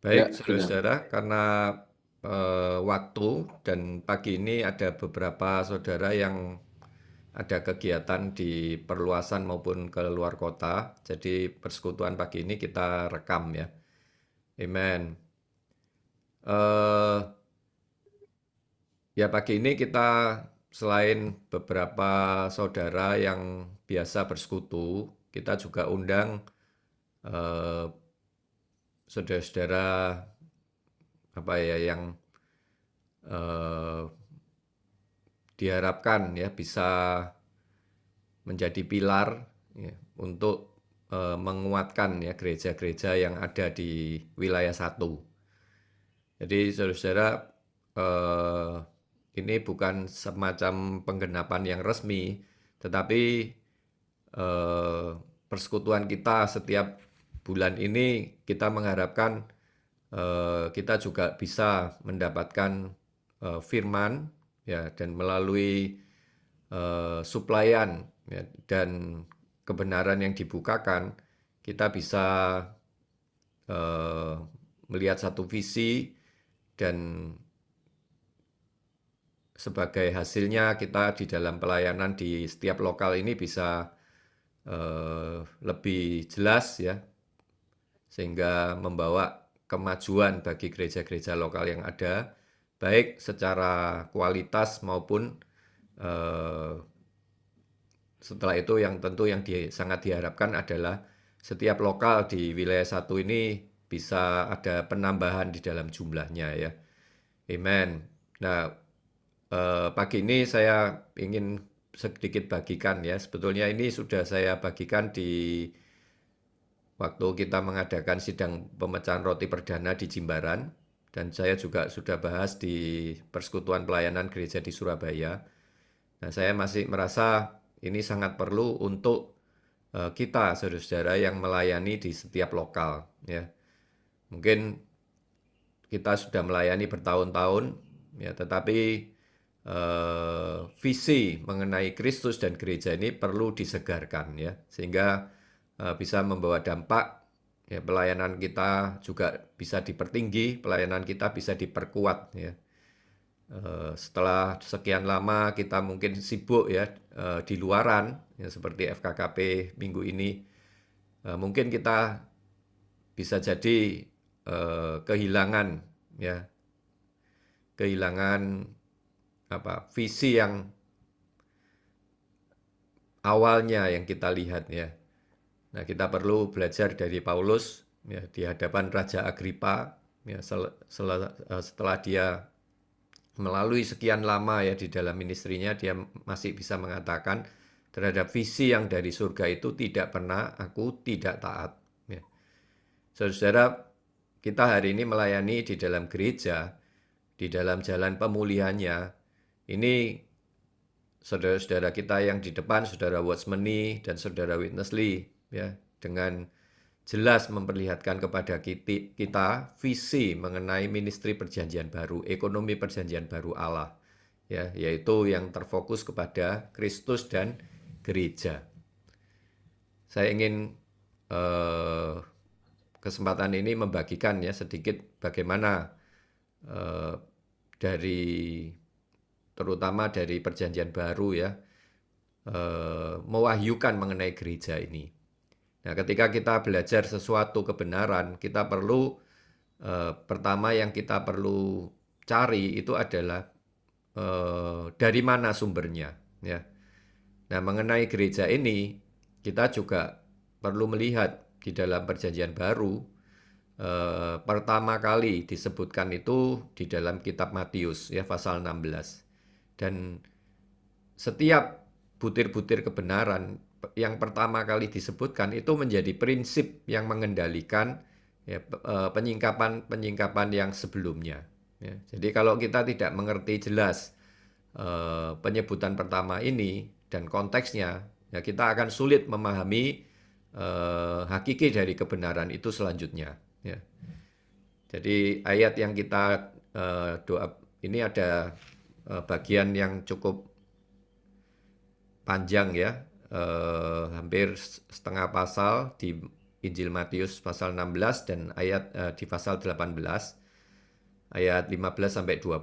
Baik, Ya, sudah. saudara-saudara, karena waktu dan pagi ini ada beberapa saudara yang ada kegiatan di perluasan maupun ke luar kota. Jadi persekutuan pagi ini kita rekam ya. Amen. Eh, ya pagi ini kita selain beberapa saudara yang biasa bersekutu, kita juga undang eh, saudara-saudara apa ya yang eh, diharapkan ya bisa menjadi pilar ya, untuk menguatkan ya gereja-gereja yang ada di wilayah satu. Jadi saudara-saudara, eh, ini bukan semacam penggenapan yang resmi, tetapi eh, persekutuan kita setiap bulan ini kita mengharapkan kita juga bisa mendapatkan firman ya dan melalui suplaian ya, dan kebenaran yang dibukakan kita bisa eh, melihat satu visi dan sebagai hasilnya kita di dalam pelayanan di setiap lokal ini bisa lebih jelas ya sehingga membawa kemajuan bagi gereja-gereja lokal yang ada baik secara kualitas maupun eh, setelah itu yang tentu yang sangat diharapkan adalah setiap lokal di wilayah satu ini bisa ada penambahan di dalam jumlahnya ya. Amen. Nah, pagi ini saya ingin sedikit bagikan ya. Sebetulnya ini sudah saya bagikan di waktu kita mengadakan sidang pemecahan roti perdana di Jimbaran. Dan saya juga sudah bahas di Persekutuan Pelayanan Gereja di Surabaya. Nah, saya masih merasa ini sangat perlu untuk kita, saudara-saudara yang melayani di setiap lokal. Ya, mungkin kita sudah melayani bertahun-tahun, ya, tetapi visi mengenai Kristus dan gereja ini perlu disegarkan, ya, sehingga bisa membawa dampak. Ya, pelayanan kita juga bisa dipertinggi, pelayanan kita bisa diperkuat, ya. Setelah sekian lama kita mungkin sibuk ya di luaran ya seperti FKKP minggu ini, mungkin kita bisa jadi kehilangan ya kehilangan apa visi yang awalnya yang kita lihat ya. Nah, kita perlu belajar dari Paulus ya di hadapan Raja Agripa ya setelah dia melalui sekian lama ya di dalam ministrinya dia masih bisa mengatakan terhadap visi yang dari surga itu tidak pernah aku tidak taat. Ya. Saudara, kita hari ini melayani di dalam gereja, di dalam jalan pemulihannya. Ini saudara-saudara kita yang di depan, saudara Watchmeni dan saudara Witness Lee, ya, dengan jelas memperlihatkan kepada kita visi mengenai ministry perjanjian baru, ekonomi perjanjian baru Allah, ya, yaitu yang terfokus kepada Kristus dan gereja. Saya ingin eh, kesempatan ini membagikan ya sedikit bagaimana eh, dari terutama dari perjanjian baru ya mewahyukan mengenai gereja ini. Nah, ketika kita belajar sesuatu kebenaran, kita perlu pertama yang kita perlu cari itu adalah dari mana sumbernya, ya. Nah, mengenai gereja ini kita juga perlu melihat di dalam perjanjian baru pertama kali disebutkan itu di dalam kitab Matius ya pasal 16. Dan setiap butir-butir kebenaran yang pertama kali disebutkan itu menjadi prinsip yang mengendalikan ya, penyingkapan-penyingkapan yang sebelumnya. Ya, jadi kalau kita tidak mengerti jelas penyebutan pertama ini dan konteksnya, ya kita akan sulit memahami hakiki dari kebenaran itu selanjutnya. Ya. Jadi ayat yang kita doa ini ada bagian yang cukup panjang ya, hampir setengah pasal di Injil Matius pasal 16 dan ayat di pasal 18 ayat 15 sampai 20.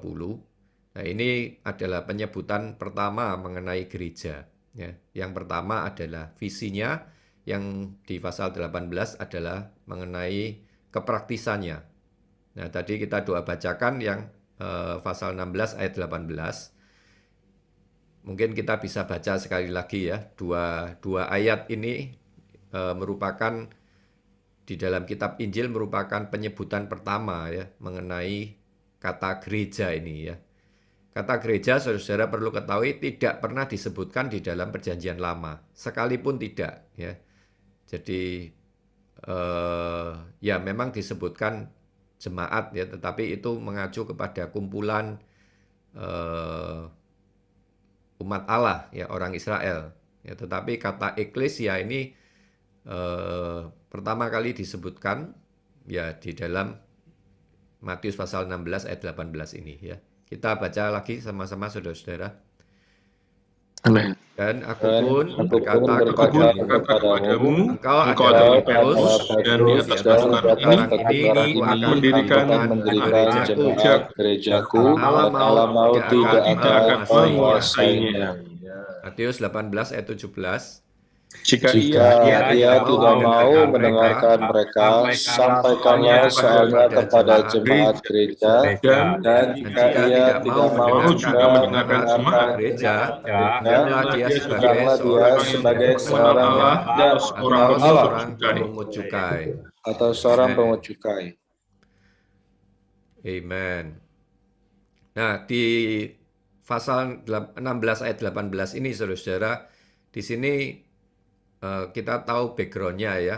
Nah, ini adalah penyebutan pertama mengenai gereja, ya. Yang pertama adalah visinya, yang di pasal 18 adalah mengenai kepraktisannya. Nah, tadi kita doa bacakan yang pasal 16 ayat 18. Mungkin kita bisa baca sekali lagi ya, dua ayat ini merupakan di dalam kitab Injil merupakan penyebutan pertama ya mengenai kata gereja ini ya. Kata gereja, saudara-saudara perlu ketahui, tidak pernah disebutkan di dalam Perjanjian Lama, sekalipun tidak ya. Jadi ya memang disebutkan jemaat ya, tetapi itu mengacu kepada kumpulan umat Allah ya, orang Israel. Ya, tetapi kata eklesia ini pertama kali disebutkan ya di dalam Matius pasal 16 ayat 18 ini ya. Kita baca lagi sama-sama saudara-saudara. Amin. Dan aku pun berkata kepadamu, engkau engkau adalah adalah Petrus, dan di atas karang ini aku akan mendirikan gerejaku, Allah maut tidak akan menguasainya. Matius 18 ayat 17. Jika ia tidak mau mendengarkan mereka, sampaikanlah soalnya kepada jemaat gereja, dan jika ia tidak mau juga mendengarkan gereja, Anggaplah dia sebagai seorang Allah atau seorang pemungut cukai. atau seorang pemungut cukai. Amen. Nah, di pasal 16 ayat 18 ini saudara-saudara, di sini kita tahu background-nya ya.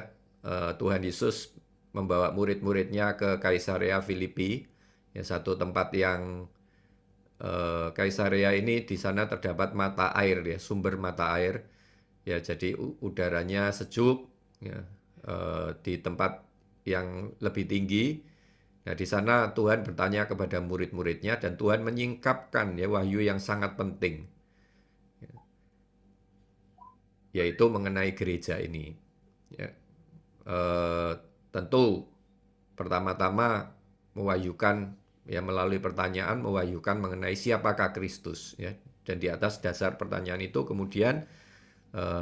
Tuhan Yesus membawa murid-muridnya ke Kaisarea Filipi, ya, satu tempat yang Kaisarea ini di sana terdapat mata air ya, sumber mata air. Ya, jadi udaranya sejuk ya, di tempat yang lebih tinggi. Nah, di sana Tuhan bertanya kepada murid-muridnya dan Tuhan menyingkapkan ya wahyu yang sangat penting, yaitu mengenai gereja ini. Ya, tentu pertama-tama mewahyukan ya melalui pertanyaan mewahyukan mengenai siapakah Kristus ya, dan di atas dasar pertanyaan itu kemudian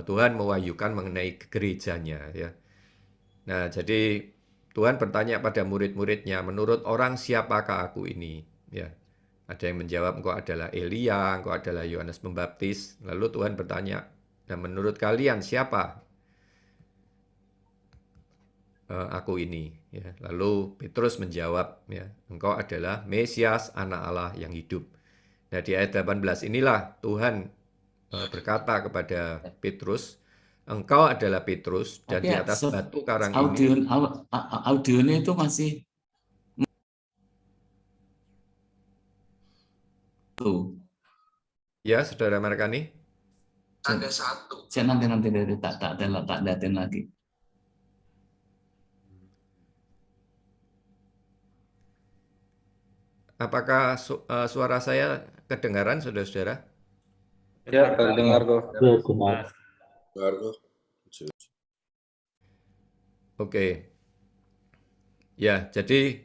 Tuhan mewahyukan mengenai gerejanya ya. Nah, jadi Tuhan bertanya pada murid-muridnya, menurut orang siapakah aku ini? Ya, ada yang menjawab, engkau adalah Elia, engkau adalah Yohanes Pembaptis. Lalu Tuhan bertanya, dan menurut kalian siapa aku ini? Ya, lalu Petrus menjawab, ya, engkau adalah Mesias, Anak Allah yang hidup. Nah, di ayat 18 inilah Tuhan berkata kepada Petrus, engkau adalah Petrus, dan di atas batu karang ini. Audionya itu masih tuh. Ya, saudara Markani. Ada satu. Saya nanti tak datin lagi. Apakah suara saya kedengaran, saudara-saudara? Ya, terdengar kok. Oke. Ya, jadi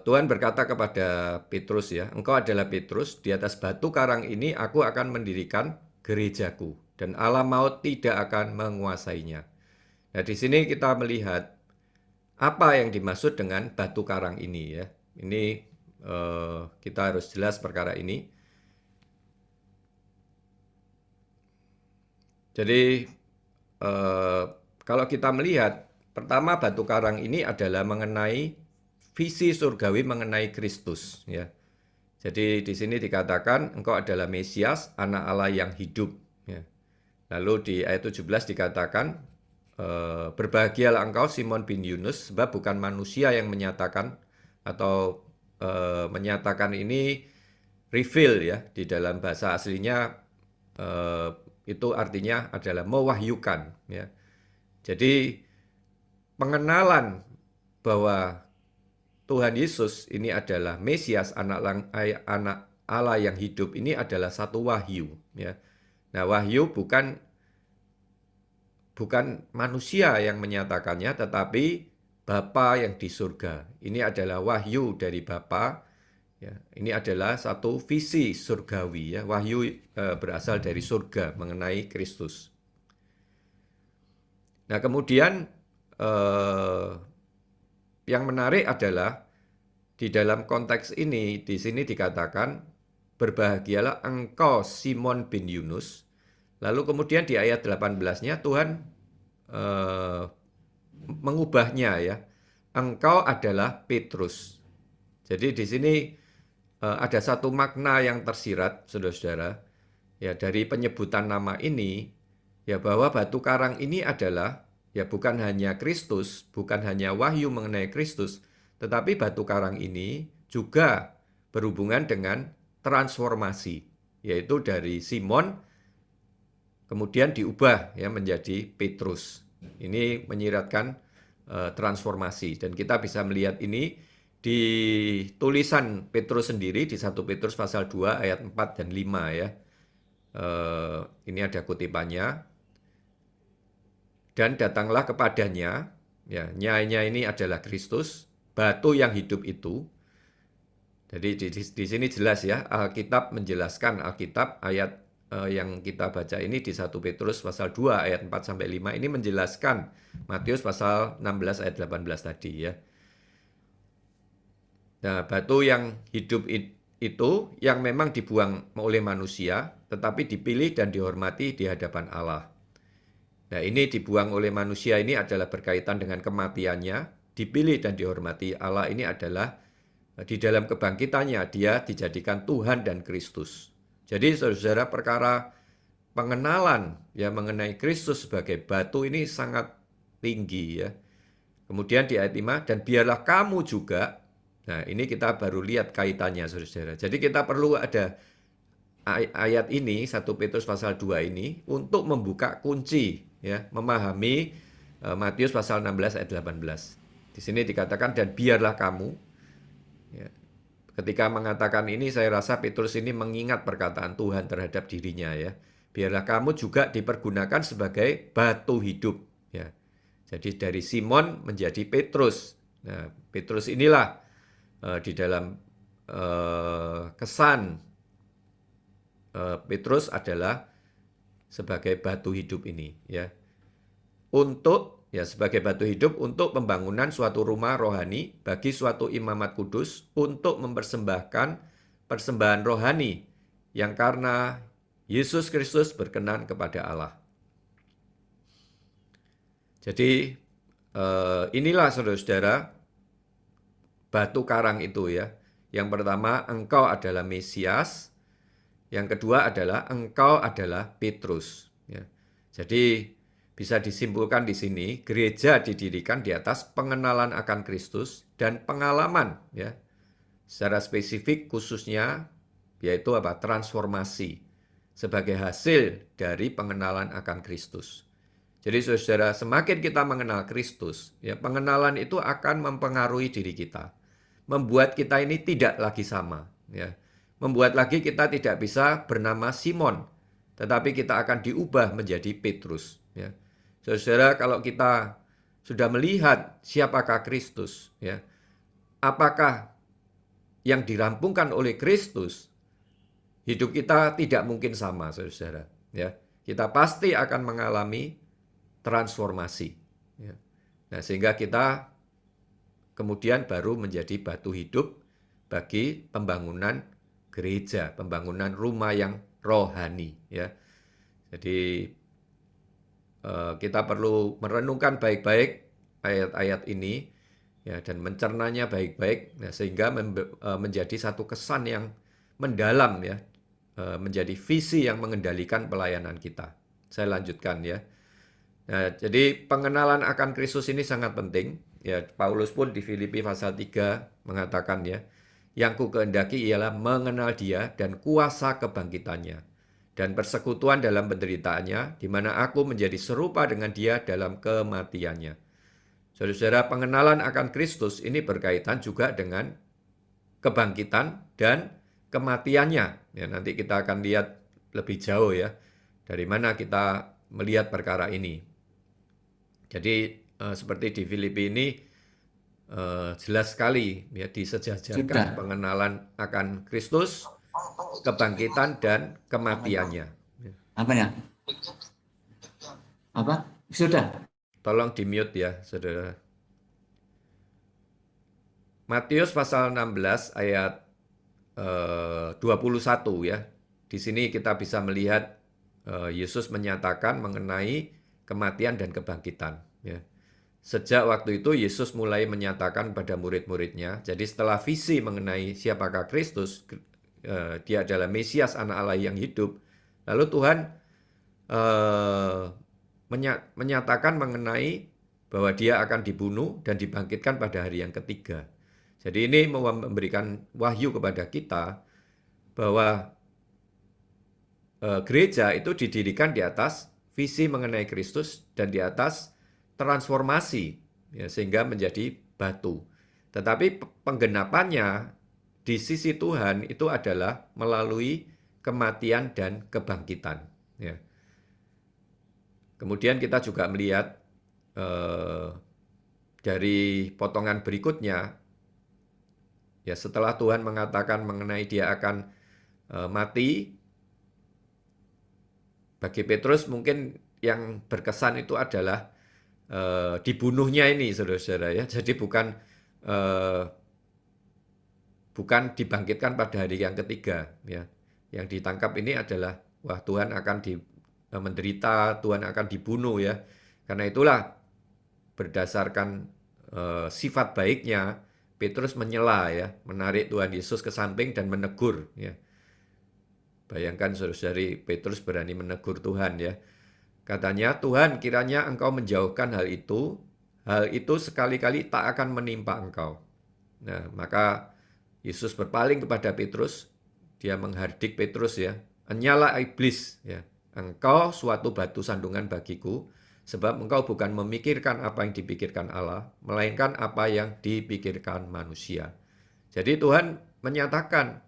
Tuhan berkata kepada Petrus ya, engkau adalah Petrus, di atas batu karang ini aku akan mendirikan gerejaku, dan alam maut tidak akan menguasainya. Nah, di sini kita melihat apa yang dimaksud dengan batu karang ini ya. Ini kita harus jelas perkara ini. Jadi kalau kita melihat, pertama batu karang ini adalah mengenai visi surgawi mengenai Kristus ya. Jadi di sini dikatakan engkau adalah Mesias, Anak Allah yang hidup ya. Lalu di ayat 17 dikatakan berbahagialah engkau Simon bin Yunus, sebab bukan manusia yang menyatakan atau menyatakan ini reveal ya, di dalam bahasa aslinya itu artinya adalah mewahyukan ya. Jadi pengenalan bahwa Tuhan Yesus ini adalah Mesias, anak Allah yang hidup, ini adalah satu wahyu ya. Nah, wahyu bukan bukan manusia yang menyatakannya, tetapi Bapa yang di surga. Ini adalah wahyu dari Bapa. Ya, ini adalah satu visi surgawi. Ya. Wahyu berasal dari surga mengenai Kristus. Nah, kemudian yang menarik adalah di dalam konteks ini, di sini dikatakan, berbahagialah engkau Simon bin Yunus. Lalu kemudian di ayat 18-nya Tuhan mengubahnya ya. Engkau adalah Petrus. Jadi di sini ada satu makna yang tersirat, saudara-saudara, ya dari penyebutan nama ini, ya bahwa batu karang ini adalah ya bukan hanya Kristus, bukan hanya wahyu mengenai Kristus, tetapi batu karang ini juga berhubungan dengan transformasi, yaitu dari Simon kemudian diubah ya menjadi Petrus. Ini menyiratkan transformasi, dan kita bisa melihat ini di tulisan Petrus sendiri di 1 Petrus pasal 2 ayat 4 dan 5 ya. Ini ada kutipannya. Dan datanglah kepadanya, ya, nyanya ini adalah Kristus, batu yang hidup itu. Jadi di sini jelas ya, Alkitab menjelaskan, Alkitab ayat yang kita baca ini di 1 Petrus pasal 2 ayat 4 sampai 5 ini menjelaskan Matius pasal 16 ayat 18 tadi ya. Nah, batu yang hidup itu yang memang dibuang oleh manusia, tetapi dipilih dan dihormati di hadapan Allah. Nah, ini dibuang oleh manusia ini adalah berkaitan dengan kematiannya, dipilih dan dihormati Allah ini adalah di dalam kebangkitannya dia dijadikan Tuhan dan Kristus. Jadi saudara-saudara, perkara pengenalan ya mengenai Kristus sebagai batu ini sangat tinggi ya. Kemudian di ayat 5, dan biarlah kamu juga. Nah, ini kita baru lihat kaitannya saudara-saudara. Jadi kita perlu ada ayat ini 1 Petrus pasal 2 ini untuk membuka kunci ya, memahami Matius pasal 16 ayat 18. Di sini dikatakan dan biarlah kamu. Ya. Ketika mengatakan ini saya rasa Petrus ini mengingat perkataan Tuhan terhadap dirinya ya. Biarlah kamu juga dipergunakan sebagai batu hidup ya. Jadi dari Simon menjadi Petrus. Nah, Petrus inilah di dalam kesan Petrus adalah sebagai batu hidup ini ya. Untuk ya sebagai batu hidup untuk pembangunan suatu rumah rohani bagi suatu imamat kudus untuk mempersembahkan persembahan rohani yang karena Yesus Kristus berkenan kepada Allah. Jadi inilah saudara-saudara batu karang itu ya. Yang pertama, engkau adalah Mesias. Yang kedua adalah engkau adalah Petrus. Ya. Jadi bisa disimpulkan di sini, gereja didirikan di atas pengenalan akan Kristus dan pengalaman, ya, secara spesifik khususnya yaitu apa? Transformasi sebagai hasil dari pengenalan akan Kristus. Jadi saudara, semakin kita mengenal Kristus, ya, pengenalan itu akan mempengaruhi diri kita, membuat kita ini tidak lagi sama, ya, membuat lagi kita tidak bisa bernama Simon, tetapi kita akan diubah menjadi Petrus, ya. Saudara, kalau kita sudah melihat siapakah Kristus, ya, apakah yang dirampungkan oleh Kristus, hidup kita tidak mungkin sama, saudara. Ya, kita pasti akan mengalami transformasi. Ya. Nah, sehingga kita kemudian baru menjadi batu hidup bagi pembangunan gereja, pembangunan rumah yang rohani. Ya. Jadi kita perlu merenungkan baik-baik ayat-ayat ini ya, dan mencernanya baik-baik ya, sehingga menjadi satu kesan yang mendalam ya, menjadi visi yang mengendalikan pelayanan kita. Saya lanjutkan ya. Nah, jadi pengenalan akan Kristus ini sangat penting ya. Paulus pun di Filipi pasal 3 mengatakan ya, yang ku kehendaki ialah mengenal Dia dan kuasa kebangkitannya dan persekutuan dalam penderitaannya, di mana aku menjadi serupa dengan Dia dalam kematiannya. Saudara-saudara, pengenalan akan Kristus ini berkaitan juga dengan kebangkitan dan kematiannya. Ya, nanti kita akan lihat lebih jauh ya, dari mana kita melihat perkara ini. Jadi seperti di Filipi ini jelas sekali ya disejajarkan Sudah. pengenalan akan Kristus, kebangkitan dan kematiannya. Apanya? Apa? Sudah. Tolong di-mute ya, Saudara. Matius pasal 16 ayat 21 ya. Di sini kita bisa melihat Yesus menyatakan mengenai kematian dan kebangkitan ya. Sejak waktu itu Yesus mulai menyatakan pada murid-muridnya. Jadi setelah visi mengenai siapakah Kristus, dia adalah Mesias anak Allah yang hidup. Lalu Tuhan menyatakan mengenai bahwa dia akan dibunuh dan dibangkitkan pada hari yang ketiga. Jadi ini memberikan wahyu kepada kita bahwa gereja itu didirikan di atas visi mengenai Kristus dan di atas transformasi ya, sehingga menjadi batu. Tetapi penggenapannya di sisi Tuhan itu adalah melalui kematian dan kebangkitan. Ya. Kemudian kita juga melihat dari potongan berikutnya, ya setelah Tuhan mengatakan mengenai dia akan mati, bagi Petrus mungkin yang berkesan itu adalah dibunuhnya ini, saudara-saudara ya. Jadi bukan dibangkitkan pada hari yang ketiga ya. Yang ditangkap ini adalah wah Tuhan akan menderita, Tuhan akan dibunuh ya. Karena itulah berdasarkan sifat baiknya Petrus menyela ya, menarik Tuhan Yesus ke samping dan menegur ya. Bayangkan saudara-saudari, Petrus berani menegur Tuhan ya. Katanya, Tuhan kiranya engkau menjauhkan hal itu sekali-kali tak akan menimpa engkau. Nah, maka Yesus berpaling kepada Petrus, dia menghardik Petrus ya, "Enyalah iblis ya, engkau suatu batu sandungan bagiku, sebab engkau bukan memikirkan apa yang dipikirkan Allah, melainkan apa yang dipikirkan manusia." Jadi Tuhan menyatakan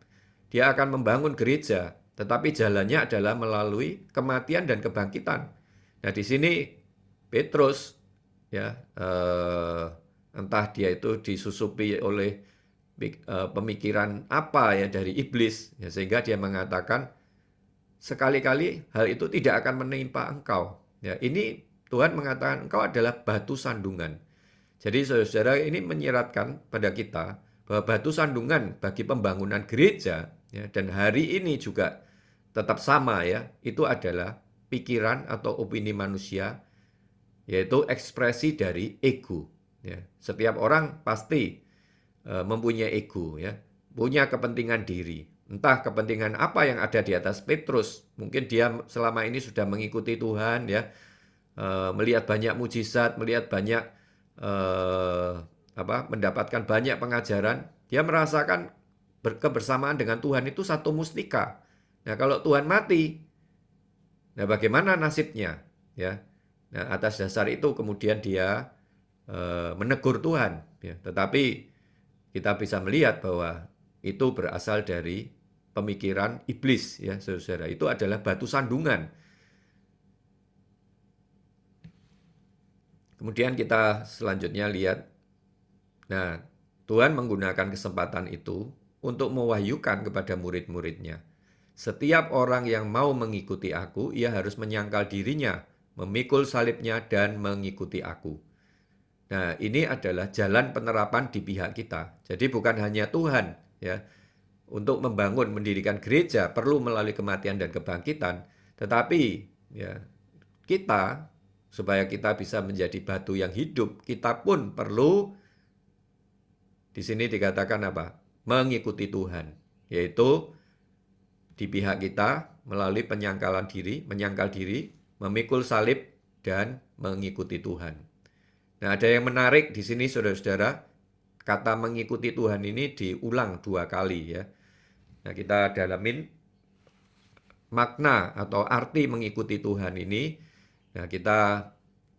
dia akan membangun gereja, tetapi jalannya adalah melalui kematian dan kebangkitan. Nah, di sini Petrus ya entah dia itu disusupi oleh pemikiran apa ya dari iblis ya, sehingga dia mengatakan sekali-kali hal itu tidak akan menimpa engkau. Ya, ini Tuhan mengatakan engkau adalah batu sandungan. Jadi saudara-saudara, ini menyiratkan pada kita bahwa batu sandungan bagi pembangunan gereja ya, dan hari ini juga tetap sama ya, itu adalah pikiran atau opini manusia, yaitu ekspresi dari ego. Ya. Setiap orang pasti mempunyai ego, ya, punya kepentingan diri. Entah kepentingan apa yang ada di atas Petrus. Mungkin dia selama ini sudah mengikuti Tuhan, ya, melihat banyak mujizat, melihat banyak mendapatkan banyak pengajaran. Dia merasakan kebersamaan dengan Tuhan itu satu mustika. Nah, kalau Tuhan mati, nah bagaimana nasibnya? Ya, nah atas dasar itu kemudian dia menegur Tuhan. Ya. Tetapi kita bisa melihat bahwa itu berasal dari pemikiran iblis, ya saudara. Itu adalah batu sandungan. Kemudian kita selanjutnya lihat, nah Tuhan menggunakan kesempatan itu untuk mewahyukan kepada murid-muridnya. Setiap orang yang mau mengikuti aku, ia harus menyangkal dirinya, memikul salibnya, dan mengikuti aku. Nah, ini adalah jalan penerapan di pihak kita. Jadi bukan hanya Tuhan, ya, untuk membangun, mendirikan gereja perlu melalui kematian dan kebangkitan, tetapi ya kita, supaya kita bisa menjadi batu yang hidup, kita pun perlu, di sini dikatakan apa? Mengikuti Tuhan, yaitu di pihak kita melalui penyangkalan diri, menyangkal diri, memikul salib, dan mengikuti Tuhan. Nah, ada yang menarik di sini saudara-saudara, kata mengikuti Tuhan ini diulang 2 kali ya. Nah, kita dalamin makna atau arti mengikuti Tuhan ini. Nah, kita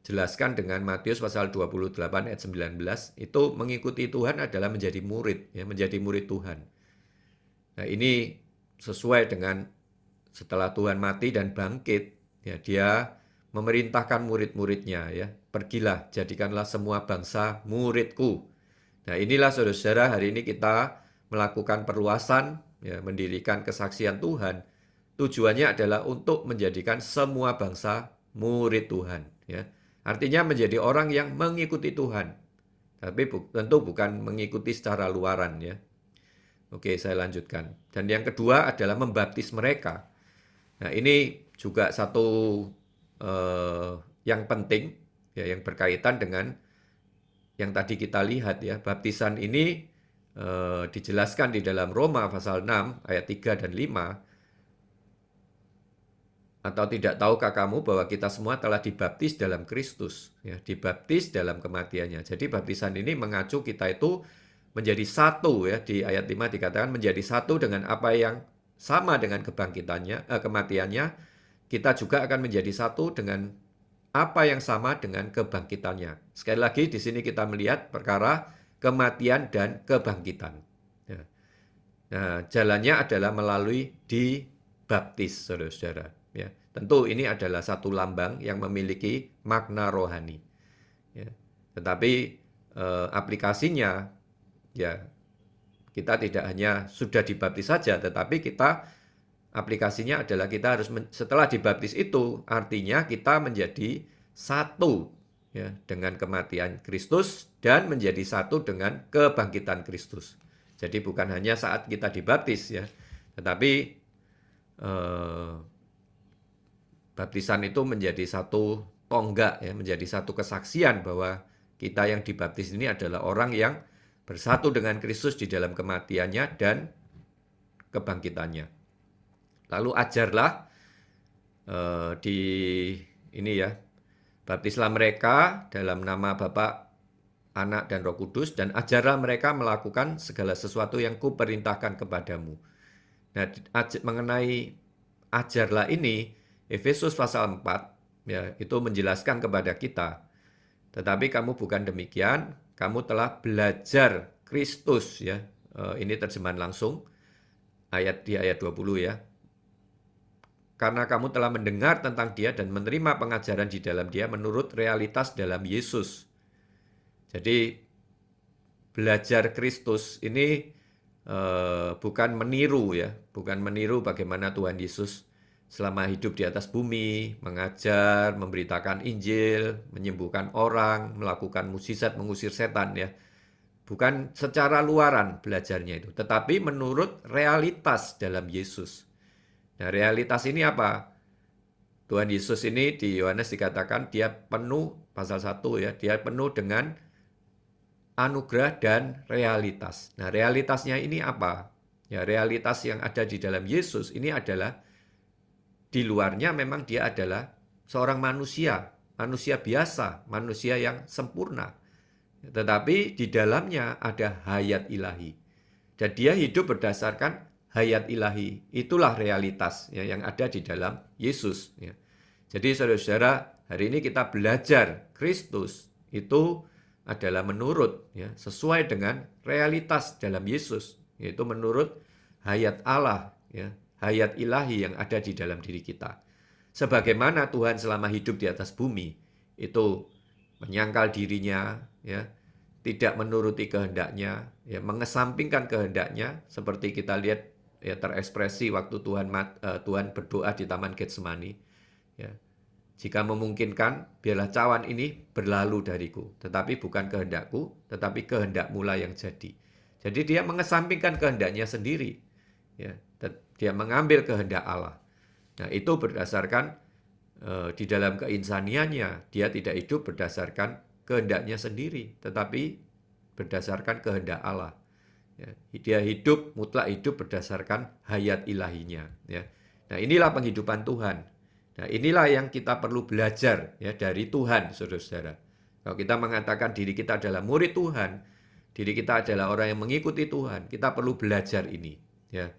jelaskan dengan Matius pasal 28 ayat 19, itu mengikuti Tuhan adalah menjadi murid, ya, menjadi murid Tuhan. Nah, ini sesuai dengan setelah Tuhan mati dan bangkit, ya, dia memerintahkan murid-muridnya ya, pergilah, jadikanlah semua bangsa muridku. Nah inilah saudara-saudara, hari ini kita melakukan perluasan, ya, mendirikan kesaksian Tuhan. Tujuannya adalah untuk menjadikan semua bangsa murid Tuhan. Ya. Artinya menjadi orang yang mengikuti Tuhan. Tapi tentu bukan mengikuti secara luaran ya. Oke, saya lanjutkan. Dan yang kedua adalah membaptis mereka. Nah ini juga satu yang penting, ya, yang berkaitan dengan yang tadi kita lihat ya. Baptisan ini dijelaskan di dalam Roma pasal 6 ayat 3 dan 5. Atau tidak tahukah kamu bahwa kita semua telah dibaptis dalam Kristus, ya, dibaptis dalam kematiannya. Jadi baptisan ini mengacu kita itu menjadi satu ya, di ayat 5 dikatakan menjadi satu dengan apa yang sama dengan kematiannya, kita juga akan menjadi satu dengan apa yang sama dengan kebangkitannya. Sekali lagi di sini kita melihat perkara kematian dan kebangkitan. Ya. Nah, jalannya adalah melalui dibaptis, saudara-saudara. Ya, tentu ini adalah satu lambang yang memiliki makna rohani. Ya, tetapi aplikasinya, ya kita tidak hanya sudah dibaptis saja, tetapi kita aplikasinya adalah kita harus setelah dibaptis itu artinya kita menjadi satu ya dengan kematian Kristus dan menjadi satu dengan kebangkitan Kristus. Jadi bukan hanya saat kita dibaptis ya, tetapi baptisan itu menjadi satu tonggak ya, menjadi satu kesaksian bahwa kita yang dibaptis ini adalah orang yang bersatu dengan Kristus di dalam kematiannya dan kebangkitannya. Lalu ajarlah di ini ya, baptislah mereka dalam nama Bapa, Anak dan Roh Kudus, dan ajarlah mereka melakukan segala sesuatu yang kuperintahkan kepadamu. Nah, mengenai ajarlah ini, Efesus pasal 4 ya, itu menjelaskan kepada kita. Tetapi kamu bukan demikian, kamu telah belajar Kristus ya. Ini terjemahan langsung di ayat 20 ya. Karena kamu telah mendengar tentang Dia dan menerima pengajaran di dalam Dia menurut realitas dalam Yesus. Jadi belajar Kristus ini bukan meniru ya, bukan meniru bagaimana Tuhan Yesus selama hidup di atas bumi, mengajar, memberitakan Injil, menyembuhkan orang, melakukan mukjizat, mengusir setan ya. Bukan secara luaran belajarnya itu, tetapi menurut realitas dalam Yesus. Nah, realitas ini apa? Tuhan Yesus ini di Yohanes dikatakan dia penuh, pasal 1 ya, dia penuh dengan anugerah dan realitas. Nah, realitasnya ini apa? Ya, realitas yang ada di dalam Yesus ini adalah di luarnya memang dia adalah seorang manusia, manusia biasa, manusia yang sempurna. Tetapi di dalamnya ada hayat ilahi. Dan dia hidup berdasarkan hayat ilahi. Itulah realitas ya, yang ada di dalam Yesus. Ya. Jadi saudara-saudara, hari ini kita belajar Kristus itu adalah menurut, ya, sesuai dengan realitas dalam Yesus. Yaitu menurut hayat Allah, ya, hayat ilahi yang ada di dalam diri kita. Sebagaimana Tuhan selama hidup di atas bumi, itu menyangkal dirinya, ya, tidak menuruti kehendaknya, ya, mengesampingkan kehendaknya, seperti kita lihat ya, terekspresi waktu Tuhan berdoa di Taman Getsemani. Ya. Jika memungkinkan, biarlah cawan ini berlalu dariku, tetapi bukan kehendakku, tetapi kehendak-Mu lah yang jadi. Jadi dia mengesampingkan kehendaknya sendiri. Ya. Dia mengambil kehendak Allah. Nah, itu berdasarkan di dalam keinsaniannya, dia tidak hidup berdasarkan kehendaknya sendiri, tetapi berdasarkan kehendak Allah. Ya, dia hidup, mutlak hidup berdasarkan hayat ilahinya. Ya. Nah, inilah penghidupan Tuhan. Nah, inilah yang kita perlu belajar ya dari Tuhan, saudara-saudara. Kalau kita mengatakan diri kita adalah murid Tuhan, diri kita adalah orang yang mengikuti Tuhan, kita perlu belajar ini. Ya.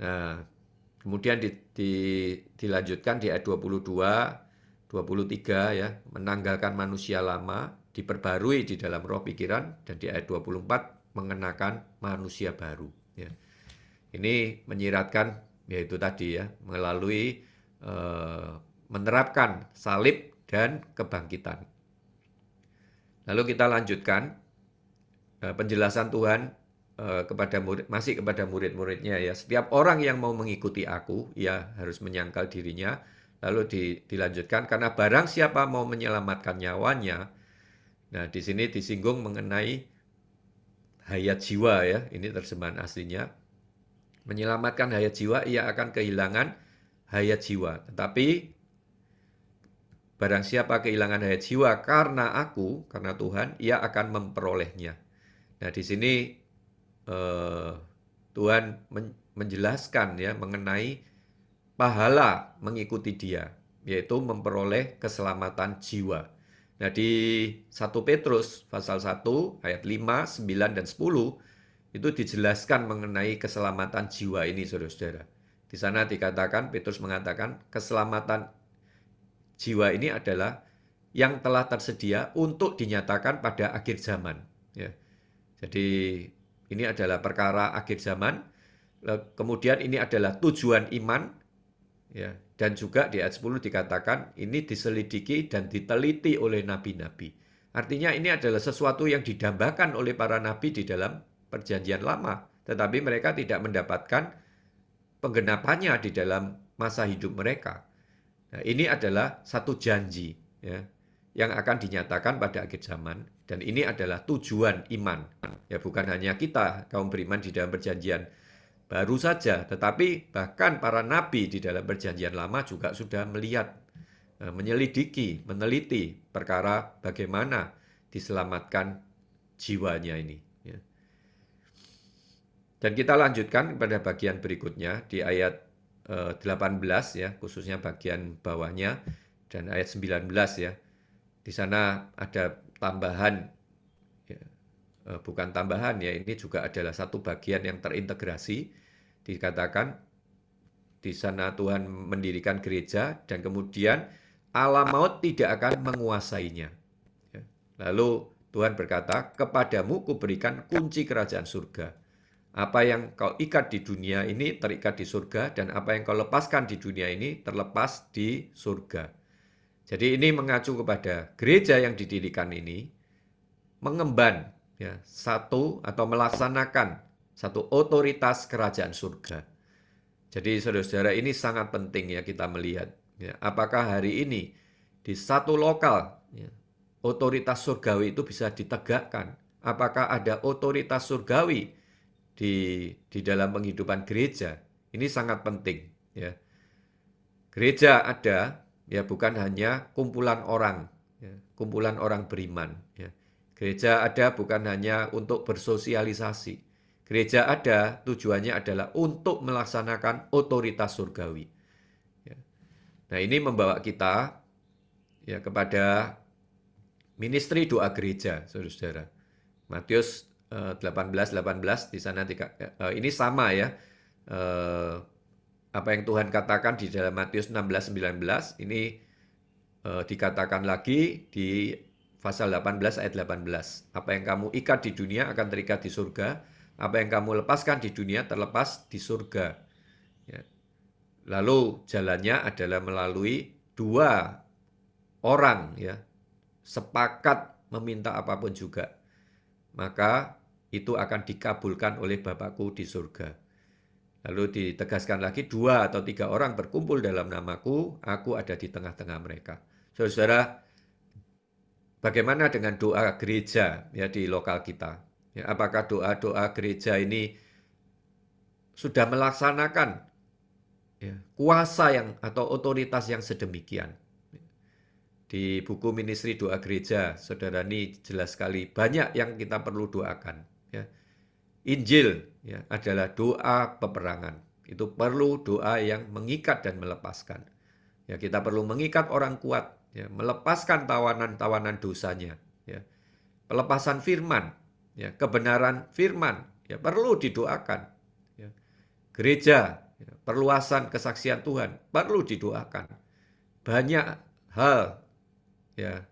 Nah, kemudian dilanjutkan di ayat 22, 23 ya, menanggalkan manusia lama, diperbarui di dalam roh pikiran, dan di ayat 24 mengenakan manusia baru. Ya. Ini menyiratkan yaitu tadi ya, melalui menerapkan salib dan kebangkitan. Lalu kita lanjutkan penjelasan Tuhan masih kepada murid-muridnya ya. Setiap orang yang mau mengikuti aku, ia harus menyangkal dirinya. Lalu dilanjutkan, karena barang siapa mau menyelamatkan nyawanya. Nah, di sini disinggung mengenai hayat jiwa ya. Ini terjemahan aslinya. Menyelamatkan hayat jiwa, ia akan kehilangan hayat jiwa. Tetapi barang siapa kehilangan hayat jiwa karena aku, karena Tuhan, ia akan memperolehnya. Nah, di sini Tuhan menjelaskan ya mengenai pahala mengikuti Dia, yaitu memperoleh keselamatan jiwa. Nah, di 1 Petrus pasal 1 ayat 5, 9 dan 10 itu dijelaskan mengenai keselamatan jiwa ini, Saudara-saudara. Di sana dikatakan, Petrus mengatakan keselamatan jiwa ini adalah yang telah tersedia untuk dinyatakan pada akhir zaman. Ya. Jadi ini adalah perkara akhir zaman. Kemudian ini adalah tujuan iman. Ya. Dan juga di ayat 10 dikatakan ini diselidiki dan diteliti oleh nabi-nabi. Artinya ini adalah sesuatu yang didambakan oleh para nabi di dalam perjanjian lama. Tetapi mereka tidak mendapatkan penggenapannya di dalam masa hidup mereka. Nah, ini adalah satu janji ya, yang akan dinyatakan pada akhir zaman. Dan ini adalah tujuan iman. Ya, bukan hanya kita, kaum beriman di dalam perjanjian baru saja, tetapi bahkan para nabi di dalam perjanjian lama juga sudah melihat, menyelidiki, meneliti perkara bagaimana diselamatkan jiwanya ini. Ya. Dan kita lanjutkan kepada bagian berikutnya di ayat 18 ya, khususnya bagian bawahnya, dan ayat 19 ya. Di sana ada tambahan, ya, bukan tambahan ya, ini juga adalah satu bagian yang terintegrasi. Dikatakan di sana Tuhan mendirikan gereja dan kemudian alam maut tidak akan menguasainya. Ya. Lalu Tuhan berkata, kepadamu kuberikan kunci kerajaan surga. Apa yang kau ikat di dunia ini terikat di surga, dan apa yang kau lepaskan di dunia ini terlepas di surga. Jadi ini mengacu kepada gereja yang didirikan ini mengemban ya, satu atau melaksanakan satu otoritas kerajaan surga. Jadi saudara-saudara, ini sangat penting ya kita melihat. Ya, apakah hari ini di satu lokal ya, otoritas surgawi itu bisa ditegakkan? Apakah ada otoritas surgawi di dalam penghidupan gereja? Ini sangat penting ya. Gereja ada ya, bukan hanya kumpulan orang ya, kumpulan orang beriman ya. Gereja ada bukan hanya untuk bersosialisasi. Gereja ada tujuannya adalah untuk melaksanakan otoritas surgawi ya. Nah, ini membawa kita ya kepada ministry doa gereja, saudara-saudara. Matius 18:18 di sana ini sama ya, apa yang Tuhan katakan di dalam Matius 16:19 ini dikatakan lagi di pasal 18 ayat 18. Apa yang kamu ikat di dunia akan terikat di surga, apa yang kamu lepaskan di dunia terlepas di surga. Ya. Lalu jalannya adalah melalui dua orang ya, sepakat meminta apapun juga, maka itu akan dikabulkan oleh Bapakku di surga. Lalu ditegaskan lagi, 2 atau 3 orang berkumpul dalam namaku, aku ada di tengah-tengah mereka. Saudara, bagaimana dengan doa gereja ya di lokal kita? Ya, apakah doa-doa gereja ini sudah melaksanakan ya, kuasa yang atau otoritas yang sedemikian? Di buku Ministry Doa Gereja, saudara, ini jelas sekali banyak yang kita perlu doakan. Ya. Injil ya, adalah doa peperangan. Itu perlu doa yang mengikat dan melepaskan. Ya, kita perlu mengikat orang kuat, ya, melepaskan tawanan-tawanan dosanya. Ya. Pelepasan firman, ya, kebenaran firman, ya, perlu didoakan. Ya. Gereja, ya, perluasan kesaksian Tuhan, perlu didoakan. Banyak hal, ya,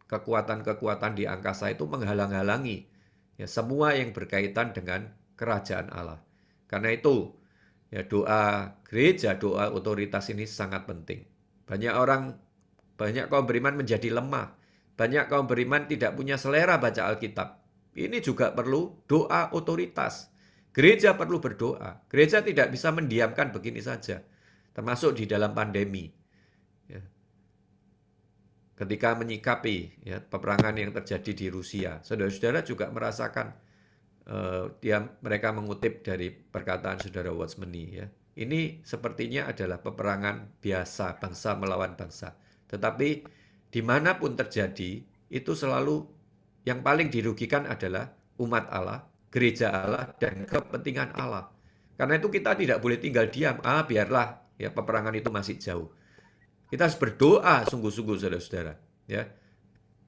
kekuatan-kekuatan di angkasa itu menghalang-halangi ya, semua yang berkaitan dengan kerajaan Allah. Karena itu, ya, doa gereja, doa otoritas ini sangat penting. Banyak kaum beriman menjadi lemah. Banyak kaum beriman tidak punya selera baca Alkitab. Ini juga perlu doa otoritas. Gereja perlu berdoa. Gereja tidak bisa mendiamkan begini saja. Termasuk di dalam pandemi. Ya. Ketika menyikapi ya, peperangan yang terjadi di Rusia. Saudara-saudara juga merasakan mereka mengutip dari perkataan saudara Watchmeni ya. Ini sepertinya adalah peperangan biasa bangsa melawan bangsa. Tetapi dimanapun terjadi, itu selalu yang paling dirugikan adalah umat Allah, gereja Allah, dan kepentingan Allah. Karena itu kita tidak boleh tinggal diam. Biarlah ya peperangan itu masih jauh. Kita harus berdoa sungguh-sungguh saudara-saudara. Ya.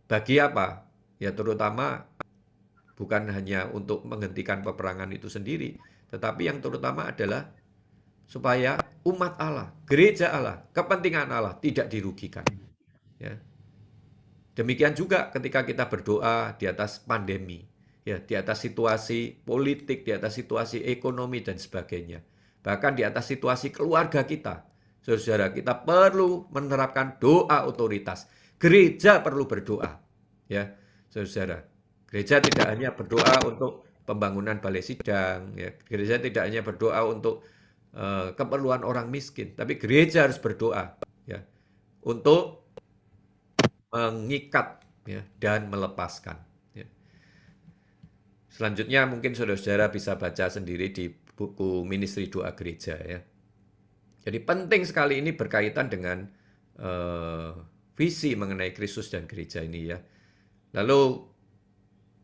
Bagi apa? Ya terutama bukan hanya untuk menghentikan peperangan itu sendiri, tetapi yang terutama adalah supaya umat Allah, gereja Allah, kepentingan Allah tidak dirugikan. Ya. Demikian juga ketika kita berdoa di atas pandemi, ya, di atas situasi politik, di atas situasi ekonomi dan sebagainya. Bahkan di atas situasi keluarga kita. Saudara, kita perlu menerapkan doa otoritas. Gereja perlu berdoa. Ya, saudara. Gereja tidak hanya berdoa untuk pembangunan balai sidang, ya. Gereja tidak hanya berdoa untuk keperluan orang miskin, tapi gereja harus berdoa ya untuk mengikat ya, dan melepaskan. Ya. Selanjutnya mungkin saudara-saudara bisa baca sendiri di buku Ministry Doa Gereja ya. Jadi penting sekali ini berkaitan dengan visi mengenai Kristus dan gereja ini ya. Lalu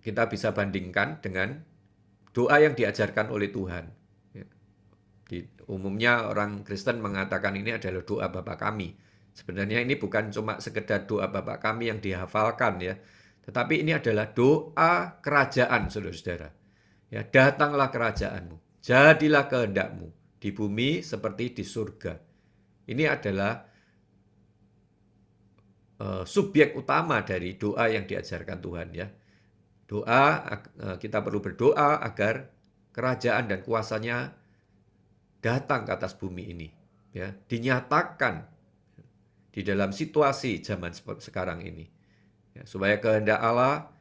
kita bisa bandingkan dengan doa yang diajarkan oleh Tuhan. Umumnya orang Kristen mengatakan ini adalah doa Bapa kami. Sebenarnya ini bukan cuma sekedar doa Bapa kami yang dihafalkan ya. Tetapi ini adalah doa kerajaan saudara-saudara. Ya, datanglah kerajaanmu. Jadilah kehendakmu di bumi seperti di surga. Ini adalah subjek utama dari doa yang diajarkan Tuhan ya. Kita perlu berdoa agar kerajaan dan kuasanya datang ke atas bumi ini, ya, dinyatakan di dalam situasi zaman sekarang ini, ya, supaya kehendak Allah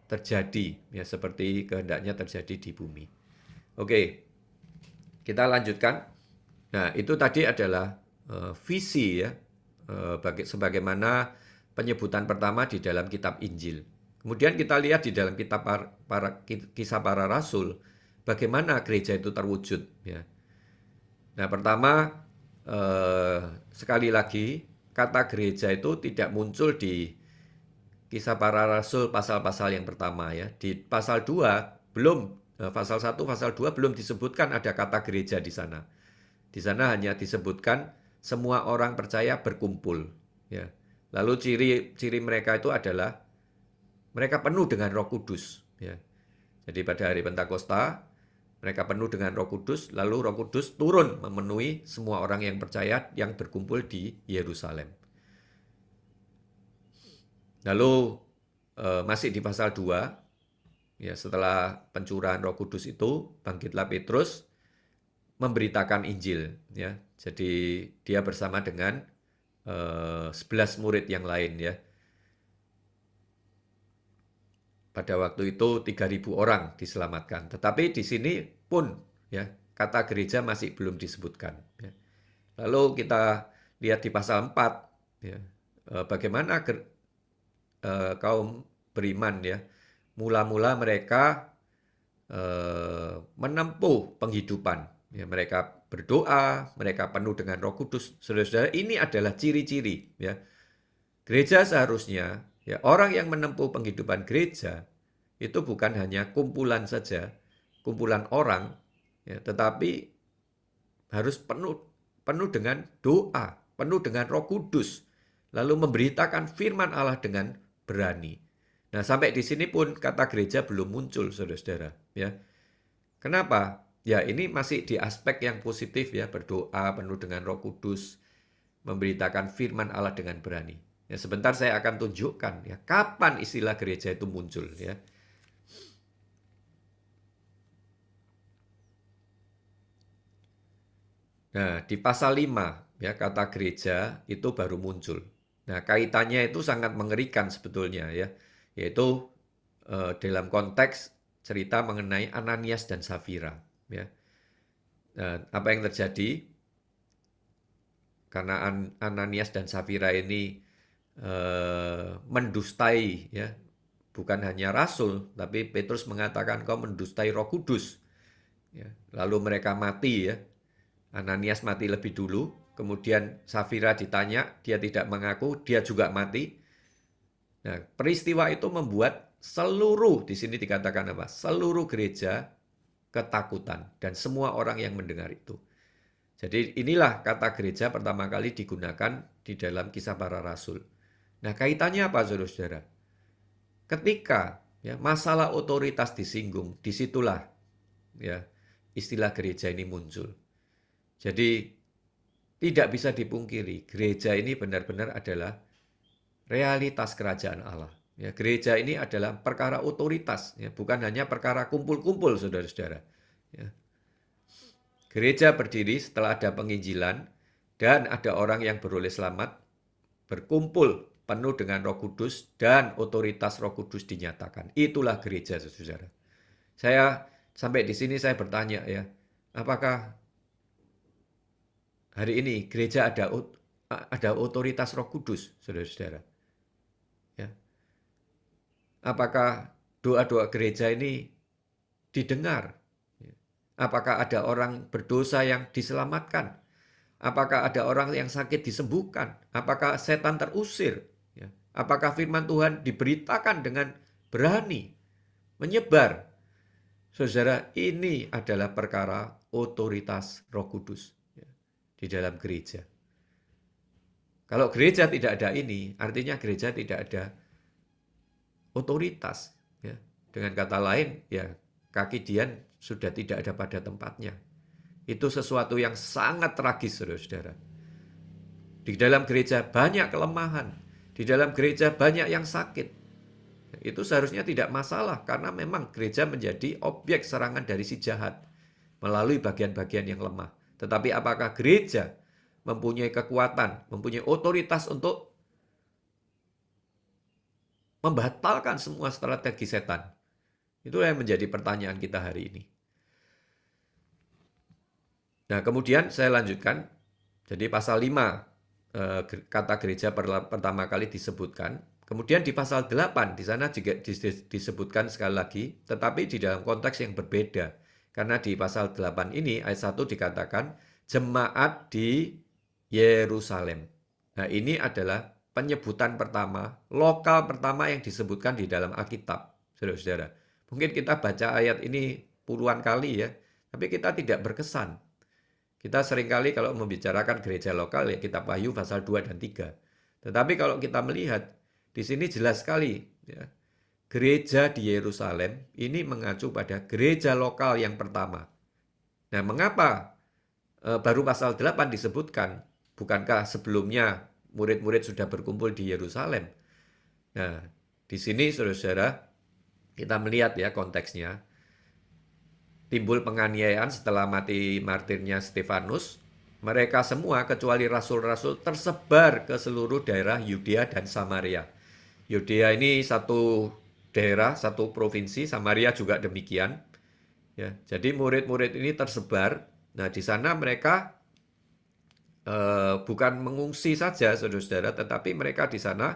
terjadi, ya, seperti kehendaknya terjadi di bumi. Oke, kita lanjutkan. Nah, itu tadi adalah visi, ya, sebagaimana penyebutan pertama di dalam kitab Injil. Kemudian kita lihat di dalam kitab Kisah Para Rasul, bagaimana gereja itu terwujud, ya. Nah, pertama, sekali lagi, kata gereja itu tidak muncul di Kisah Para Rasul pasal-pasal yang pertama ya. Di pasal 2 belum, pasal 1, pasal 2 belum disebutkan ada kata gereja di sana. Di sana hanya disebutkan semua orang percaya berkumpul ya. Lalu ciri mereka itu adalah mereka penuh dengan Roh Kudus ya. Jadi pada hari Pentakosta mereka penuh dengan Roh Kudus, lalu Roh Kudus turun memenuhi semua orang yang percaya yang berkumpul di Yerusalem. Lalu masih di pasal 2, ya, setelah pencurahan Roh Kudus itu, bangkitlah Petrus memberitakan Injil. Ya. Jadi dia bersama dengan 11 murid yang lain. Ya. Pada waktu itu 3.000 orang diselamatkan. Tetapi di sini pun ya kata gereja masih belum disebutkan. Ya. Lalu kita lihat di pasal 4 ya, bagaimana kaum beriman ya. Mula-mula mereka menempuh penghidupan. Ya, mereka berdoa, mereka penuh dengan Roh Kudus. Saudara-saudara, ini adalah ciri-ciri ya. Gereja seharusnya ya, orang yang menempuh penghidupan gereja itu bukan hanya kumpulan saja, kumpulan orang, ya, tetapi harus penuh dengan doa, penuh dengan Roh Kudus, lalu memberitakan firman Allah dengan berani. Nah, sampai di sini pun kata gereja belum muncul, saudara-saudara. Ya, kenapa? Ya, ini masih di aspek yang positif ya, berdoa penuh dengan Roh Kudus, memberitakan firman Allah dengan berani. Ya, sebentar saya akan tunjukkan ya kapan istilah gereja itu muncul ya. Nah, di pasal 5 ya, kata gereja itu baru muncul. Nah, kaitannya itu sangat mengerikan sebetulnya ya, yaitu dalam konteks cerita mengenai Ananias dan Safira ya. Nah, apa yang terjadi? Karena Ananias dan Safira ini mendustai ya, bukan hanya rasul, tapi Petrus mengatakan kau mendustai Roh Kudus. Ya, lalu mereka mati ya. Ananias mati lebih dulu, kemudian Safira ditanya, dia tidak mengaku, dia juga mati. Nah, peristiwa itu membuat seluruh, di sini dikatakan apa? Seluruh gereja ketakutan dan semua orang yang mendengar itu. Jadi inilah kata gereja pertama kali digunakan di dalam Kisah Para Rasul. Nah, kaitannya apa, saudara-saudara? Ketika ya, masalah otoritas disinggung, disitulah ya, istilah gereja ini muncul. Jadi tidak bisa dipungkiri, gereja ini benar-benar adalah realitas kerajaan Allah. Ya, gereja ini adalah perkara otoritas, ya, bukan hanya perkara kumpul-kumpul, saudara-saudara. Ya. Gereja berdiri setelah ada penginjilan dan ada orang yang beroleh selamat, berkumpul penuh dengan Roh Kudus dan otoritas Roh Kudus dinyatakan. Itulah gereja, saudara. Saya sampai di sini saya bertanya ya, apakah hari ini gereja ada otoritas Roh Kudus, saudara-saudara? Ya. Apakah doa-doa gereja ini didengar? Apakah ada orang berdosa yang diselamatkan? Apakah ada orang yang sakit disembuhkan? Apakah setan terusir? Ya. Apakah firman Tuhan diberitakan dengan berani, menyebar? Saudara, ini adalah perkara otoritas Roh Kudus ya, di dalam gereja. Kalau gereja tidak ada ini, artinya gereja tidak ada otoritas. Ya. Dengan kata lain, ya kaki Dian sudah tidak ada pada tempatnya. Itu sesuatu yang sangat tragis, saudara-saudara. Di dalam gereja banyak kelemahan. Di dalam gereja banyak yang sakit. Itu seharusnya tidak masalah, karena memang gereja menjadi objek serangan dari si jahat melalui bagian-bagian yang lemah. Tetapi apakah gereja mempunyai kekuatan, mempunyai otoritas untuk membatalkan semua strategi setan? Itulah yang menjadi pertanyaan kita hari ini. Nah, kemudian saya lanjutkan. Jadi pasal 5 kata gereja pertama kali disebutkan. Kemudian di pasal 8 di sana juga disebutkan sekali lagi, tetapi di dalam konteks yang berbeda. Karena di pasal 8 ini ayat 1 dikatakan jemaat di Yerusalem. Nah, ini adalah penyebutan pertama, lokal pertama yang disebutkan di dalam Alkitab, saudara-saudara. Mungkin kita baca ayat ini puluhan kali ya, tapi kita tidak berkesan. Kita seringkali kalau membicarakan gereja lokal ya kitab Wahyu pasal 2 dan 3. Tetapi kalau kita melihat di sini jelas sekali ya, gereja di Yerusalem ini mengacu pada gereja lokal yang pertama. Nah, mengapa baru pasal 8 disebutkan? Bukankah sebelumnya murid-murid sudah berkumpul di Yerusalem? Nah, di sini saudara-saudara kita melihat ya konteksnya. Timbul penganiayaan setelah mati martirnya Stefanus. Mereka semua kecuali rasul-rasul tersebar ke seluruh daerah Yudea dan Samaria. Yudea ini satu daerah, satu provinsi, Samaria juga demikian. Ya, jadi murid-murid ini tersebar. Nah, di sana mereka bukan mengungsi saja, saudara-saudara, tetapi mereka di sana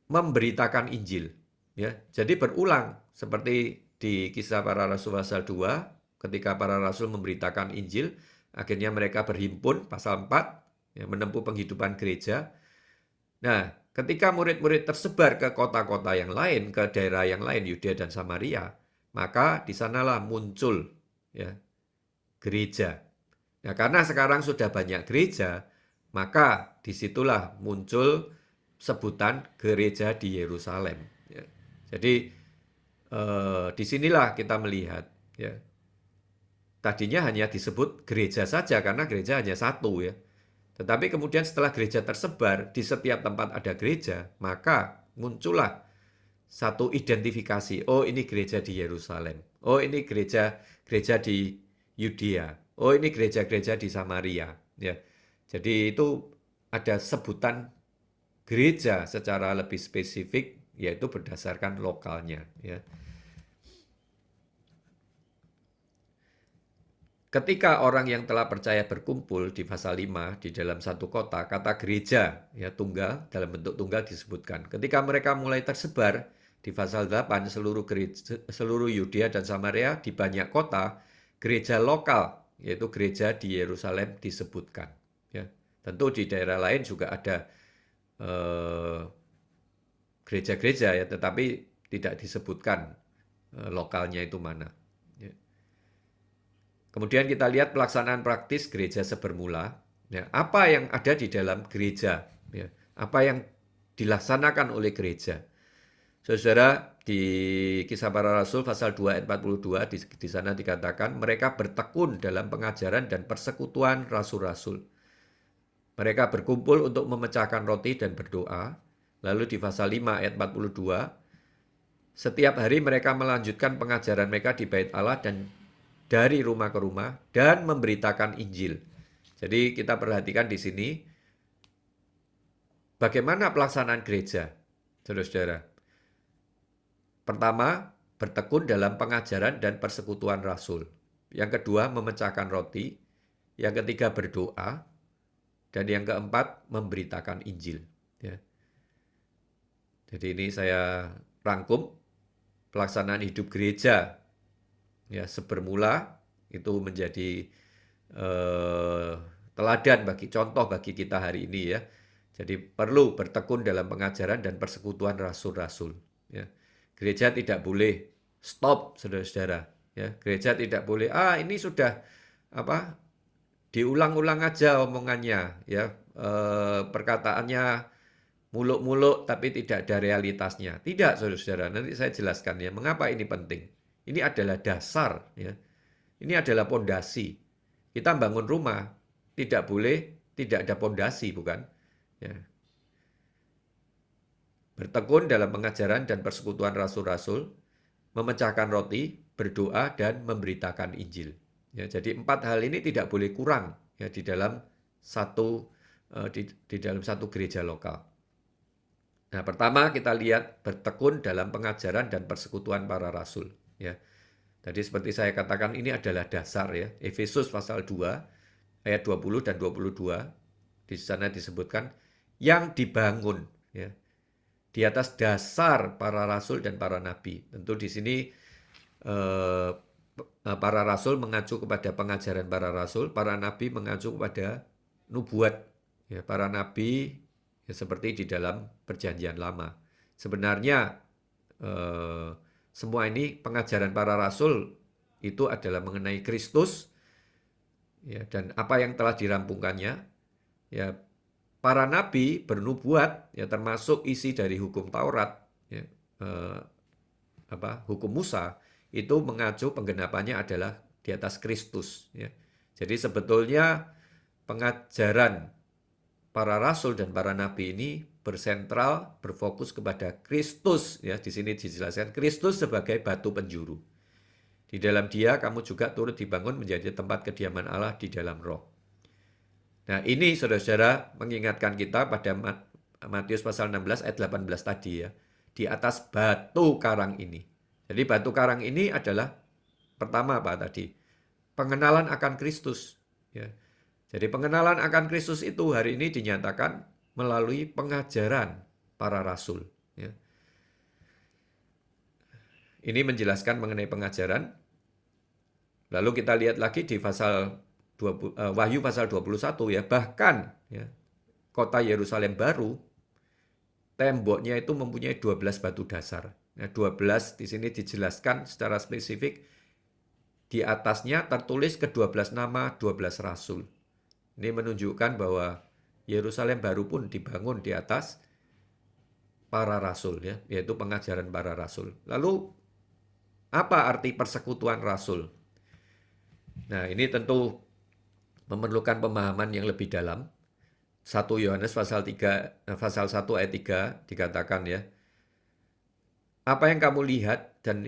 memberitakan Injil. Ya, jadi berulang seperti di Kisah Para Rasul pasal 2, ketika para rasul memberitakan Injil, akhirnya mereka berhimpun, pasal 4, ya, menempuh penghidupan gereja. Nah, ketika murid-murid tersebar ke kota-kota yang lain, ke daerah yang lain, Yudea dan Samaria, maka di sanalah muncul ya, gereja. Nah, karena sekarang sudah banyak gereja, maka disitulah muncul sebutan gereja di Yerusalem. Ya. Jadi disinilah kita melihat ya, tadinya hanya disebut gereja saja karena gereja hanya satu ya, tetapi kemudian setelah gereja tersebar di setiap tempat ada gereja, maka muncullah satu identifikasi. Oh, ini gereja di Yerusalem. Oh, ini gereja di Yudea. Oh, ini gereja-gereja di Samaria. ya. Jadi itu ada sebutan gereja secara lebih spesifik, yaitu berdasarkan lokalnya, ya. Ketika orang yang telah percaya berkumpul di pasal 5 di dalam satu kota, kata gereja ya tunggal dalam bentuk tunggal disebutkan. Ketika mereka mulai tersebar di pasal 8 seluruh Yudea dan Samaria di banyak kota, gereja lokal yaitu gereja di Yerusalem disebutkan. Ya. Tentu di daerah lain juga ada gereja-gereja ya, tetapi tidak disebutkan lokalnya itu mana. Kemudian kita lihat pelaksanaan praktis gereja sebermula. Ya, apa yang ada di dalam gereja? Ya, apa yang dilaksanakan oleh gereja? Saudara, di Kisah Para Rasul pasal 2 ayat 42 di sana dikatakan mereka bertekun dalam pengajaran dan persekutuan rasul-rasul. Mereka berkumpul untuk memecahkan roti dan berdoa. Lalu di pasal 5 ayat 42, setiap hari mereka melanjutkan pengajaran mereka di bait Allah dan dari rumah ke rumah dan memberitakan Injil. Jadi kita perhatikan di sini bagaimana pelaksanaan gereja, saudara-saudara. Pertama, bertekun dalam pengajaran dan persekutuan rasul. Yang kedua, memecahkan roti. Yang ketiga, berdoa. Dan yang keempat, memberitakan Injil. Ya. Jadi ini saya rangkum pelaksanaan hidup gereja. Ya, sebermula itu menjadi teladan contoh bagi kita hari ini ya. Jadi perlu bertekun dalam pengajaran dan persekutuan rasul-rasul. Ya. Gereja tidak boleh stop, saudara-saudara. Ya, gereja tidak boleh. Ini sudah diulang-ulang aja omongannya, ya. Perkataannya muluk-muluk tapi tidak ada realitasnya. Tidak, saudara-saudara. Nanti saya jelaskan ya mengapa ini penting. Ini adalah dasar, ya. Ini adalah pondasi. Kita bangun rumah, tidak boleh tidak ada pondasi, bukan? Ya. Bertekun dalam pengajaran dan persekutuan rasul-rasul, memecahkan roti, berdoa, dan memberitakan Injil. Ya, jadi 4 hal ini tidak boleh kurang ya di dalam satu gereja lokal. Nah, pertama kita lihat bertekun dalam pengajaran dan persekutuan para rasul. Ya. Tadi seperti saya katakan ini adalah dasar ya. Efesus pasal 2 ayat 20 dan 22 di sana disebutkan yang dibangun ya di atas dasar para rasul dan para nabi. Tentu di sini para rasul mengacu kepada pengajaran para rasul, para nabi mengacu kepada nubuat ya, para nabi ya, seperti di dalam perjanjian lama. Sebenarnya semua ini pengajaran para rasul itu adalah mengenai Kristus ya, dan apa yang telah dirampungkannya. Ya, para nabi bernubuat ya termasuk isi dari hukum Taurat ya, hukum Musa itu mengacu penggenapannya adalah di atas Kristus ya. Jadi sebetulnya pengajaran para rasul dan para nabi ini bersentral, berfokus kepada Kristus ya. Di sini dijelaskan Kristus sebagai batu penjuru. Di dalam Dia kamu juga turut dibangun menjadi tempat kediaman Allah di dalam Roh. Nah, ini saudara-saudara mengingatkan kita pada Matius pasal 16 ayat 18 tadi ya. Di atas batu karang ini. Jadi batu karang ini adalah pertama apa tadi? Pengenalan akan Kristus ya. Jadi pengenalan akan Kristus itu hari ini dinyatakan melalui pengajaran para rasul. Ya. Ini menjelaskan mengenai pengajaran. Lalu kita lihat lagi di pasal Wahyu pasal 21 ya. Bahkan ya, kota Yerusalem baru, temboknya itu mempunyai 12 batu dasar. Nah, 12 di sini dijelaskan secara spesifik. Di atasnya tertulis ke-12 nama 12 rasul. Ini menunjukkan bahwa Yerusalem baru pun dibangun di atas para rasul ya, yaitu pengajaran para rasul. Lalu apa arti persekutuan rasul? Nah, ini tentu memerlukan pemahaman yang lebih dalam. 1 Yohanes pasal 1 ayat 3 dikatakan ya. Apa yang kami lihat dan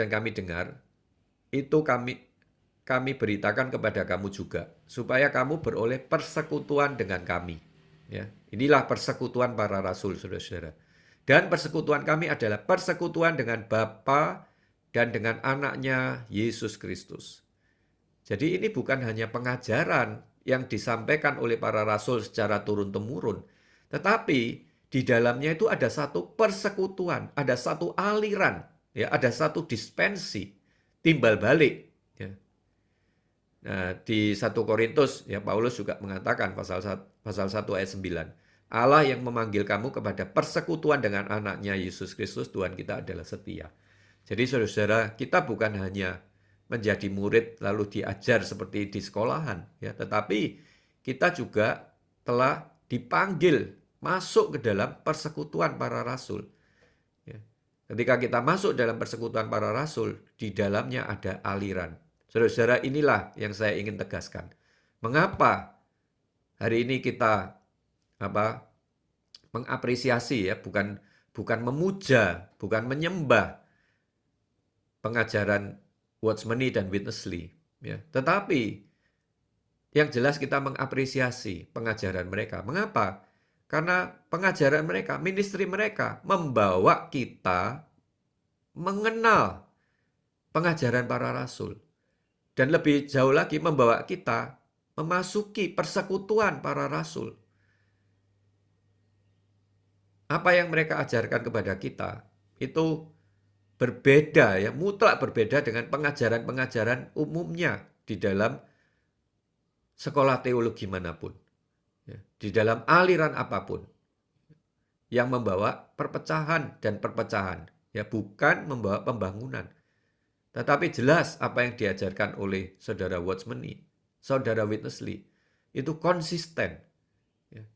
kami dengar itu kami beritakan kepada kamu juga, supaya kamu beroleh persekutuan dengan kami. Ya, inilah persekutuan para rasul, saudara-saudara. Dan persekutuan kami adalah persekutuan dengan Bapa dan dengan anaknya Yesus Kristus. Jadi ini bukan hanya pengajaran yang disampaikan oleh para rasul secara turun-temurun, tetapi di dalamnya itu ada satu persekutuan, ada satu aliran, ya, ada satu dispensi, timbal balik. Ya. Nah, di 1 Korintus, ya, Paulus juga mengatakan pasal 1 ayat 9, Allah yang memanggil kamu kepada persekutuan dengan anaknya Yesus Kristus, Tuhan kita adalah setia. Jadi saudara-saudara, kita bukan hanya menjadi murid lalu diajar seperti di sekolahan, ya, tetapi kita juga telah dipanggil masuk ke dalam persekutuan para rasul. Ya. Ketika kita masuk dalam persekutuan para rasul, di dalamnya ada aliran. Saudara-saudara, inilah yang saya ingin tegaskan. Mengapa hari ini kita mengapresiasi, ya, bukan memuja, bukan menyembah pengajaran Watchmeni dan Witness-Lee, ya. Tetapi yang jelas kita mengapresiasi pengajaran mereka. Mengapa? Karena pengajaran mereka, ministry mereka membawa kita mengenal pengajaran para rasul. Dan lebih jauh lagi membawa kita memasuki persekutuan para rasul. Apa yang mereka ajarkan kepada kita itu berbeda, ya, mutlak berbeda dengan pengajaran-pengajaran umumnya di dalam sekolah teologi manapun, ya, di dalam aliran apapun yang membawa perpecahan dan perpecahan, ya, bukan membawa pembangunan. Tetapi jelas apa yang diajarkan oleh saudara Watchmeni, saudara Witness-Lee, itu konsisten, ya,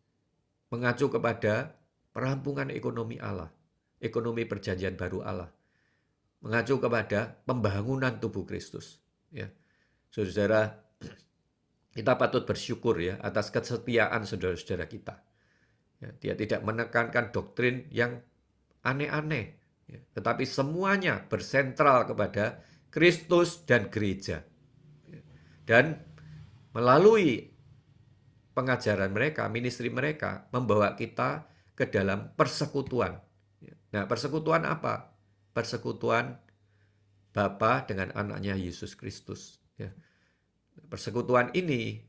mengacu kepada perampungan ekonomi Allah, ekonomi perjanjian baru Allah, mengacu kepada pembangunan tubuh Kristus. Ya. Saudara, kita patut bersyukur, ya, atas kesetiaan saudara-saudara kita. Ya, dia tidak menekankan doktrin yang aneh-aneh, ya, tetapi semuanya bersentral kepada Kristus dan gereja. Ya. Dan melalui pengajaran mereka, ministry mereka, membawa kita ke dalam persekutuan. Ya. Nah, persekutuan apa? Persekutuan Bapa dengan anaknya Yesus Kristus. Ya. Persekutuan ini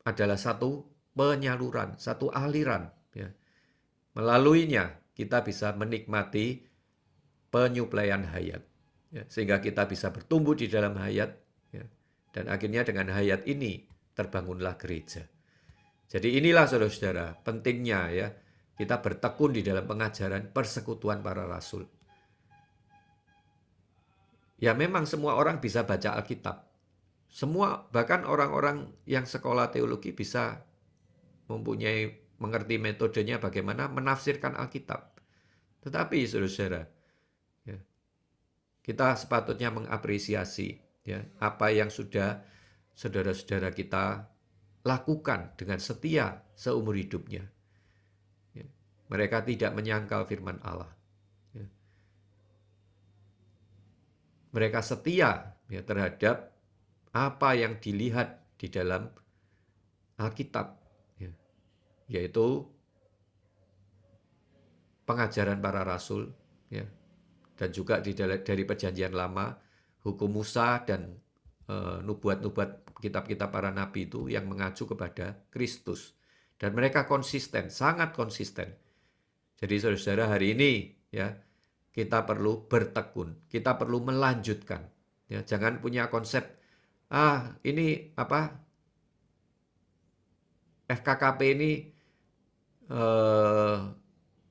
adalah satu penyaluran, satu aliran. Ya. Melaluinya kita bisa menikmati penyuplaian hayat. Ya. Sehingga kita bisa bertumbuh di dalam hayat. Ya. Dan akhirnya dengan hayat ini terbangunlah gereja. Jadi inilah saudara-saudara pentingnya, ya, kita bertekun di dalam pengajaran persekutuan para rasul. Ya, memang semua orang bisa baca Alkitab. Semua, bahkan orang-orang yang sekolah teologi bisa mengerti metodenya bagaimana menafsirkan Alkitab. Tetapi saudara-saudara, ya, kita sepatutnya mengapresiasi, ya, apa yang sudah saudara-saudara kita lakukan dengan setia seumur hidupnya. Ya, mereka tidak menyangkal firman Allah. Ya. Mereka setia, ya, terhadap apa yang dilihat di dalam Alkitab, ya, yaitu pengajaran para rasul, ya, dan juga dari perjanjian lama, hukum Musa dan nubuat-nubuat kitab-kitab para nabi itu yang mengacu kepada Kristus. Dan mereka konsisten, sangat konsisten. Jadi saudara-saudara, hari ini, ya, kita perlu bertekun, kita perlu melanjutkan. Ya, jangan punya konsep, ini FKKP ini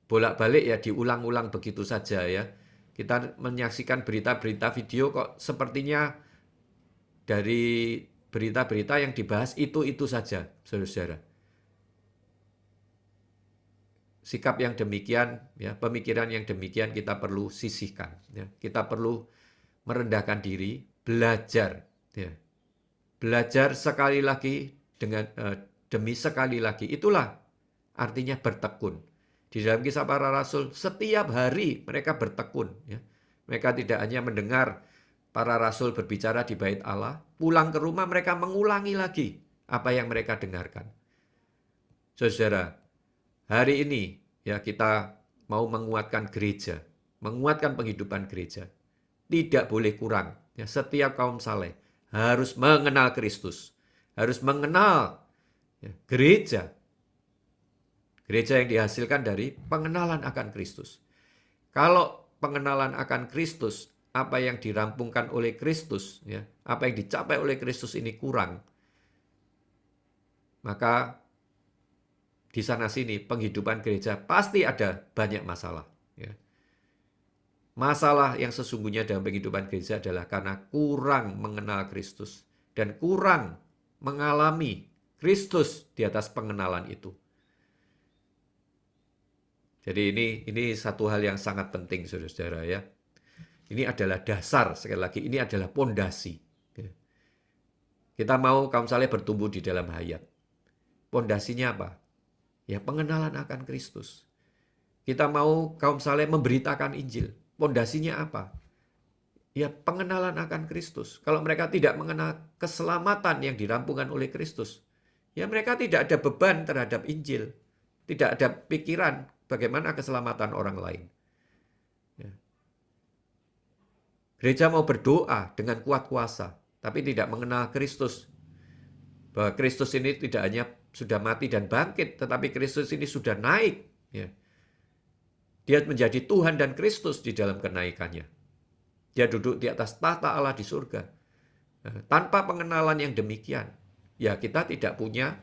bolak-balik, ya, diulang-ulang begitu saja, ya. Kita menyaksikan berita-berita video kok sepertinya dari berita-berita yang dibahas itu saja, saudara-saudara. Sikap yang demikian, ya, pemikiran yang demikian kita perlu sisihkan. Ya. Kita perlu merendahkan diri, belajar, ya. Belajar sekali lagi demi sekali lagi. Itulah artinya bertekun. Di dalam Kisah Para Rasul, setiap hari mereka bertekun. Ya. Mereka tidak hanya mendengar para rasul berbicara di bait Allah, pulang ke rumah mereka mengulangi lagi apa yang mereka dengarkan. Saudara, hari ini ya kita mau menguatkan gereja, menguatkan penghidupan gereja. Tidak boleh kurang. Ya, setiap kaum saleh harus mengenal Kristus, harus mengenal ya, gereja. Gereja yang dihasilkan dari pengenalan akan Kristus. Kalau pengenalan akan Kristus, apa yang dirampungkan oleh Kristus, ya, apa yang dicapai oleh Kristus ini kurang, maka di sana-sini penghidupan gereja pasti ada banyak masalah. Ya. Masalah yang sesungguhnya dalam penghidupan gereja adalah karena kurang mengenal Kristus dan kurang mengalami Kristus di atas pengenalan itu. Jadi ini satu hal yang sangat penting, saudara-saudara ya. Ini adalah dasar, sekali lagi, ini adalah pondasi. Kita mau kaum saleh bertumbuh di dalam hayat. Pondasinya apa? Ya, pengenalan akan Kristus. Kita mau kaum saleh memberitakan Injil. Pondasinya apa? Ya, pengenalan akan Kristus. Kalau mereka tidak mengenal keselamatan yang dirampungkan oleh Kristus, ya mereka tidak ada beban terhadap Injil. Tidak ada pikiran bagaimana keselamatan orang lain. Ya. Gereja mau berdoa dengan kuat kuasa, tapi tidak mengenal Kristus. Bahwa Kristus ini tidak hanya sudah mati dan bangkit, tetapi Kristus ini sudah naik. Ya. Dia menjadi Tuhan dan Kristus di dalam kenaikannya. Dia duduk di atas tahta Allah di surga. Nah, tanpa pengenalan yang demikian, ya kita tidak punya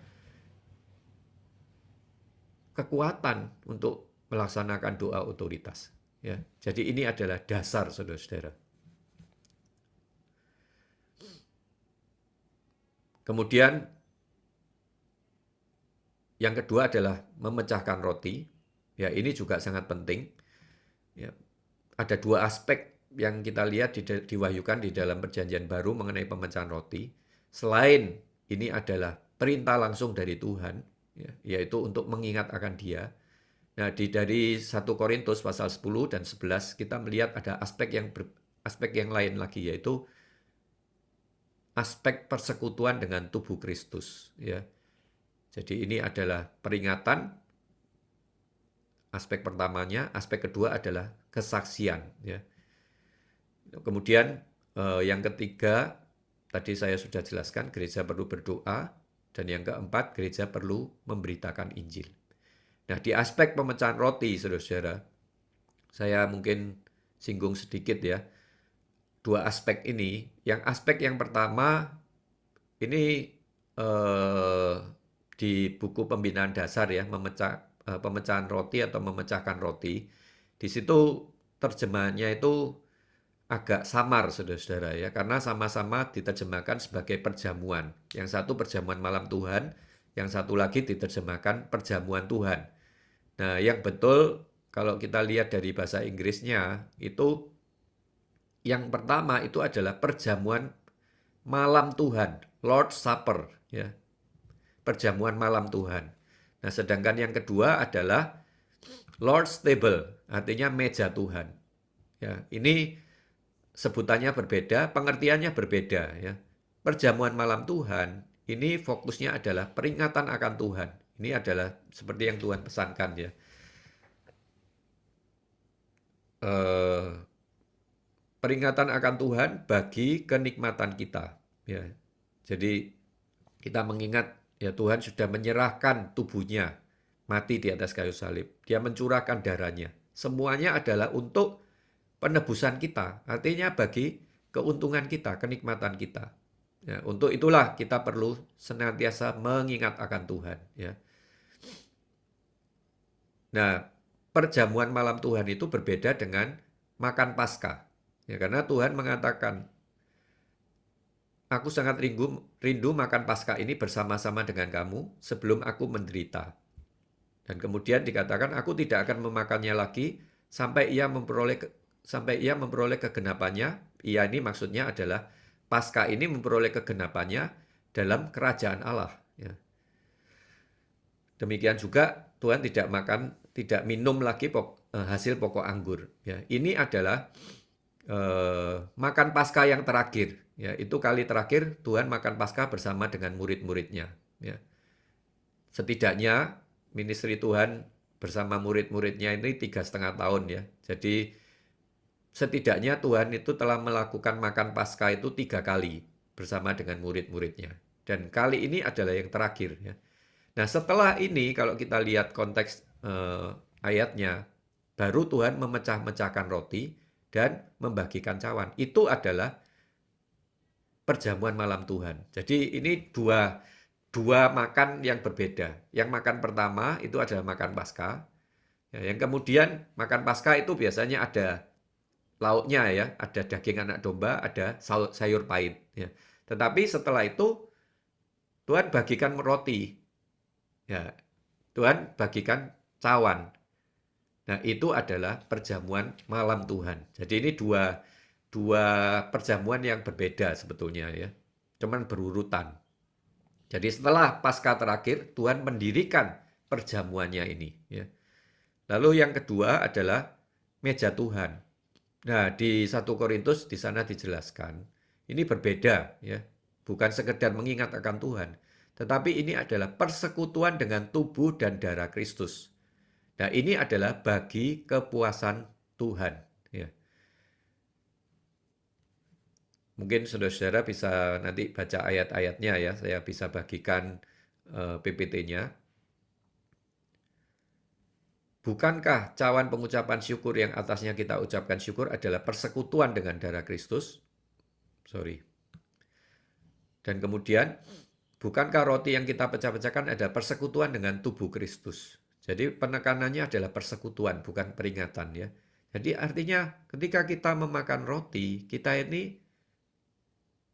kekuatan untuk melaksanakan doa otoritas. Ya. Jadi ini adalah dasar, saudara-saudara. Kemudian yang kedua adalah memecahkan roti. Ya, ini juga sangat penting. Ya, ada dua aspek yang kita lihat diwahyukan di dalam Perjanjian Baru mengenai pemecahan roti. Selain ini adalah perintah langsung dari Tuhan, ya, yaitu untuk mengingat akan Dia. Nah, dari 1 Korintus pasal 10 dan 11 kita melihat ada aspek yang lain lagi, yaitu aspek persekutuan dengan tubuh Kristus. Ya. Jadi ini adalah peringatan. Aspek pertamanya, aspek kedua adalah kesaksian. Ya. Kemudian yang ketiga, tadi saya sudah jelaskan, gereja perlu berdoa. Dan yang keempat, gereja perlu memberitakan Injil. Nah, di aspek pemecahan roti, saudara-saudara, saya mungkin singgung sedikit ya. Dua aspek ini. Yang aspek yang pertama, ini di buku pembinaan dasar ya, pemecahan roti atau memecahkan roti. Di situ terjemahannya itu agak samar, saudara-saudara ya, karena sama-sama diterjemahkan sebagai perjamuan. Yang satu perjamuan malam Tuhan, yang satu lagi diterjemahkan perjamuan Tuhan. Nah, yang betul kalau kita lihat dari bahasa Inggrisnya itu yang pertama itu adalah perjamuan malam Tuhan, Lord's Supper ya. Perjamuan malam Tuhan. Nah, sedangkan yang kedua adalah Lord's Table, artinya meja Tuhan. Ya, ini sebutannya berbeda, pengertiannya berbeda ya. Perjamuan malam Tuhan ini fokusnya adalah peringatan akan Tuhan. Ini adalah seperti yang Tuhan pesankan ya. Peringatan akan Tuhan bagi kenikmatan kita. Ya. Jadi kita mengingat ya Tuhan sudah menyerahkan tubuhnya mati di atas kayu salib. Dia mencurahkan darahnya. Semuanya adalah untuk penebusan kita. Artinya bagi keuntungan kita, kenikmatan kita. Ya, untuk itulah kita perlu senantiasa mengingat akan Tuhan. Ya. Nah, perjamuan malam Tuhan itu berbeda dengan makan Paskah. Ya, karena Tuhan mengatakan, aku sangat rindu makan Paskah ini bersama-sama dengan kamu sebelum aku menderita. Dan kemudian dikatakan, aku tidak akan memakannya lagi sampai ia memperoleh kegenapannya. Ia ini maksudnya adalah Paskah ini memperoleh kegenapannya dalam kerajaan Allah. Ya. Demikian juga Tuhan tidak minum lagi hasil pokok anggur. Ya. Ini adalah makan Paskah yang terakhir. Ya, itu kali terakhir Tuhan makan Paskah bersama dengan murid-muridnya. Ya. Setidaknya ministry Tuhan bersama murid-muridnya ini 3,5 tahun ya. Jadi setidaknya Tuhan itu telah melakukan makan Paskah itu 3 kali bersama dengan murid-muridnya. Dan kali ini adalah yang terakhir ya. Nah, setelah ini kalau kita lihat konteks ayatnya, baru Tuhan memecah-mecahkan roti dan membagikan cawan. Itu adalah perjamuan malam Tuhan. Jadi ini dua makan yang berbeda. Yang makan pertama itu adalah makan Paskah. Ya, yang kemudian makan Paskah itu biasanya ada lauknya ya, ada daging anak domba, ada sayur pahit. Ya. Tetapi setelah itu Tuhan bagikan roti. Ya, Tuhan bagikan cawan. Nah, itu adalah perjamuan malam Tuhan. Jadi ini dua perjamuan yang berbeda sebetulnya ya. Cuman berurutan. Jadi setelah Paskah terakhir, Tuhan mendirikan perjamuannya ini ya. Lalu yang kedua adalah meja Tuhan. Nah, di 1 Korintus di sana dijelaskan, ini berbeda ya. Bukan sekedar mengingat akan Tuhan, tetapi ini adalah persekutuan dengan tubuh dan darah Kristus. Nah, ini adalah bagi kepuasan Tuhan ya. Mungkin saudara-saudara bisa nanti baca ayat-ayatnya ya, saya bisa bagikan PPT-nya. Bukankah cawan pengucapan syukur yang atasnya kita ucapkan syukur adalah persekutuan dengan darah Kristus? Dan kemudian, bukankah roti yang kita pecah-pecahkan ada persekutuan dengan tubuh Kristus? Jadi penekanannya adalah persekutuan, bukan peringatan ya. Jadi artinya ketika kita memakan roti, kita ini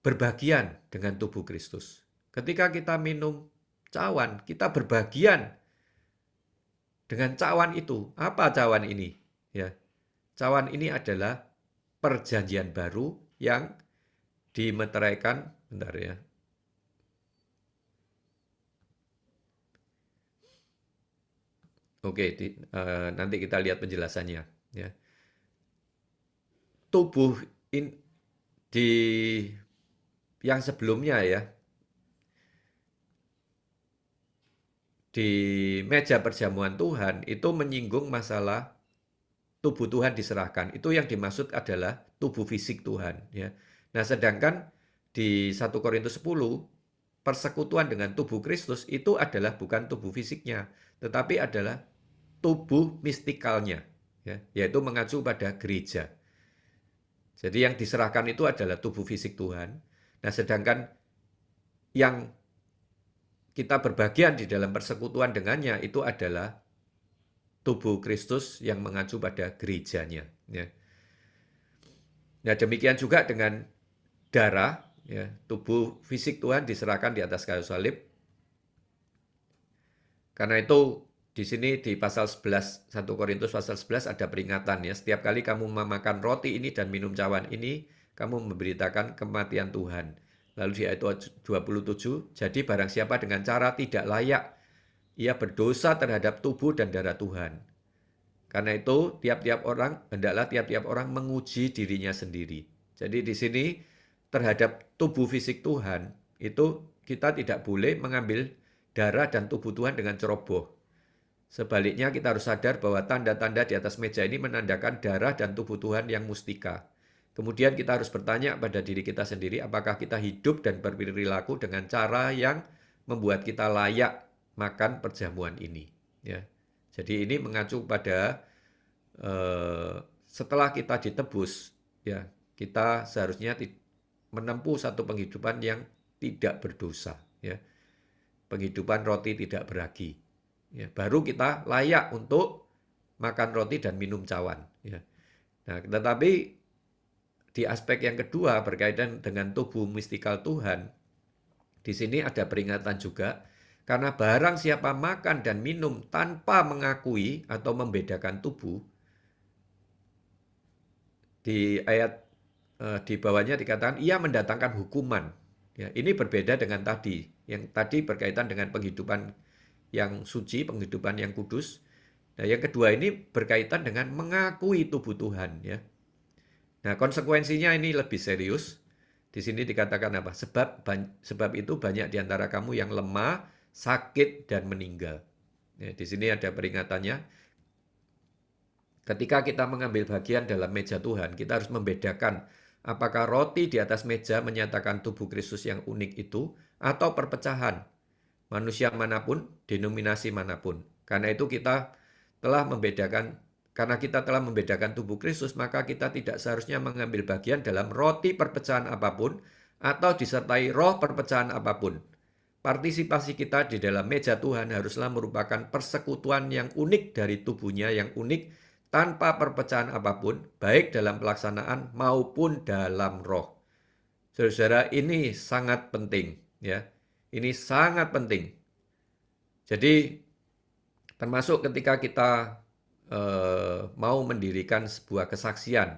berbagian dengan tubuh Kristus. Ketika kita minum cawan, kita berbagian dengan cawan itu. Apa cawan ini? Ya. Cawan ini adalah perjanjian baru yang dimeteraikan, bentar ya. Oke, nanti kita lihat penjelasannya. Ya. Tubuh di yang sebelumnya ya, di meja perjamuan Tuhan itu menyinggung masalah tubuh Tuhan diserahkan. Itu yang dimaksud adalah tubuh fisik Tuhan. Ya. Nah, sedangkan di 1 Korintus 10, persekutuan dengan tubuh Kristus itu adalah bukan tubuh fisiknya, tetapi adalah tubuh mistikalnya, ya, yaitu mengacu pada gereja. Jadi yang diserahkan itu adalah tubuh fisik Tuhan. Nah, sedangkan yang kita berbagian di dalam persekutuan dengannya itu adalah tubuh Kristus yang mengacu pada gerejanya. Ya. Nah, demikian juga dengan darah, ya, tubuh fisik Tuhan diserahkan di atas kayu salib. Karena itu di sini di pasal 11, 1 Korintus pasal 11 ada peringatan ya. Setiap kali kamu memakan roti ini dan minum cawan ini, kamu memberitakan kematian Tuhan. Lalu di ayat 27, jadi barang siapa dengan cara tidak layak, ia berdosa terhadap tubuh dan darah Tuhan. Karena itu hendaklah tiap-tiap orang menguji dirinya sendiri. Jadi di sini terhadap tubuh fisik Tuhan, itu kita tidak boleh mengambil darah dan tubuh Tuhan dengan ceroboh. Sebaliknya kita harus sadar bahwa tanda-tanda di atas meja ini menandakan darah dan tubuh Tuhan yang mustika. Kemudian kita harus bertanya pada diri kita sendiri apakah kita hidup dan berperilaku dengan cara yang membuat kita layak makan perjamuan ini. Ya. Jadi ini mengacu pada setelah kita ditebus, ya kita seharusnya menempuh satu penghidupan yang tidak berdosa. Ya. Penghidupan roti tidak beragi. Ya, baru kita layak untuk makan roti dan minum cawan. Ya. Nah, tetapi di aspek yang kedua berkaitan dengan tubuh mistikal Tuhan, di sini ada peringatan juga, karena barang siapa makan dan minum tanpa mengakui atau membedakan tubuh, di ayat di bawahnya dikatakan ia mendatangkan hukuman. Ya, ini berbeda dengan tadi. Yang tadi berkaitan dengan penghidupan yang suci, penghidupan yang kudus. Nah, yang kedua ini berkaitan dengan mengakui tubuh Tuhan. Ya. Nah, konsekuensinya ini lebih serius. Di sini dikatakan apa? Sebab itu banyak di antara kamu yang lemah, sakit, dan meninggal. Ya, di sini ada peringatannya. Ketika kita mengambil bagian dalam meja Tuhan, kita harus membedakan apakah roti di atas meja menyatakan tubuh Kristus yang unik itu, atau perpecahan manusia manapun, denominasi manapun. Karena itu kita telah membedakan, karena kita telah membedakan tubuh Kristus, maka kita tidak seharusnya mengambil bagian dalam roti perpecahan apapun, atau disertai roh perpecahan apapun. Partisipasi kita di dalam meja Tuhan haruslah merupakan persekutuan yang unik dari tubuhnya yang unik, tanpa perpecahan apapun, baik dalam pelaksanaan maupun dalam roh. Saudara-saudara, ini sangat penting, ya. Ini sangat penting. Jadi, termasuk ketika kita mau mendirikan sebuah kesaksian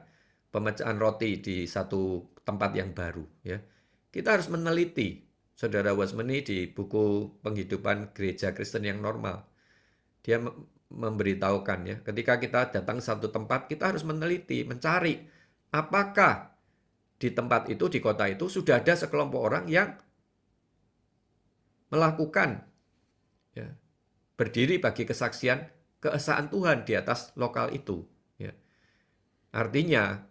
pemecahan roti di satu tempat yang baru, ya. Kita harus meneliti. Saudara Wasmeni di buku Penghidupan Gereja Kristen yang Normal, dia memberitahukan, ya, ketika kita datang satu tempat, kita harus meneliti, mencari apakah di tempat itu, di kota itu sudah ada sekelompok orang yang melakukan, ya, berdiri bagi kesaksian keesaan Tuhan di atas lokal itu. Ya. Artinya,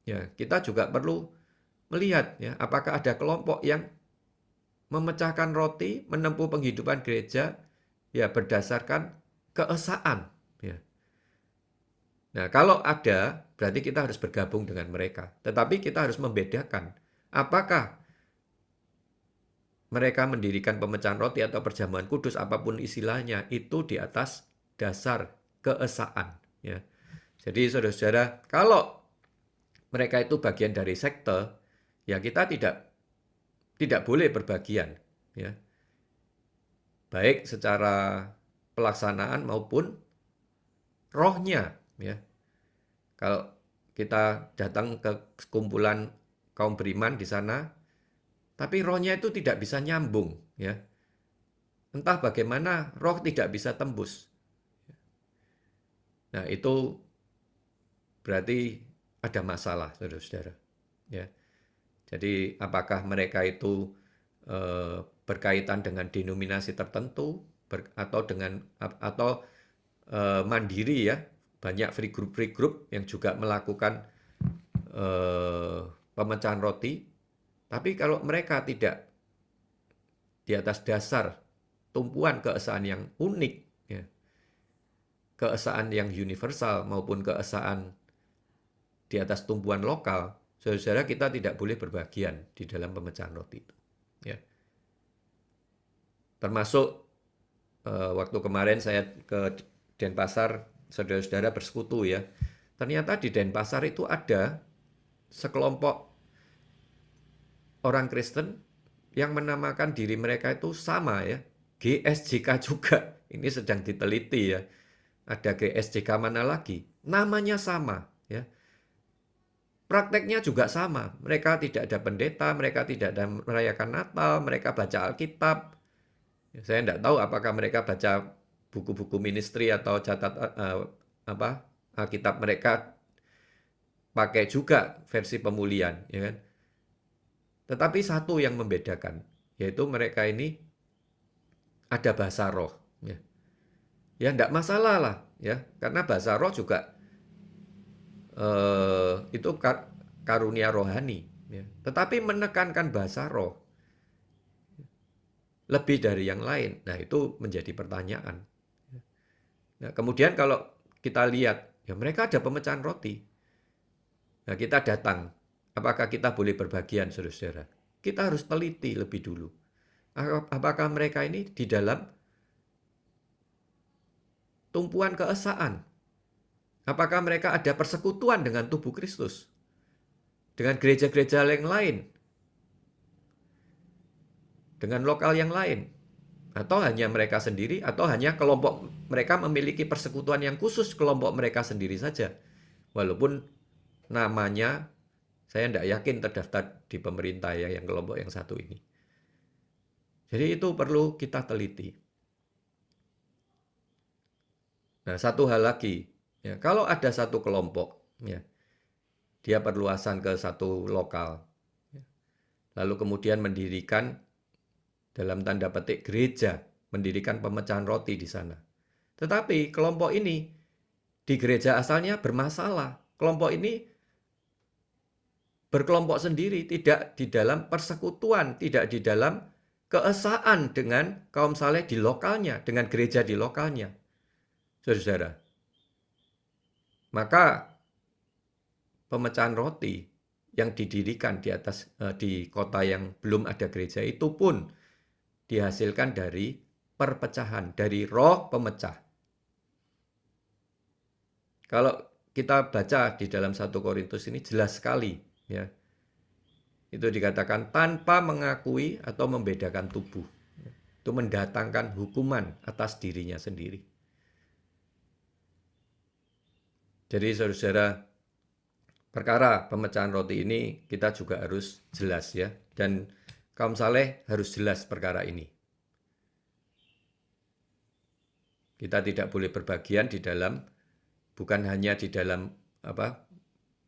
ya, kita juga perlu melihat, ya, apakah ada kelompok yang memecahkan roti, menempuh penghidupan gereja, ya, berdasarkan keesaan. Ya. Nah, kalau ada, berarti kita harus bergabung dengan mereka. Tetapi kita harus membedakan, apakah mereka mendirikan pemecahan roti atau perjamuan kudus, apapun istilahnya, itu di atas dasar keesaan. Ya. Jadi saudara-saudara, kalau mereka itu bagian dari sekte, ya kita tidak boleh berbagian. Ya. Baik secara pelaksanaan maupun rohnya. Ya. Kalau kita datang ke kumpulan kaum beriman di sana, tapi rohnya itu tidak bisa nyambung, ya. Entah bagaimana roh tidak bisa tembus. Nah, itu berarti ada masalah, saudara-saudara. Ya. Jadi, apakah mereka itu berkaitan dengan denominasi tertentu atau mandiri, ya. Banyak free group yang juga melakukan pemecahan roti. Tapi kalau mereka tidak di atas dasar tumpuan keesaan yang unik, ya, keesaan yang universal maupun keesaan di atas tumpuan lokal, saudara-saudara, kita tidak boleh berbagian di dalam pemecahan roti itu. Ya. Termasuk waktu kemarin saya ke Denpasar, saudara-saudara bersekutu, ya. Ternyata di Denpasar itu ada sekelompok orang Kristen yang menamakan diri mereka itu sama, ya, GSJK juga. Ini sedang diteliti, ya. Ada GSJK mana lagi? Namanya sama, ya. Prakteknya juga sama. Mereka tidak ada pendeta, mereka tidak ada merayakan Natal, mereka baca Alkitab. Saya tidak tahu apakah mereka baca buku-buku ministry atau Alkitab mereka pakai juga versi pemulihan, ya kan? Tetapi satu yang membedakan, yaitu mereka ini ada bahasa roh. Ya, ya tidak masalah lah, ya, karena bahasa roh juga itu karunia rohani. Ya. Tetapi menekankan bahasa roh lebih dari yang lain. Nah, itu menjadi pertanyaan. Nah, kemudian kalau kita lihat, ya mereka ada pemecahan roti. Nah, kita datang. Apakah kita boleh berbagian, saudara-saudara? Kita harus teliti lebih dulu. Apakah mereka ini di dalam tumpuan keesaan? Apakah mereka ada persekutuan dengan tubuh Kristus? Dengan gereja-gereja yang lain? Dengan lokal yang lain? Atau hanya mereka sendiri? Atau hanya kelompok mereka memiliki persekutuan yang khusus kelompok mereka sendiri saja? Walaupun namanya saya tidak yakin terdaftar di pemerintah, ya, yang kelompok yang satu ini. Jadi itu perlu kita teliti. Nah, satu hal lagi, ya, kalau ada satu kelompok, ya, dia perluasan ke satu lokal. Lalu kemudian mendirikan dalam tanda petik gereja, mendirikan pemecahan roti di sana. Tetapi kelompok ini di gereja asalnya bermasalah. Kelompok ini berkelompok sendiri, tidak di dalam persekutuan, tidak di dalam keesaan dengan kaum saleh di lokalnya, dengan gereja di lokalnya. Saudara-saudara, maka pemecahan roti yang didirikan di kota yang belum ada gereja itu pun dihasilkan dari perpecahan, dari roh pemecah. Kalau kita baca di dalam 1 Korintus ini jelas sekali, ya. Itu dikatakan tanpa mengakui atau membedakan tubuh. Itu mendatangkan hukuman atas dirinya sendiri. Jadi saudara-saudara, perkara pemecahan roti ini kita juga harus jelas, ya. Dan kaum saleh harus jelas perkara ini. Kita tidak boleh berbagian di dalam, bukan hanya di dalam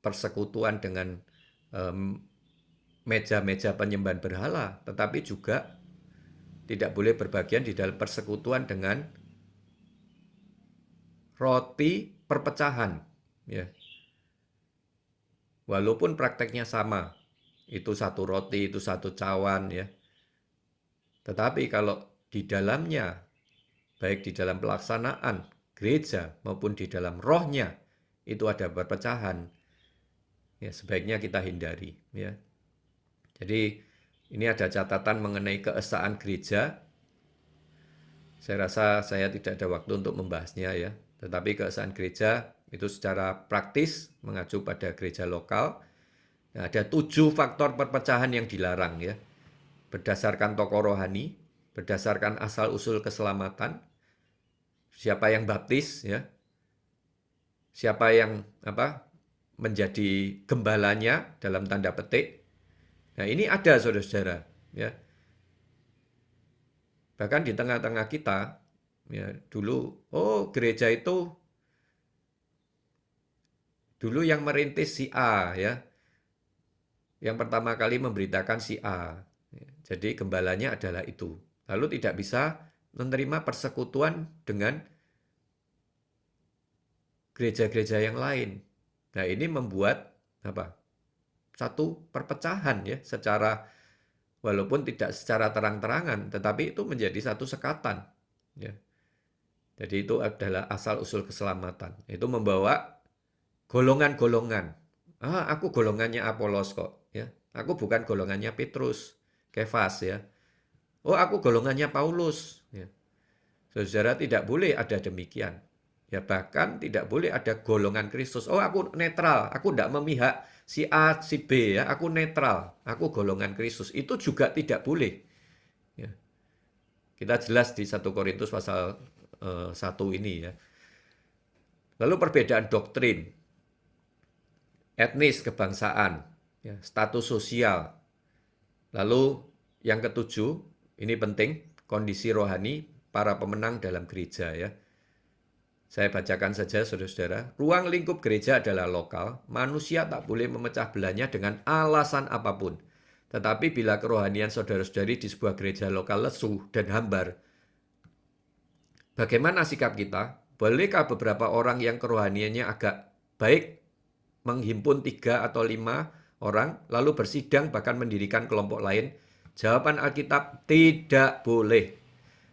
persekutuan dengan meja-meja penyembahan berhala, tetapi juga tidak boleh berbagian di dalam persekutuan dengan roti perpecahan, ya. Walaupun prakteknya sama, itu satu roti, itu satu cawan, ya. Tetapi kalau di dalamnya, baik di dalam pelaksanaan gereja maupun di dalam rohnya, itu ada perpecahan, ya sebaiknya kita hindari, ya. Jadi ini ada catatan mengenai keesaan gereja. Saya rasa saya tidak ada waktu untuk membahasnya, ya. Tetapi keesaan gereja itu secara praktis mengacu pada gereja lokal. Nah, ada 7 faktor perpecahan yang dilarang, ya. Berdasarkan tokoh rohani, berdasarkan asal-usul keselamatan, siapa yang baptis, ya. Siapa yang menjadi gembalanya dalam tanda petik. Nah, ini ada saudara-saudara, ya. Bahkan di tengah-tengah kita, ya, dulu gereja itu dulu yang merintis si A, ya. Yang pertama kali memberitakan si A. Jadi gembalanya adalah itu. Lalu tidak bisa menerima persekutuan dengan gereja-gereja yang lain. Nah, ini membuat satu perpecahan, ya, walaupun tidak secara terang-terangan, tetapi itu menjadi satu sekatan, ya. Jadi itu adalah asal-usul keselamatan. Itu membawa golongan-golongan. Aku golongannya Apolos kok, ya. Aku bukan golongannya Petrus, Kefas, ya. Aku golongannya Paulus, ya. Saudara, tidak boleh ada demikian. Ya, bahkan tidak boleh ada golongan Kristus. Aku netral, aku tidak memihak si A, si B, ya. Aku netral, aku golongan Kristus. Itu juga tidak boleh, ya. Kita jelas di 1 Korintus pasal 1 ini, ya. Lalu perbedaan doktrin, etnis, kebangsaan, ya, status sosial. Lalu yang ketujuh, ini penting, kondisi rohani para pemenang dalam gereja, ya. Saya bacakan saja saudara-saudara. Ruang lingkup gereja adalah lokal. Manusia tak boleh memecah belahnya dengan alasan apapun. Tetapi bila kerohanian saudara-saudari di sebuah gereja lokal lesu dan hambar, bagaimana sikap kita? Bolehkah beberapa orang yang kerohaniannya agak baik menghimpun 3 atau 5 orang, lalu bersidang bahkan mendirikan kelompok lain? Jawaban Alkitab, tidak boleh.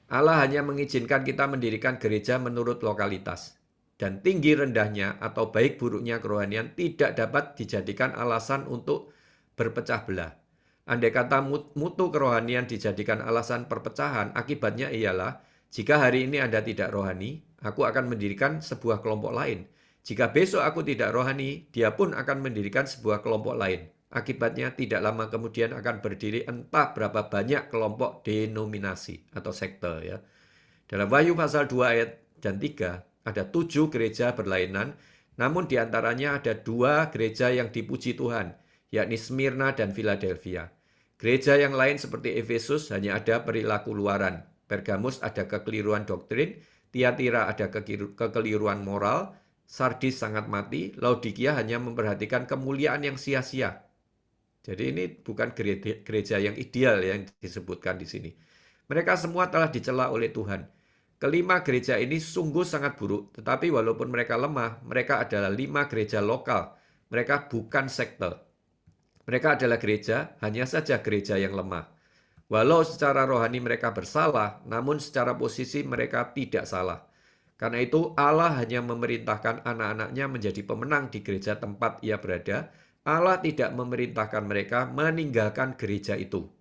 Allah hanya mengizinkan kita mendirikan gereja menurut lokalitas. Dan tinggi rendahnya atau baik buruknya kerohanian tidak dapat dijadikan alasan untuk berpecah belah. Andai kata mutu kerohanian dijadikan alasan perpecahan, akibatnya ialah, jika hari ini Anda tidak rohani, aku akan mendirikan sebuah kelompok lain. Jika besok aku tidak rohani, dia pun akan mendirikan sebuah kelompok lain. Akibatnya tidak lama kemudian akan berdiri entah berapa banyak kelompok denominasi atau sekte, ya. Dalam Wahyu pasal 2 ayat dan 3 ada 7 gereja berlainan, namun diantaranya ada 2 gereja yang dipuji Tuhan, yakni Smyrna dan Philadelphia. Gereja yang lain seperti Efesus hanya ada perilaku luaran, Pergamus ada kekeliruan doktrin, Tiatira ada kekeliruan moral, Sardis sangat mati, Laodikia hanya memperhatikan kemuliaan yang sia-sia. Jadi ini bukan gereja yang ideal yang disebutkan di sini. Mereka semua telah dicela oleh Tuhan. Kelima gereja ini sungguh sangat buruk, tetapi walaupun mereka lemah, mereka adalah 5 gereja lokal. Mereka bukan sekte. Mereka adalah gereja, hanya saja gereja yang lemah. Walau secara rohani mereka bersalah, namun secara posisi mereka tidak salah. Karena itu Allah hanya memerintahkan anak-anaknya menjadi pemenang di gereja tempat ia berada. Allah tidak memerintahkan mereka meninggalkan gereja itu.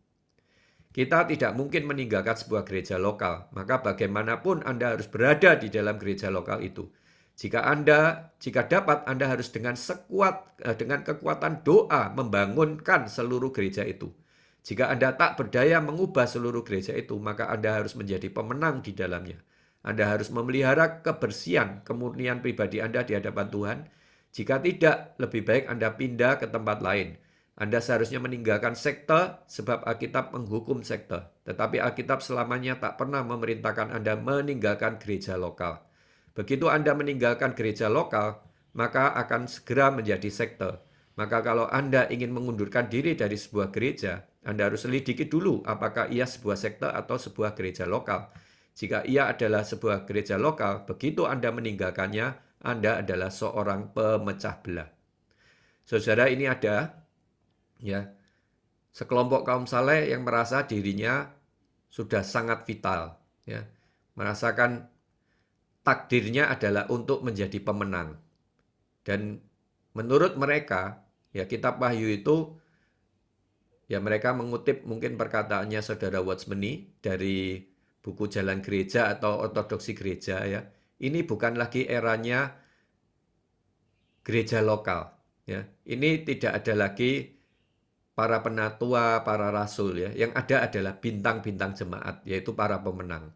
Kita tidak mungkin meninggalkan sebuah gereja lokal, maka bagaimanapun Anda harus berada di dalam gereja lokal itu. Jika dapat, Anda harus dengan kekuatan doa membangunkan seluruh gereja itu. Jika Anda tak berdaya mengubah seluruh gereja itu, maka Anda harus menjadi pemenang di dalamnya. Anda harus memelihara kebersihan, kemurnian pribadi Anda di hadapan Tuhan. Jika tidak, lebih baik Anda pindah ke tempat lain. Anda seharusnya meninggalkan sekte sebab Alkitab menghukum sekte. Tetapi Alkitab selamanya tak pernah memerintahkan Anda meninggalkan gereja lokal. Begitu Anda meninggalkan gereja lokal, maka akan segera menjadi sekte. Maka kalau Anda ingin mengundurkan diri dari sebuah gereja, Anda harus selidiki dulu apakah ia sebuah sekte atau sebuah gereja lokal. Jika ia adalah sebuah gereja lokal, begitu Anda meninggalkannya, Anda adalah seorang pemecah belah. Saudara, ini ada sekelompok kaum saleh yang merasa dirinya sudah sangat vital, merasakan takdirnya adalah untuk menjadi pemenang. Dan menurut mereka, kitab Wahyu itu, mereka mengutip mungkin perkataannya Saudara Watchmeni dari buku Jalan Gereja atau Ortodoksi Gereja. Ini bukan lagi eranya gereja lokal. Ini tidak ada lagi para penatua, para rasul. Yang ada adalah bintang-bintang jemaat, yaitu para pemenang.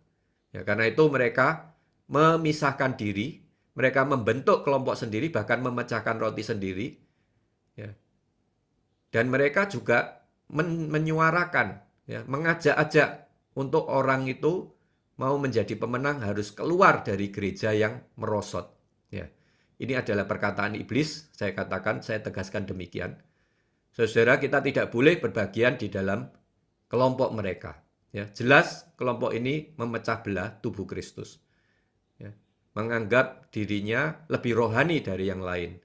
Karena itu mereka memisahkan diri, mereka membentuk kelompok sendiri, bahkan memecahkan roti sendiri. Dan mereka juga menyuarakan, mengajak-ajak untuk orang itu mau menjadi pemenang harus keluar dari gereja yang merosot. Ini adalah perkataan iblis, saya tegaskan demikian. Saudara, kita tidak boleh berbagian di dalam kelompok mereka. Jelas kelompok ini memecah belah tubuh Kristus. Menganggap dirinya lebih rohani dari yang lain.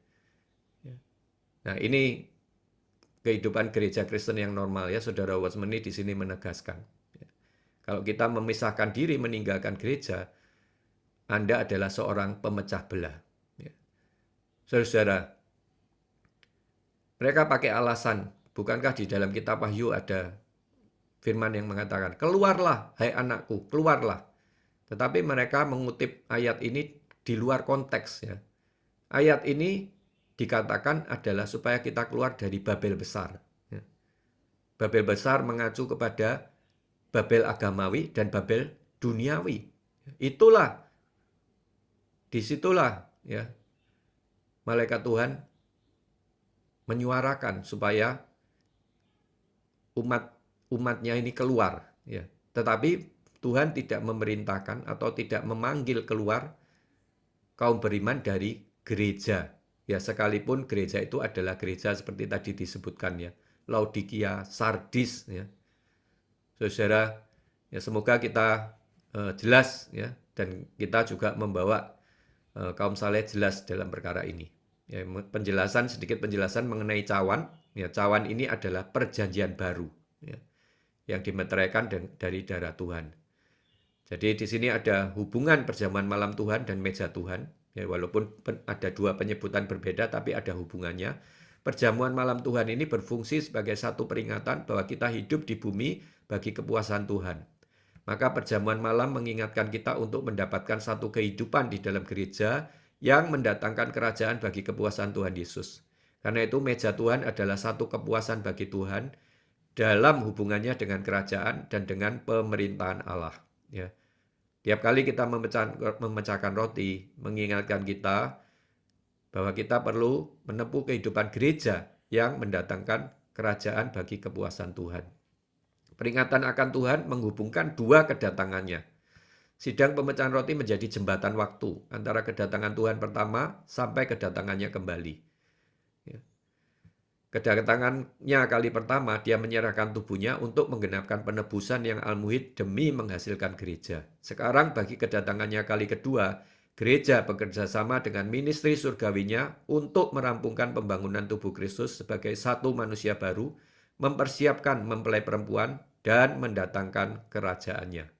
Nah, ini kehidupan gereja Kristen yang normal, Saudara Watchmeni di sini menegaskan. Kalau kita memisahkan diri meninggalkan gereja, Anda adalah seorang pemecah belah. Saudara, mereka pakai alasan, bukankah di dalam kitab Wahyu ada firman yang mengatakan, keluarlah hai anakku, keluarlah. Tetapi mereka mengutip ayat ini di luar konteks. Ayat ini dikatakan adalah supaya kita keluar dari Babel besar. Babel besar mengacu kepada Babel agamawi dan Babel duniawi. Disitulah malaikat Tuhan menyuarakan supaya umatnya ini keluar. Tetapi Tuhan tidak memerintahkan atau tidak memanggil keluar kaum beriman dari gereja. Sekalipun gereja itu adalah gereja seperti tadi disebutkan, Laodikia, Sardis. Saudara, semoga kita jelas, dan kita juga membawa kaum saleh jelas dalam perkara ini. Sedikit penjelasan mengenai cawan. Cawan ini adalah perjanjian baru, yang dimeteraikan dari darah Tuhan. Jadi di sini ada hubungan perjamuan malam Tuhan dan meja Tuhan. Walaupun ada dua penyebutan berbeda, tapi ada hubungannya. Perjamuan malam Tuhan ini berfungsi sebagai satu peringatan bahwa kita hidup di bumi bagi kepuasan Tuhan. Maka perjamuan malam mengingatkan kita untuk mendapatkan satu kehidupan di dalam gereja yang mendatangkan kerajaan bagi kepuasan Tuhan Yesus. Karena itu meja Tuhan adalah satu kepuasan bagi Tuhan dalam hubungannya dengan kerajaan dan dengan pemerintahan Allah. Tiap kali kita memecahkan roti, mengingatkan kita bahwa kita perlu menempuh kehidupan gereja yang mendatangkan kerajaan bagi kepuasan Tuhan. Peringatan akan Tuhan menghubungkan dua kedatangannya. Sidang pemecahan roti menjadi jembatan waktu antara kedatangan Tuhan pertama sampai kedatangannya kembali. Ya. Kedatangannya kali pertama, dia menyerahkan tubuhnya untuk menggenapkan penebusan yang al-muhid demi menghasilkan gereja. Sekarang bagi kedatangannya kali kedua, gereja bekerja sama dengan ministry surgawinya untuk merampungkan pembangunan tubuh Kristus sebagai satu manusia baru, mempersiapkan mempelai perempuan, dan mendatangkan kerajaannya.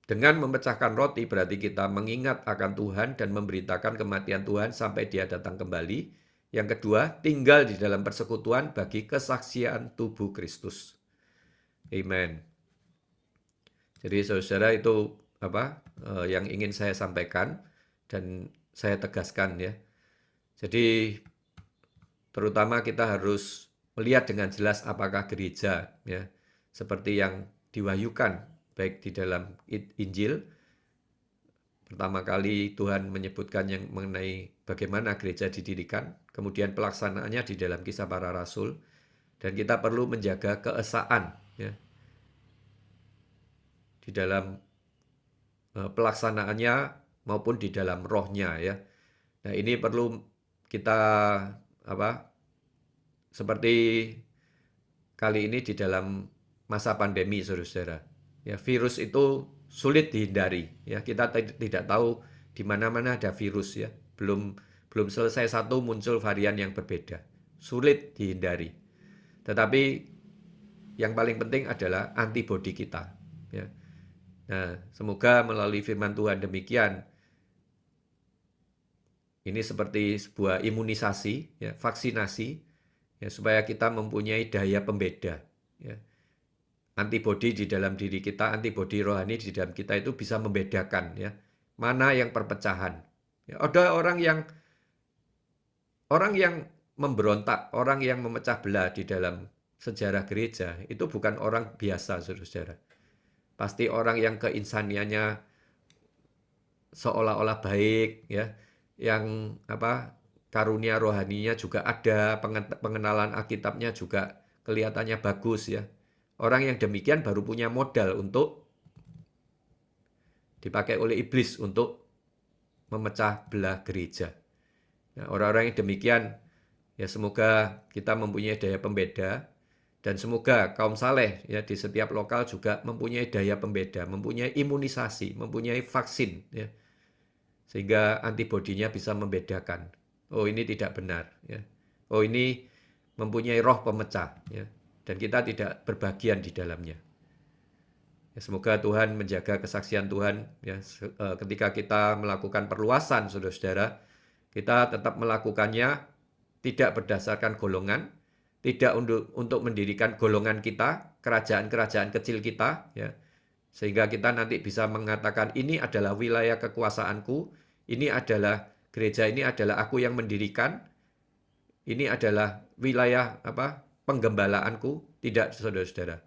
Dengan memecahkan roti berarti kita mengingat akan Tuhan dan memberitakan kematian Tuhan sampai dia datang kembali. Yang kedua, tinggal di dalam persekutuan bagi kesaksian tubuh Kristus. Amen. Jadi saudara itu yang ingin saya sampaikan dan saya tegaskan ya. Jadi terutama kita harus melihat dengan jelas apakah gereja ya seperti yang diwahyukan baik di dalam Injil. Pertama kali Tuhan menyebutkan yang mengenai bagaimana gereja didirikan, kemudian pelaksanaannya di dalam Kisah Para Rasul, dan kita perlu menjaga keesaan ya, di dalam pelaksanaannya maupun di dalam rohnya ya. Nah ini perlu kita seperti kali ini di dalam masa pandemi saudara-saudara. Ya, virus itu sulit dihindari. Ya, kita tidak tahu di mana-mana ada virus ya. Belum selesai satu muncul varian yang berbeda. Sulit dihindari. Tetapi yang paling penting adalah antibodi kita. Ya. Nah, semoga melalui firman Tuhan demikian. Ini seperti sebuah imunisasi, ya, vaksinasi, ya, supaya kita mempunyai daya pembeda. Ya. Antibodi di dalam diri kita, antibodi rohani di dalam kita itu bisa membedakan ya mana yang perpecahan. Ya, ada orang yang memberontak, orang yang memecah belah di dalam sejarah gereja itu bukan orang biasa, saudara-saudara. Pasti orang yang keinsaniannya seolah-olah baik, ya, yang karunia rohaninya juga ada, pengenalan Alkitabnya juga kelihatannya bagus ya. Orang yang demikian baru punya modal untuk dipakai oleh iblis untuk memecah belah gereja. Nah, orang-orang yang demikian, ya semoga kita mempunyai daya pembeda, dan semoga kaum saleh ya di setiap lokal juga mempunyai daya pembeda, mempunyai imunisasi, mempunyai vaksin, ya, sehingga antibodinya bisa membedakan. Oh ini tidak benar, ya. Oh ini mempunyai roh pemecah, ya. Dan kita tidak berbagian di dalamnya. Ya, semoga Tuhan menjaga kesaksian Tuhan ya, ketika kita melakukan perluasan, saudara-saudara, kita tetap melakukannya tidak berdasarkan golongan, tidak untuk mendirikan golongan kita, kerajaan-kerajaan kecil kita, ya, sehingga kita nanti bisa mengatakan ini adalah wilayah kekuasaanku, ini adalah gereja, ini adalah aku yang mendirikan, ini adalah wilayah penggembalaanku. Tidak, saudara-saudara.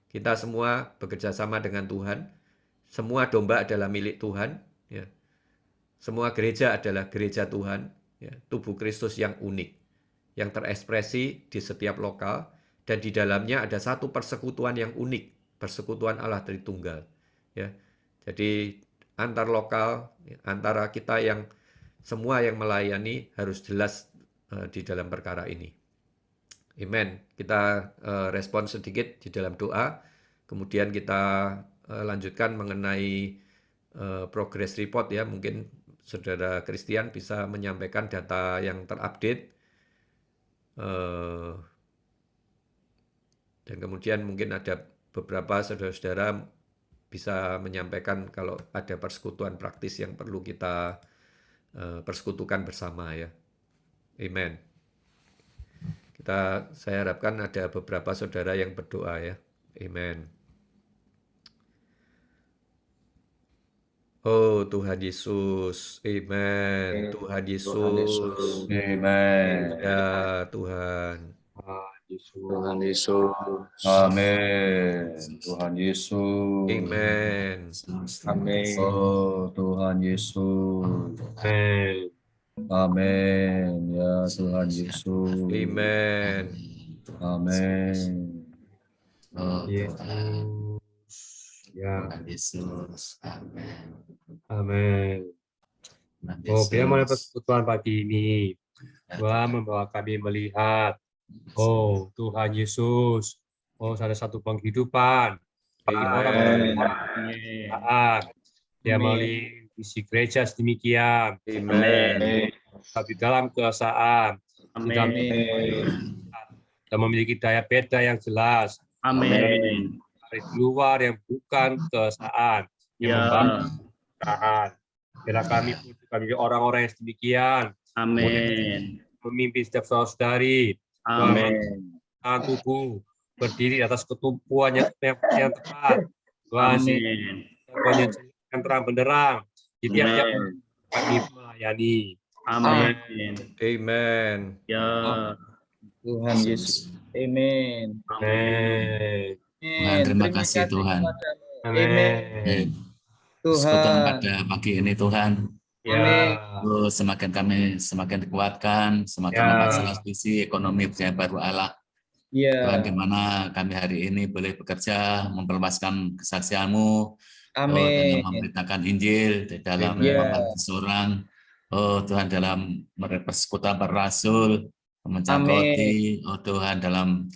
Kita semua bekerja sama dengan Tuhan. Semua domba adalah milik Tuhan. Ya. Semua gereja adalah gereja Tuhan. Ya. Tubuh Kristus yang unik. Yang terekspresi di setiap lokal. Dan di dalamnya ada satu persekutuan yang unik. Persekutuan Allah Tritunggal. Ya. Jadi antar lokal, antara kita yang semua yang melayani harus jelas di dalam perkara ini. Amen. Kita respon sedikit di dalam doa. Kemudian kita lanjutkan mengenai progress report ya. Mungkin saudara Christian bisa menyampaikan data yang terupdate. Dan kemudian mungkin ada beberapa saudara-saudara bisa menyampaikan kalau ada persekutuan praktis yang perlu kita persekutukan bersama ya. Amen. Saya harapkan ada beberapa saudara yang berdoa ya. Amen. Oh Tuhan Yesus. Amen. Tuhan Yesus. Amen. Ya Tuhan. Tuhan Yesus. Amin. Tuhan Yesus. Amen. Amin. Oh Tuhan Yesus. Amin. Amin. Ya Tuhan Yesus. Amen. Amin. Yesus. Ya. Tuhan Yesus. Amin. Amin. Tuhan Oh, biar mulai Yesus. persekutuan pagi ini, Ya, Tuhan Tuhan. membawa kami melihat, oh Tuhan Yesus, oh ada satu penghidupan bagi orang-orang Amen. taat, ya melalui visi gereja sedemikian, Amen. di dalam keesaan, di dalam dan memiliki daya beda yang jelas, Amin. dari luar yang bukan keesaan, yang membangun taat. Bila kami pun juga menjadi orang-orang yang sedemikian, Amin. memimpin setiap saudari, Amin. tubuh berdiri atas ketumpuan yang tepat, Tuhan, Amin. yang terang benderang di tiap-tiap Amin. kami melayani. Amin. Amen. Ya. Tuhan Yesus. Amin. Amin. Tuhan, terima kasih Tuhan. Amin. Persekutuan Tuhan. pada pagi ini Tuhan. Ya. Oh, semakin kami semakin dikuatkan, semakin masalah visi ekonomi yang baru Allah. Tuhan, di mana kami hari ini boleh bekerja, memperluaskan kesaksian-Mu, dalam memberitakan Injil, di dalam membantu seorang, Tuhan, dalam persekutuan para rasul, memecahkan roti, Tuhan, dalam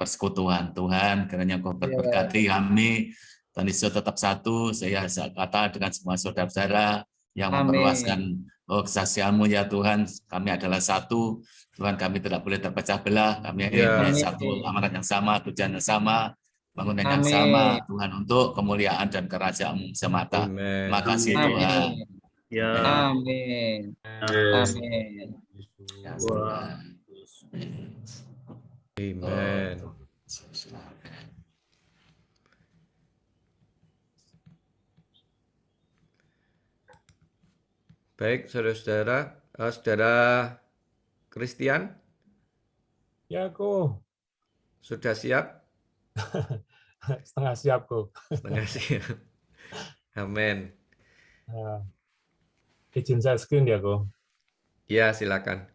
persekutuan. Tuhan, kiranya Kau berberkati kami, Tuhan Yesus tetap satu, saya kata dengan semua saudara-saudara yang memperluaskan kesaksian-Mu, ya Tuhan, kami adalah satu. Tuhan, kami tidak boleh terpecah belah, kami punya satu amanat yang sama, tujuan yang sama, bangunan yang sama, Tuhan, untuk kemuliaan dan kerajaan-Mu semata. Terima kasih Tuhan. Ya. Amin. Amin. Amen. Baik, saudara-saudara, saudara Christian, Ya, Ko. sudah siap? Setengah siap, Ko. Setengah siap. Amin. Izin share screen ya, Ko. Ya, silakan.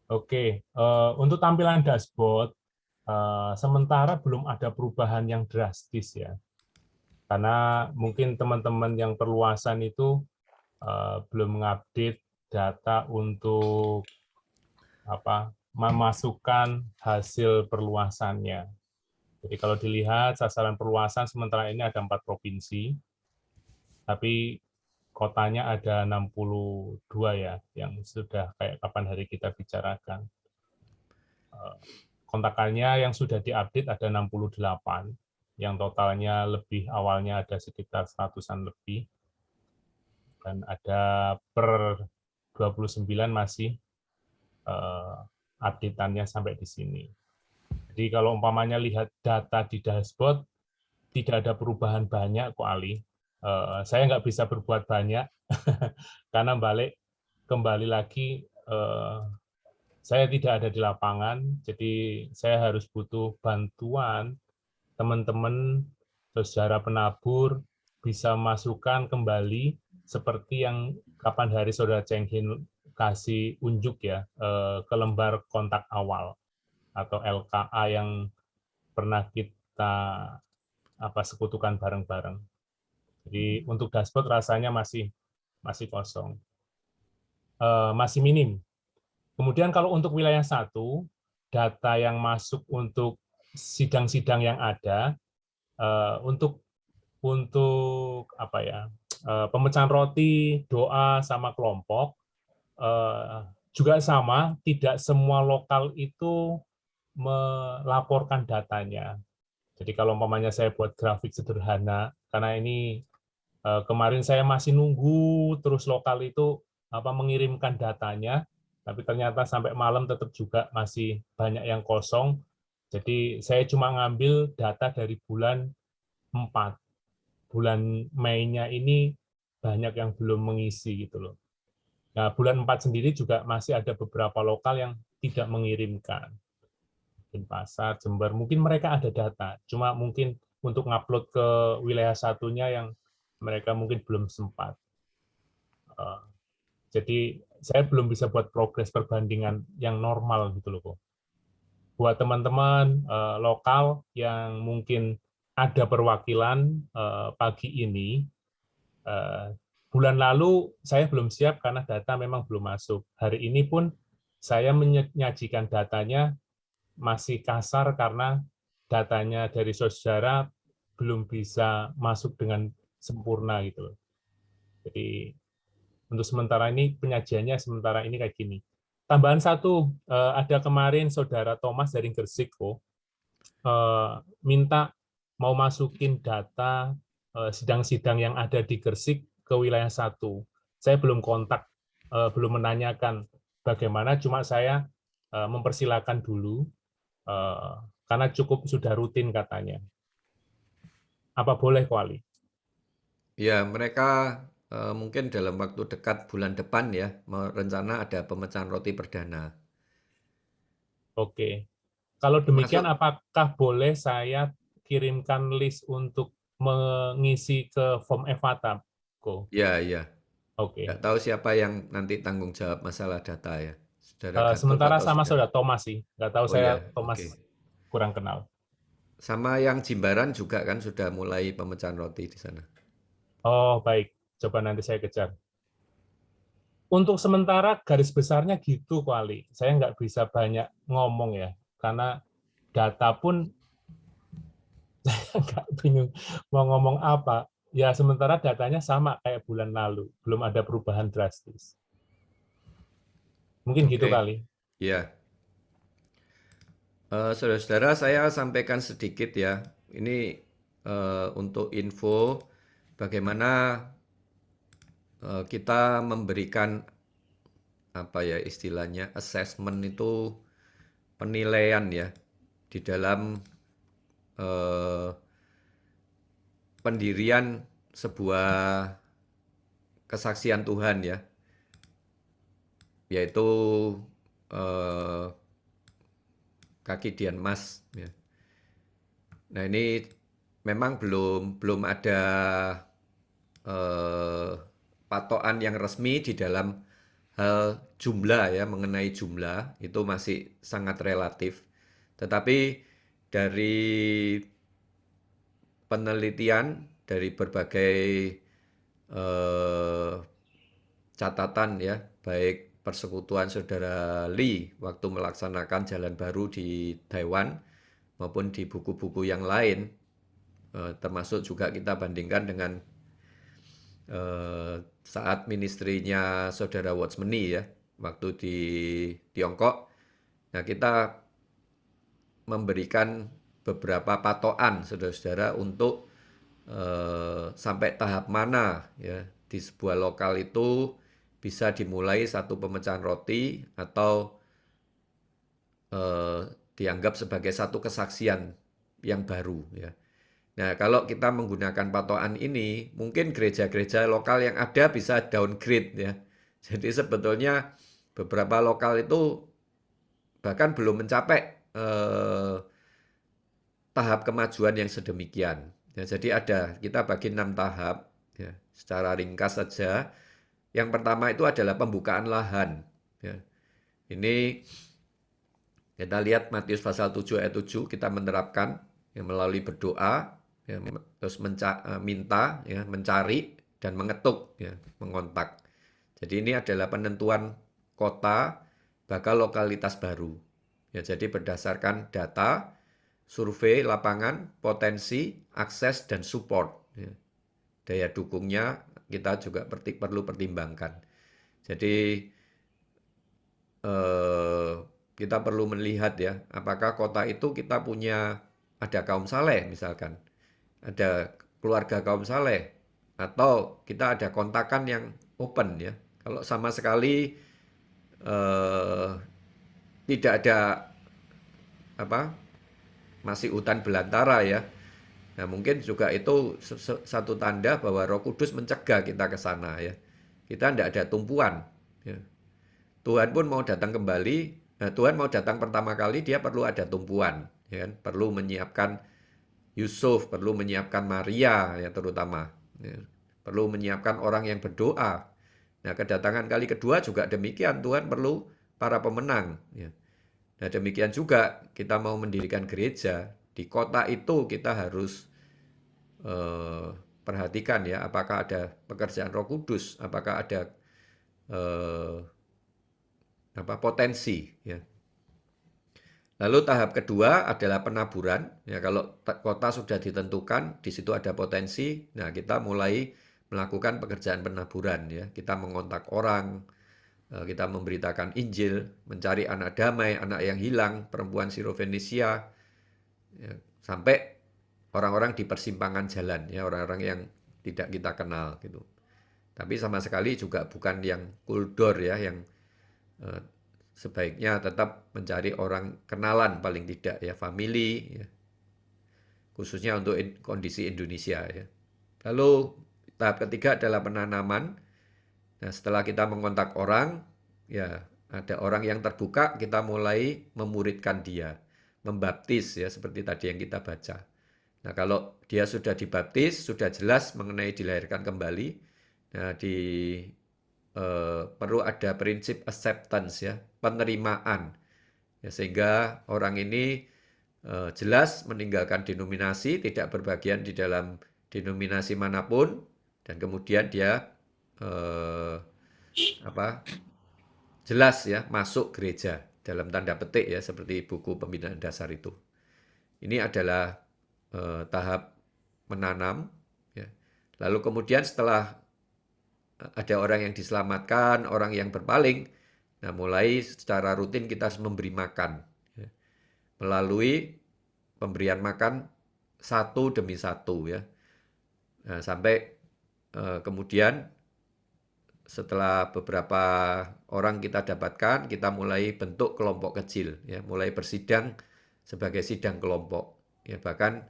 Oke, untuk tampilan dashboard, sementara belum ada perubahan yang drastis ya. Karena mungkin teman-teman yang perluasan itu belum mengupdate data untuk memasukkan hasil perluasannya. Jadi kalau dilihat sasaran perluasan sementara ini ada 4 provinsi, tapi kotanya ada 62 ya, yang sudah kayak kapan hari kita bicarakan. Kontakannya yang sudah diupdate ada 68, yang totalnya lebih awalnya ada sekitar 100-an lebih, dan ada per 29 masih update-annya sampai di sini. Jadi kalau umpamanya lihat data di dashboard, tidak ada perubahan banyak kok Ali. Saya nggak bisa berbuat banyak, karena kembali lagi saya tidak ada di lapangan, jadi saya harus butuh bantuan teman-teman, saudara penabur, bisa masukkan kembali seperti yang kapan hari saudara Cenghin kasih unjuk ya, ke lembar kontak awal atau LKA yang pernah kita sekutukan bareng-bareng. Jadi untuk dashboard rasanya masih kosong, masih minim. Kemudian kalau untuk wilayah 1, data yang masuk untuk sidang-sidang yang ada, untuk pemecahan roti, doa sama kelompok juga sama, tidak semua lokal itu melaporkan datanya. Jadi kalau umpamanya saya buat grafik sederhana, karena ini kemarin saya masih nunggu terus lokal itu mengirimkan datanya, tapi ternyata sampai malam tetap juga masih banyak yang kosong. Jadi saya cuma ngambil data dari bulan 4. Bulan Mei-nya ini banyak yang belum mengisi gitu loh. Nah, bulan 4 sendiri juga masih ada beberapa lokal yang tidak mengirimkan. Mungkin Pasar, Jember, mungkin mereka ada data, cuma mungkin untuk ngupload ke wilayah satunya yang mereka mungkin belum sempat. Jadi saya belum bisa buat progres perbandingan yang normal gitu loh kok. Buat teman-teman lokal yang mungkin ada perwakilan pagi ini, bulan lalu saya belum siap karena data memang belum masuk. Hari ini pun saya menyajikan datanya masih kasar karena datanya dari saudara belum bisa masuk dengan sempurna gitu loh. Jadi untuk sementara ini penyajiannya sementara ini kayak gini. Tambahan satu, ada kemarin saudara Thomas dari Gresik kok minta mau masukin data sidang-sidang yang ada di Gresik ke wilayah 1. Saya belum kontak, belum menanyakan bagaimana, cuma saya mempersilakan dulu karena cukup sudah rutin katanya. Apa boleh, Kuali? Ya, mereka mungkin dalam waktu dekat bulan depan ya, rencana ada pemecahan roti perdana. Oke. Kalau demikian, Masuk, apakah boleh saya kirimkan list untuk mengisi ke form Evata? ya, ya. Oke. Nggak tahu siapa yang nanti tanggung jawab masalah data ya. Saudara Gatot Sementara atau sama saudara? saudara Thomas sih. Nggak tahu Oh ya, saya Thomas oke. kurang kenal. Sama yang Jimbaran juga kan sudah mulai pemecahan roti di sana. Oh, baik. Coba nanti saya kejar. Untuk sementara garis besarnya gitu, Kuali. Saya nggak bisa banyak ngomong ya, karena data pun nggak bingung mau ngomong apa. Ya, sementara datanya sama kayak bulan lalu. Belum ada perubahan drastis. Mungkin gitu Oke, kali. ya. Saudara-saudara, saya sampaikan sedikit ya. Ini untuk info bagaimana kita memberikan apa ya istilahnya assessment itu penilaian ya di dalam pendirian sebuah kesaksian Tuhan ya, yaitu kaki Dian Mas ya. Nah ini memang belum ada patokan yang resmi di dalam hal jumlah ya, mengenai jumlah itu masih sangat relatif. Tetapi dari penelitian dari berbagai catatan ya, baik persekutuan saudara Lee waktu melaksanakan Jalan Baru di Taiwan maupun di buku-buku yang lain, termasuk juga kita bandingkan dengan saat ministrinya saudara Watchmeni ya, waktu di Tiongkok. Nah, kita memberikan beberapa patokan saudara-saudara untuk sampai tahap mana ya di sebuah lokal itu bisa dimulai satu pemecahan roti atau dianggap sebagai satu kesaksian yang baru ya. Nah, kalau kita menggunakan patokan ini, mungkin gereja-gereja lokal yang ada bisa downgrade ya. Jadi sebetulnya beberapa lokal itu bahkan belum mencapai tahap kemajuan yang sedemikian. Ya, jadi kita bagi 6 tahap ya, secara ringkas saja. Yang pertama itu adalah pembukaan lahan. Ya. Ini kita lihat Matius pasal 7 ayat 7, kita menerapkan yang melalui berdoa, ya, terus minta, ya, mencari, dan mengetuk, ya, mengontak. Jadi ini adalah penentuan kota, bakal lokalitas baru. Ya, jadi berdasarkan data, survei lapangan, potensi, akses, dan support. Ya. Daya dukungnya kita juga perlu pertimbangkan. Jadi kita perlu melihat ya, apakah kota itu kita punya ada kaum saleh misalkan, ada keluarga kaum saleh, atau kita ada kontakan yang open ya. Kalau sama sekali tidak ada masih hutan belantara ya. Nah mungkin juga itu satu tanda bahwa Roh Kudus mencegah kita ke sana ya. Kita tidak ada tumpuan. Ya. Tuhan pun mau datang kembali. Nah, Tuhan mau datang pertama kali dia perlu ada tumpuan, ya kan? Perlu menyiapkan Yusuf, perlu menyiapkan Maria ya terutama. Ya. Perlu menyiapkan orang yang berdoa. Nah, kedatangan kali kedua juga demikian, Tuhan perlu para pemenang. Ya. Nah, demikian juga kita mau mendirikan gereja, di kota itu kita harus perhatikan ya, apakah ada pekerjaan Roh Kudus, apakah ada potensi. Ya. Lalu tahap kedua adalah penaburan. Ya, kalau kota sudah ditentukan, di situ ada potensi. Nah, kita mulai melakukan pekerjaan penaburan. Ya, kita mengontak orang, kita memberitakan Injil, mencari anak damai, anak yang hilang, perempuan Sirofenisia, ya, sampai orang-orang di persimpangan jalan, ya, orang-orang yang tidak kita kenal, gitu. Tapi sama sekali juga bukan yang kuldor, ya, yang sebaiknya tetap mencari orang kenalan paling tidak, ya, family, ya, khususnya untuk kondisi Indonesia, ya. Lalu tahap ketiga adalah penanaman. Nah, setelah kita mengontak orang, ya ada orang yang terbuka, kita mulai memuridkan dia, membaptis, ya, seperti tadi yang kita baca. Nah, kalau dia sudah dibaptis, sudah jelas mengenai dilahirkan kembali, nah perlu ada prinsip acceptance, ya, penerimaan, ya, sehingga orang ini jelas meninggalkan denominasi, tidak berbagian di dalam denominasi manapun, dan kemudian dia jelas, ya, masuk gereja dalam tanda petik, ya, seperti buku pembinaan dasar itu. Ini adalah tahap menanam, ya. Lalu kemudian setelah ada orang yang diselamatkan, orang yang berpaling, nah mulai secara rutin kita harus memberi makan, ya, melalui pemberian makan satu demi satu, ya. Nah, sampai kemudian setelah beberapa orang kita dapatkan, kita mulai bentuk kelompok kecil, ya, mulai bersidang sebagai sidang kelompok, ya, bahkan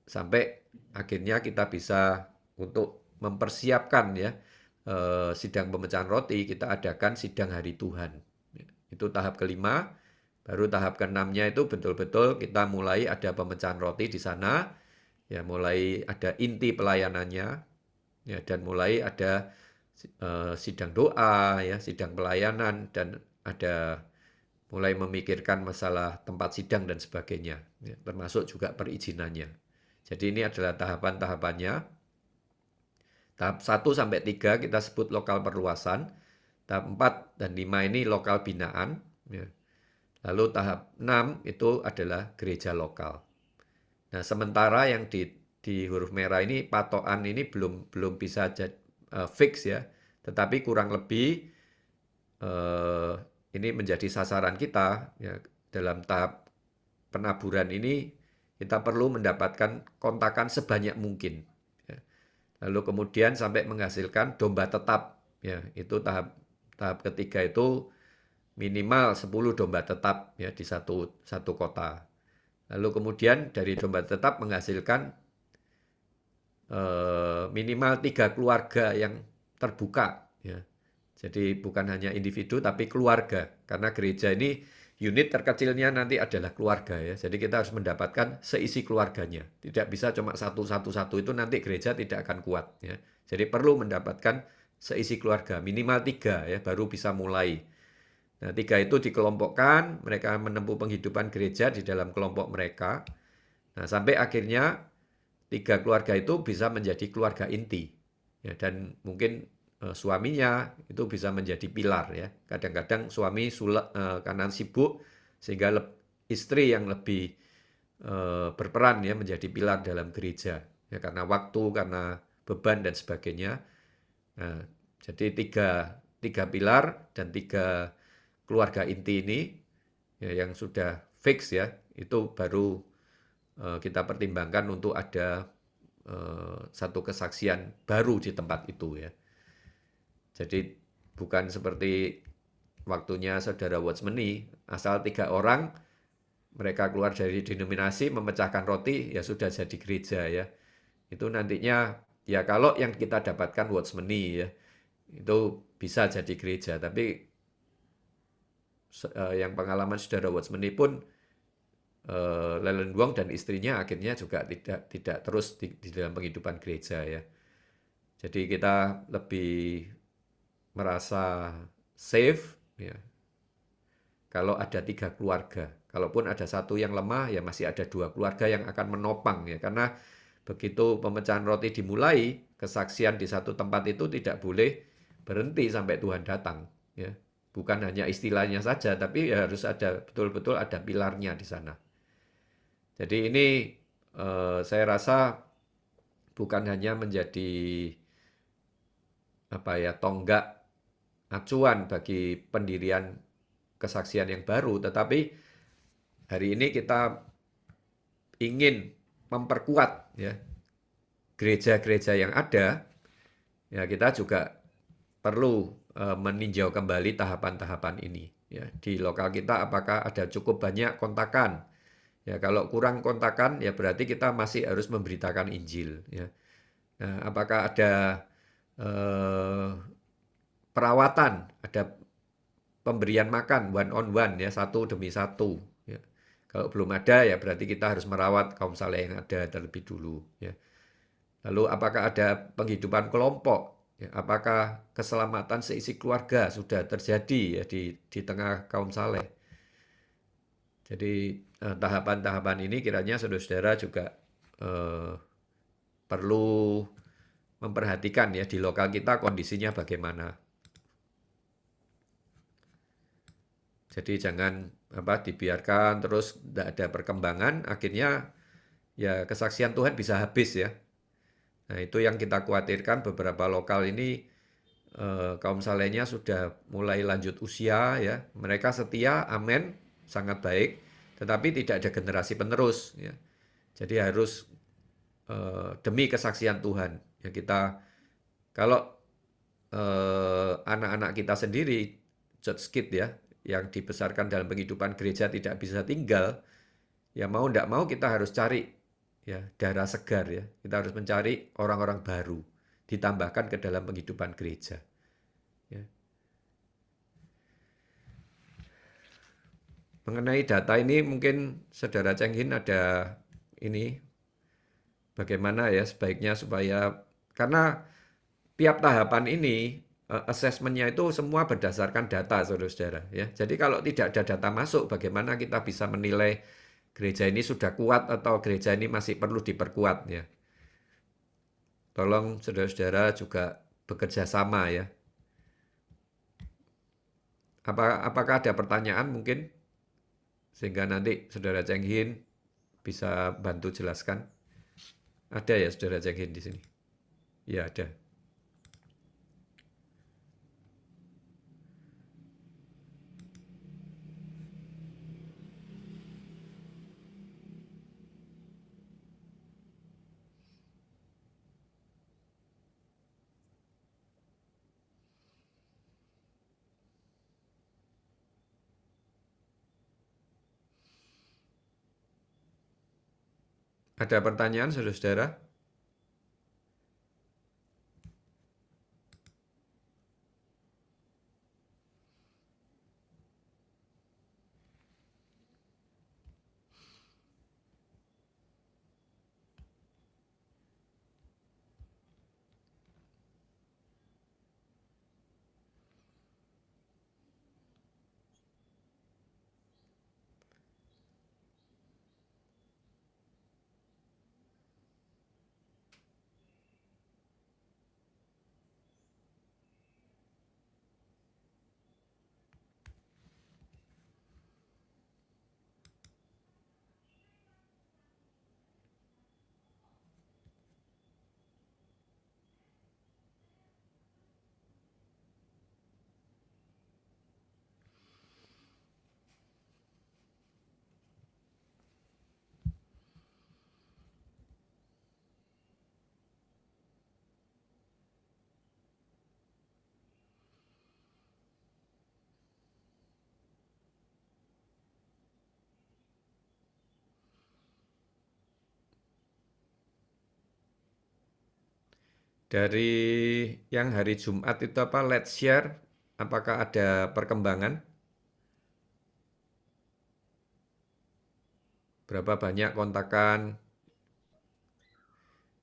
sampai akhirnya kita bisa untuk mempersiapkan, ya, sidang pemecahan roti, kita adakan sidang hari Tuhan. Ya, itu tahap kelima. Baru tahap keenamnya itu betul-betul kita mulai ada pemecahan roti di sana, ya, mulai ada inti pelayanannya, ya, dan mulai ada sidang doa, ya, sidang pelayanan, dan ada mulai memikirkan masalah tempat sidang dan sebagainya, ya, termasuk juga perizinannya. Jadi ini adalah tahapan-tahapannya. Tahap 1 sampai 3 kita sebut lokal perluasan. Tahap 4 dan 5 ini lokal binaan, ya. Lalu tahap 6 itu adalah gereja lokal. Nah, sementara yang di huruf merah ini, patokan ini belum bisa fix, ya. Tetapi kurang lebih ini menjadi sasaran kita, ya. Dalam tahap penaburan ini kita perlu mendapatkan kontakan sebanyak mungkin, ya. Lalu kemudian sampai menghasilkan domba tetap, ya. Itu tahap ketiga itu minimal 10 domba tetap, ya, di satu kota. Lalu kemudian dari domba tetap menghasilkan minimal 3 keluarga yang terbuka, ya. Jadi bukan hanya individu tapi keluarga, karena gereja ini unit terkecilnya nanti adalah keluarga, ya. Jadi kita harus mendapatkan seisi keluarganya. Tidak bisa cuma satu itu nanti gereja tidak akan kuat, ya. Jadi perlu mendapatkan seisi keluarga, minimal 3, ya, baru bisa mulai. Nah, 3 itu dikelompokkan, mereka menempuh penghidupan gereja di dalam kelompok mereka. Nah, sampai akhirnya 3 keluarga itu bisa menjadi keluarga inti, ya, dan mungkin suaminya itu bisa menjadi pilar, ya. Kadang-kadang suami karena sibuk sehingga istri yang lebih berperan, ya, menjadi pilar dalam gereja, ya, karena waktu, karena beban dan sebagainya. Nah, jadi tiga pilar dan 3 keluarga inti ini, ya, yang sudah fix, ya, itu baru kita pertimbangkan untuk ada satu kesaksian baru di tempat itu, ya. Jadi bukan seperti waktunya saudara Watchmeni, asal 3 orang mereka keluar dari denominasi memecahkan roti, ya sudah jadi gereja, ya. Itu nantinya, ya, kalau yang kita dapatkan Watchmeni, ya, itu bisa jadi gereja. Tapi yang pengalaman saudara Watchmeni pun Lelen Wong dan istrinya akhirnya juga tidak terus di dalam penghidupan gereja, ya. Jadi kita lebih merasa safe, ya, kalau ada 3 keluarga. Kalaupun ada satu yang lemah, ya masih ada 2 keluarga yang akan menopang, ya. Karena begitu pemecahan roti dimulai, kesaksian di satu tempat itu tidak boleh berhenti sampai Tuhan datang, ya. Bukan hanya istilahnya saja, tapi ya harus ada betul-betul ada pilarnya di sana. Jadi ini saya rasa bukan hanya menjadi tonggak acuan bagi pendirian kesaksian yang baru, tetapi hari ini kita ingin memperkuat, ya, gereja-gereja yang ada. Ya, kita juga perlu meninjau kembali tahapan-tahapan ini. Ya, di lokal kita apakah ada cukup banyak kontakan? Ya, kalau kurang kontakan, ya berarti kita masih harus memberitakan Injil. Ya. Nah, apakah ada perawatan, ada pemberian makan one on one, ya, satu demi satu. Ya. Kalau belum ada, ya berarti kita harus merawat kaum saleh yang ada terlebih dulu. Ya. Lalu apakah ada penghidupan kelompok? Ya, apakah keselamatan seisi keluarga sudah terjadi, ya, di tengah kaum saleh? Jadi tahapan-tahapan ini kiranya saudara-saudara juga perlu memperhatikan, ya, di lokal kita kondisinya bagaimana. Jadi jangan dibiarkan terus tidak ada perkembangan, akhirnya ya kesaksian Tuhan bisa habis, ya. Nah, itu yang kita khawatirkan. Beberapa lokal ini kaum salehnya sudah mulai lanjut usia, ya. Mereka setia, amin, sangat baik, tetapi tidak ada generasi penerus, ya. Jadi harus demi kesaksian Tuhan, ya, kita kalau anak-anak kita sendiri, church kid, ya, yang dibesarkan dalam penghidupan gereja tidak bisa tinggal, ya mau tidak mau kita harus cari, ya, darah segar, ya. Kita harus mencari orang-orang baru ditambahkan ke dalam penghidupan gereja. Ya. Mengenai data ini mungkin Saudara Cheng Hin ada ini bagaimana, ya, sebaiknya supaya, karena tiap tahapan ini asesmennya itu semua berdasarkan data, saudara-saudara, ya. Jadi kalau tidak ada data masuk, bagaimana kita bisa menilai gereja ini sudah kuat atau gereja ini masih perlu diperkuat, ya. Tolong saudara-saudara juga bekerja sama, ya. Apakah ada pertanyaan mungkin? Sehingga nanti Saudara Cheng Hin bisa bantu jelaskan. Ada, ya, Saudara Cheng Hin di sini? Ya, ada. Ada pertanyaan, saudara-saudara? Dari yang hari Jumat itu let's share, apakah ada perkembangan? Berapa banyak kontakan?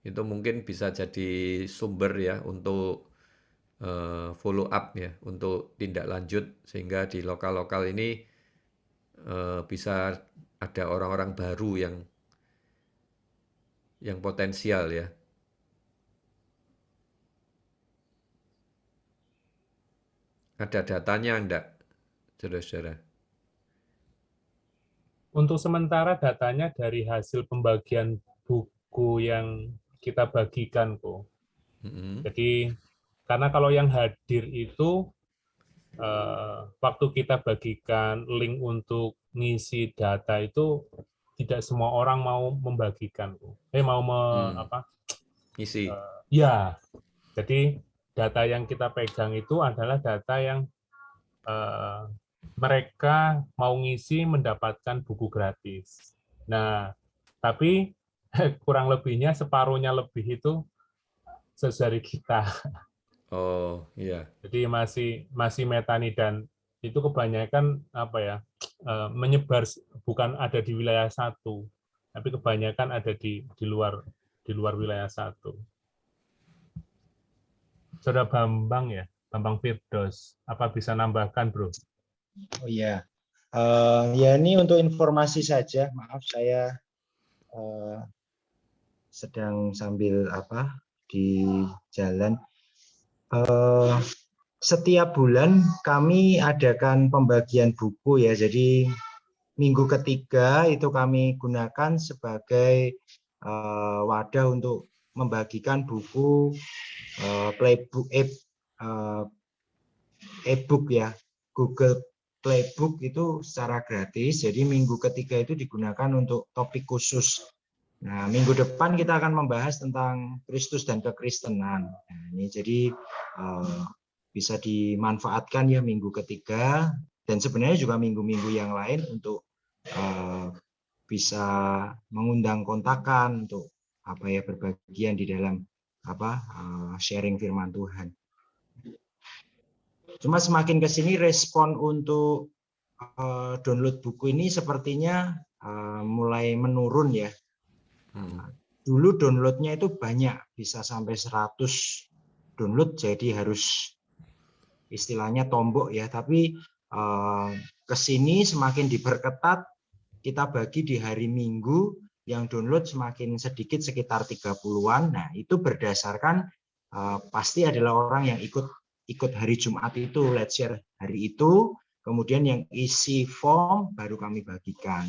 Itu mungkin bisa jadi sumber, ya, untuk follow up ya untuk tindak lanjut sehingga di lokal-lokal ini bisa ada orang-orang baru yang potensial ya. Ada datanya enggak, saudara-saudara? Untuk sementara datanya dari hasil pembagian buku yang kita bagikan kok. Jadi karena kalau yang hadir itu waktu kita bagikan link untuk ngisi data itu tidak semua orang mau membagikan kok. Ngisi. Ya, jadi data yang kita pegang itu adalah data yang mereka mau ngisi mendapatkan buku gratis. Nah, tapi kurang lebihnya separuhnya lebih itu saudari kita. Oh, iya. Jadi masih metani dan itu kebanyakan menyebar, bukan ada di wilayah satu, tapi kebanyakan ada di luar wilayah satu. Saudara Bambang ya, Bambang Firdos, apa bisa nambahkan, Bro? Oh iya, ya ini untuk informasi saja. Maaf saya sedang sambil di jalan. Setiap bulan kami adakan pembagian buku ya. Jadi minggu ketiga itu kami gunakan sebagai wadah untuk membagikan buku playbook e-book ya, Google Playbook itu secara gratis. Jadi minggu ketiga itu digunakan untuk topik khusus. Nah, minggu depan kita akan membahas tentang Kristus dan kekristenan. Nah, ini jadi bisa dimanfaatkan ya minggu ketiga, dan sebenarnya juga minggu-minggu yang lain untuk bisa mengundang kontakan untuk berbagian di dalam sharing firman Tuhan. Cuma semakin ke sini respon untuk download buku ini sepertinya mulai menurun ya. Dulu downloadnya itu banyak, bisa sampai 100 download, jadi harus istilahnya tombok ya. Tapi ke sini semakin diperketat, kita bagi di hari Minggu, yang download semakin sedikit, sekitar 30-an. Nah, itu berdasarkan pasti adalah orang yang ikut hari Jumat itu, let's share hari itu, kemudian yang isi form baru kami bagikan.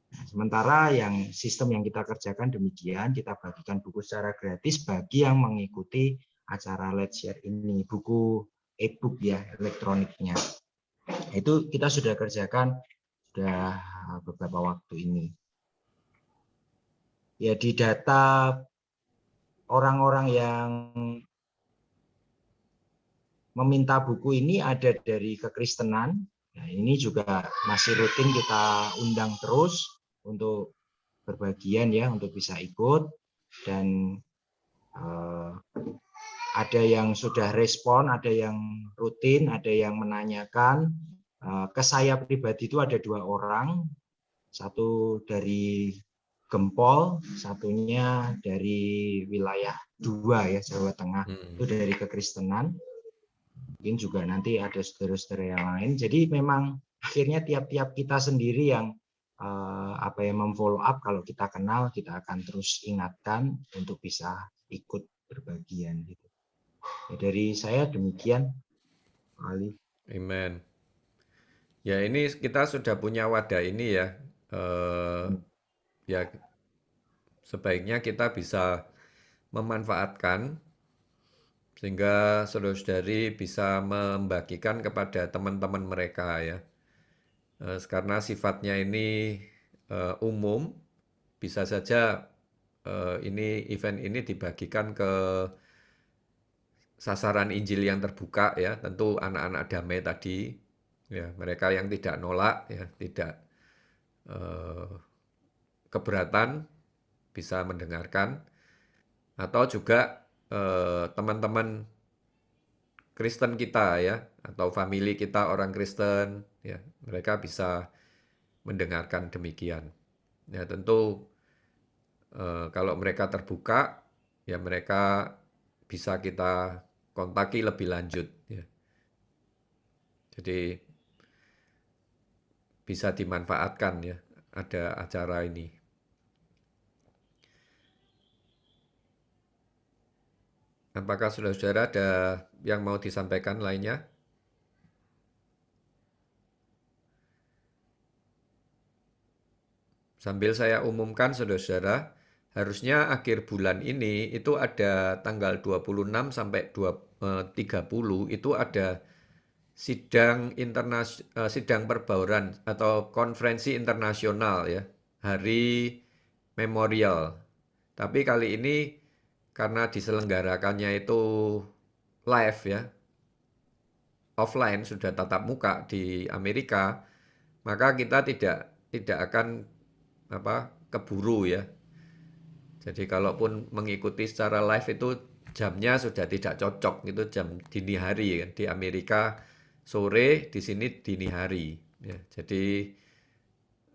Nah, sementara yang sistem yang kita kerjakan demikian, kita bagikan buku secara gratis bagi yang mengikuti acara Let's Share ini, buku e-book ya, elektroniknya. Itu kita sudah kerjakan sudah beberapa waktu ini. Ya, di data orang-orang yang meminta buku ini ada dari kekristenan. Nah, ini juga masih rutin kita undang terus untuk berbagian ya, untuk bisa ikut. Dan ada yang sudah respon, ada yang rutin, ada yang menanyakan. Ke saya pribadi itu ada 2 orang, satu dari Gempol, satunya dari wilayah 2 ya, Jawa Tengah, itu dari kekristenan. Mungkin juga nanti ada saudara-saudara yang lain. Jadi memang akhirnya tiap-tiap kita sendiri yang memfollow up. Kalau kita kenal, kita akan terus ingatkan untuk bisa ikut berbagian gitu. Ya, dari saya demikian, Ali. Amen. Ya, ini kita sudah punya wadah ini ya. Ya, sebaiknya kita bisa memanfaatkan sehingga saudara-saudari bisa membagikan kepada teman-teman mereka ya. Karena sifatnya ini umum, bisa saja event ini dibagikan ke sasaran Injil yang terbuka ya, tentu anak-anak damai tadi ya, mereka yang tidak nolak ya, tidak keberatan bisa mendengarkan, atau juga teman-teman Kristen kita ya, atau family kita orang Kristen ya, mereka bisa mendengarkan demikian. Ya, tentu kalau mereka terbuka ya, mereka bisa kita kontaki lebih lanjut ya. Jadi bisa dimanfaatkan ya ada acara ini. Apakah saudara-saudara ada yang mau disampaikan lainnya? Sambil saya umumkan saudara-saudara, harusnya akhir bulan ini itu ada tanggal 26 sampai 30 itu ada sidang perbauran atau konferensi internasional ya, Hari Memorial. Tapi kali ini karena diselenggarakannya itu live ya, offline sudah tatap muka di Amerika, maka kita tidak akan keburu ya. Jadi kalaupun mengikuti secara live itu jamnya sudah tidak cocok, itu jam dini hari kan. Di Amerika sore, di sini dini hari ya. Jadi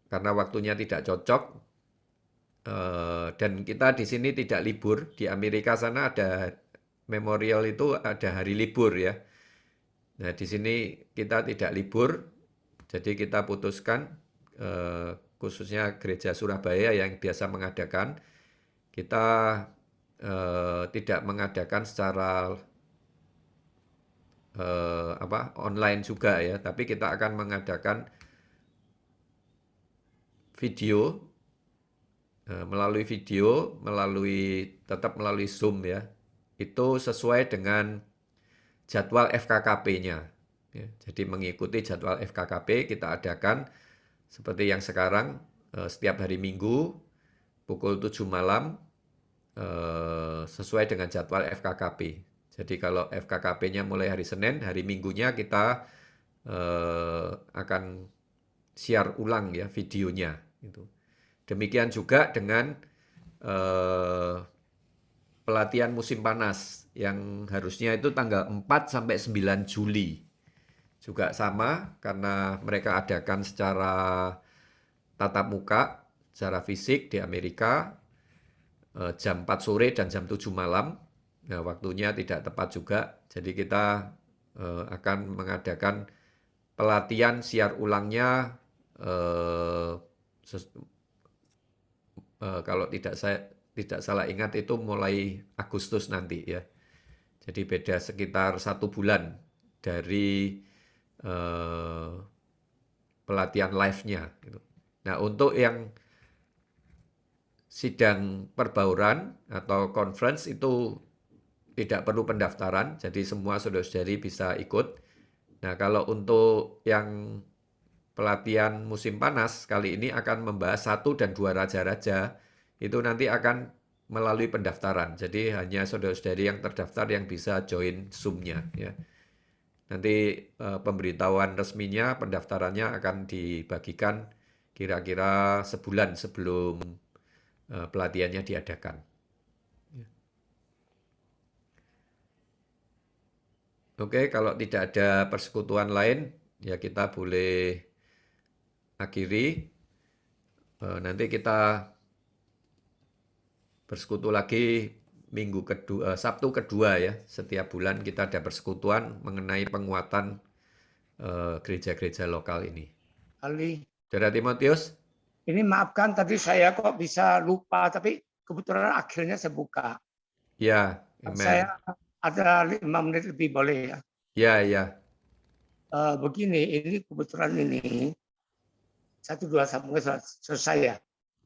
karena waktunya tidak cocok dan kita di sini tidak libur, di Amerika sana ada memorial itu ada hari libur ya. Nah, di sini kita tidak libur, jadi kita putuskan khususnya Gereja Surabaya yang biasa mengadakan, kita tidak mengadakan secara online juga ya, tapi kita akan mengadakan video tetap melalui Zoom ya. Itu sesuai dengan jadwal FKKP-nya. Ya, jadi mengikuti jadwal FKKP kita adakan seperti yang sekarang setiap hari Minggu pukul 7 malam sesuai dengan jadwal FKKP. Jadi kalau FKKP-nya mulai hari Senin, hari Minggunya kita akan share ulang ya videonya. Gitu. Demikian juga dengan pelatihan musim panas yang harusnya itu tanggal 4 sampai 9 Juli. Juga sama karena mereka adakan secara tatap muka, secara fisik di Amerika, jam 4 sore dan jam 7 malam. Nah, waktunya tidak tepat juga. Jadi kita akan mengadakan pelatihan siar ulangnya kalau tidak salah ingat itu mulai Agustus nanti ya. Jadi beda sekitar 1 bulan dari pelatihan live-nya. Nah, untuk yang sidang perbauran atau conference itu tidak perlu pendaftaran, jadi semua saudara-saudari bisa ikut. Nah, kalau untuk yang pelatihan musim panas kali ini akan membahas 1 dan 2 raja-raja, itu nanti akan melalui pendaftaran. Jadi hanya saudara-saudari yang terdaftar yang bisa join Zoom-nya ya. Nanti pemberitahuan resminya, pendaftarannya akan dibagikan kira-kira sebulan sebelum pelatihannya diadakan. Oke, kalau tidak ada persekutuan lain, ya kita boleh akhiri. Nanti kita bersekutu lagi Sabtu kedua ya. Setiap bulan kita ada persekutuan mengenai penguatan gereja-gereja lokal ini. Ali. Saudara Timotius? Ini maafkan tadi saya kok bisa lupa, tapi kebetulan akhirnya saya buka. Ya, amen. Saya ada 5 menit lebih boleh ya? Ya, ya. Begini, ini kebetulan ini 1-2 Samuel selesai ya?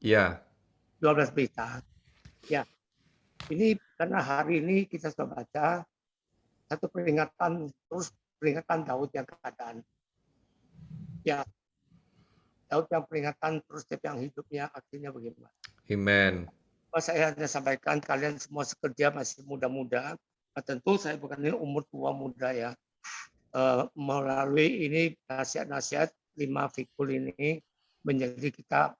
Ya. 12 berita. Ya, ini karena hari ini kita sudah baca satu peringatan Daud yang keadaan. Ya, Daud yang peringatan terus yang hidupnya akhirnya bagaimana? Amen. Saya hanya sampaikan kalian semua sekerja masih muda-muda. Tentu saya bukan ini umur tua muda ya. Melalui ini nasihat-nasihat 5 fikul ini menjadi kita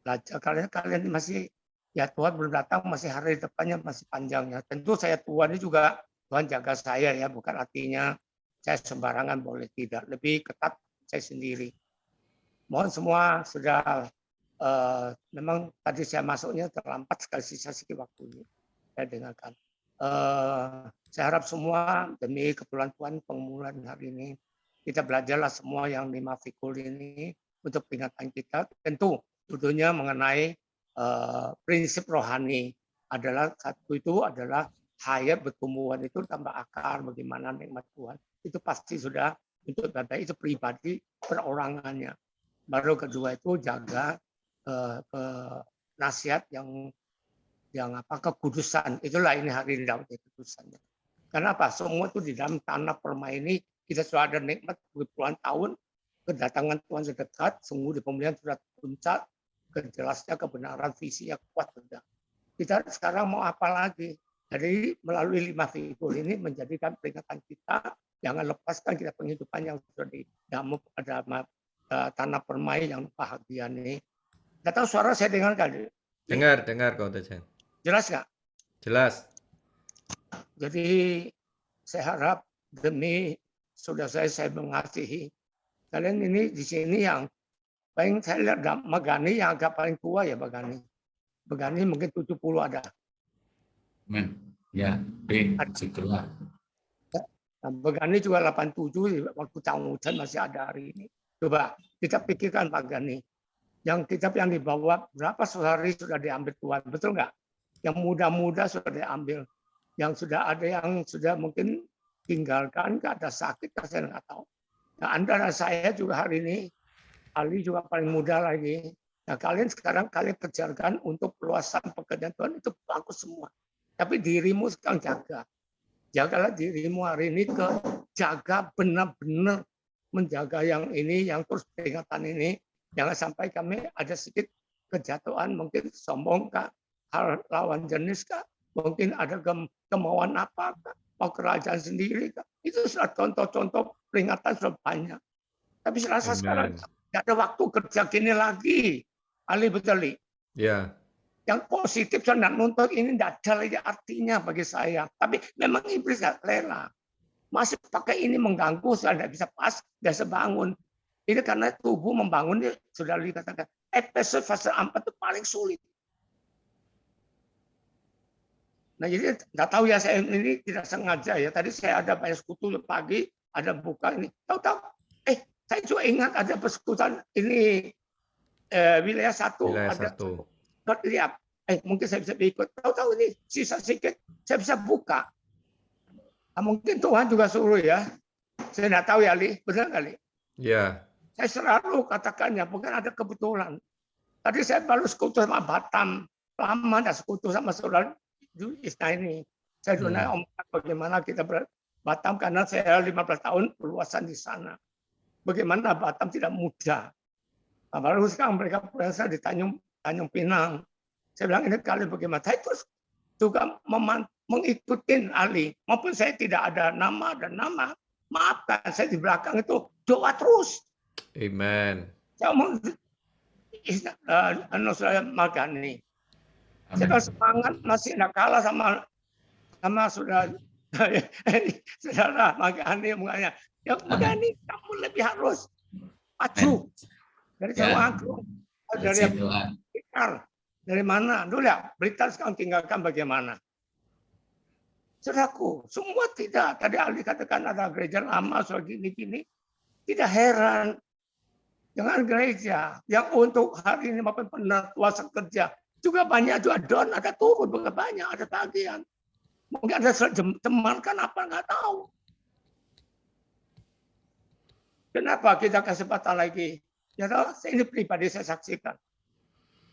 belajar. Kalian masih ya Tuhan belum datang, masih hari depannya masih panjang ya. Tentu saya tua ini juga Tuhan jaga saya ya, bukan artinya saya sembarangan, boleh tidak. Lebih ketat saya sendiri. Mohon semua sudah memang tadi saya masuknya terlambat sekali sisa waktunya. Saya dengarkan. Saya harap semua demi keperluan Tuhan pengumuman hari ini kita belajarlah semua yang 5 fikul ini untuk peringatan kita. Tentu judulnya mengenai prinsip rohani adalah satu itu adalah hayat bertumbuhan itu tambah akar bagaimana nikmat Tuhan itu pasti sudah untuk itu pribadi perorangannya. Baru kedua itu jaga nasihat yang kekudusan. Itulah ini hari ini Daud kekudusannya. Karena apa? Semua itu di dalam tanah permai ini kita sudah ada nikmat puluhan tahun, kedatangan Tuhan sedekat, sungguh di pemilihan sudah puncak, kejelasnya kebenaran visi yang kuat sudah. Kita sekarang mau apa lagi? Jadi melalui 5 fikul ini menjadikan peringatan kita, jangan lepaskan kita penghidupan yang sudah di dalam tanah permai yang bahagia ini. Tidak tahu suara saya dengar kali. Dengar Kau Tejan. Jelas nggak? Jelas. Jadi saya harap demi sudah saya mengasihi kalian ini di sini yang paling saya lihat Magani yang agak paling tua ya Magani. Magani mungkin 70 ada. Ya, situlah. Magani juga 87 waktu tahun hujan masih ada hari ini. Coba kita pikirkan Magani. Yang kitab yang dibawa berapa hari sudah diambil Tuhan, betul nggak? Yang muda-muda sudah diambil. Yang sudah ada yang sudah mungkin tinggalkan, nggak ada sakit, saya nggak tahu. Nah, Anda dan saya juga hari ini, Ali juga paling muda lagi. Nah, kalian sekarang kejarkan untuk perluasan pekerjaan Tuhan itu bagus semua. Tapi dirimu sekarang jaga. Jagalah dirimu hari ini jaga benar-benar menjaga yang ini, yang terus peringatan ini. Jangan sampai kami ada sedikit kejatuhan, mungkin sombong kah, hal lawan jenis kah, mungkin ada kemauan apa kah, mau kerajaan sendiri kah. Itu sudah contoh-contoh peringatan sudah banyak. Tapi saya rasa sekarang tidak ada waktu kerja gini lagi. Ali betul. Ya. Yang positif saya tidak nuntut ini tidak ada lagi artinya bagi saya. Tapi memang iblis tidak rela. Masih pakai ini mengganggu, saya tidak bisa pas, tidak bisa bangun. Ini karena tubuh membangun, sudah dikatakan, Efesus pasal 4 itu paling sulit. Nah jadi nggak tahu ya, saya ini tidak sengaja ya. Tadi saya ada banyak sekutu pagi, ada buka ini. Tahu-tahu, saya juga ingat ada persekutuan ini wilayah 1. Wilayah ada 1. Lihat, mungkin saya bisa ikut. Tahu-tahu ini sisa sedikit, saya bisa buka. Nah, mungkin Tuhan juga suruh ya. Saya nggak tahu ya, Ali. Benar kali? Ya. Saya selalu katakannya, bukan ada kebetulan. Tadi saya baru sekutu sama Batam. Lama dah sekutu sama saudara Isna ini. Saya dunia omongan bagaimana kita Batam, karena saya 15 tahun perluasan di sana. Bagaimana Batam tidak mudah. Nah, baru sekarang mereka berasa di Tanjung Pinang. Saya bilang ini kali bagaimana. Saya terus juga mengikuti Ali. Maupun saya tidak ada nama dan nama. Maafkan, saya di belakang itu doa terus. Amen. Saya mau saya makan ini. Saya semangat masih tidak kalah sama saudara Magani mukanya. Ya Magani, kamu lebih harus maju dari Jawa Agung, dari mana? Dulu ya berita sekarang tinggalkan bagaimana? Saudaraku, semua tidak. Tadi Ali katakan ada gereja lama soal gini-gini. Tidak heran. Dengan gereja yang untuk hari ini maupun benar puasa kerja juga banyak juga don, ada turun, bukan banyak, ada tagihan. Mungkin ada teman kan apa nggak tahu. Kenapa kita kesempatan lagi? Ya tahu, ini pribadi saya saksikan.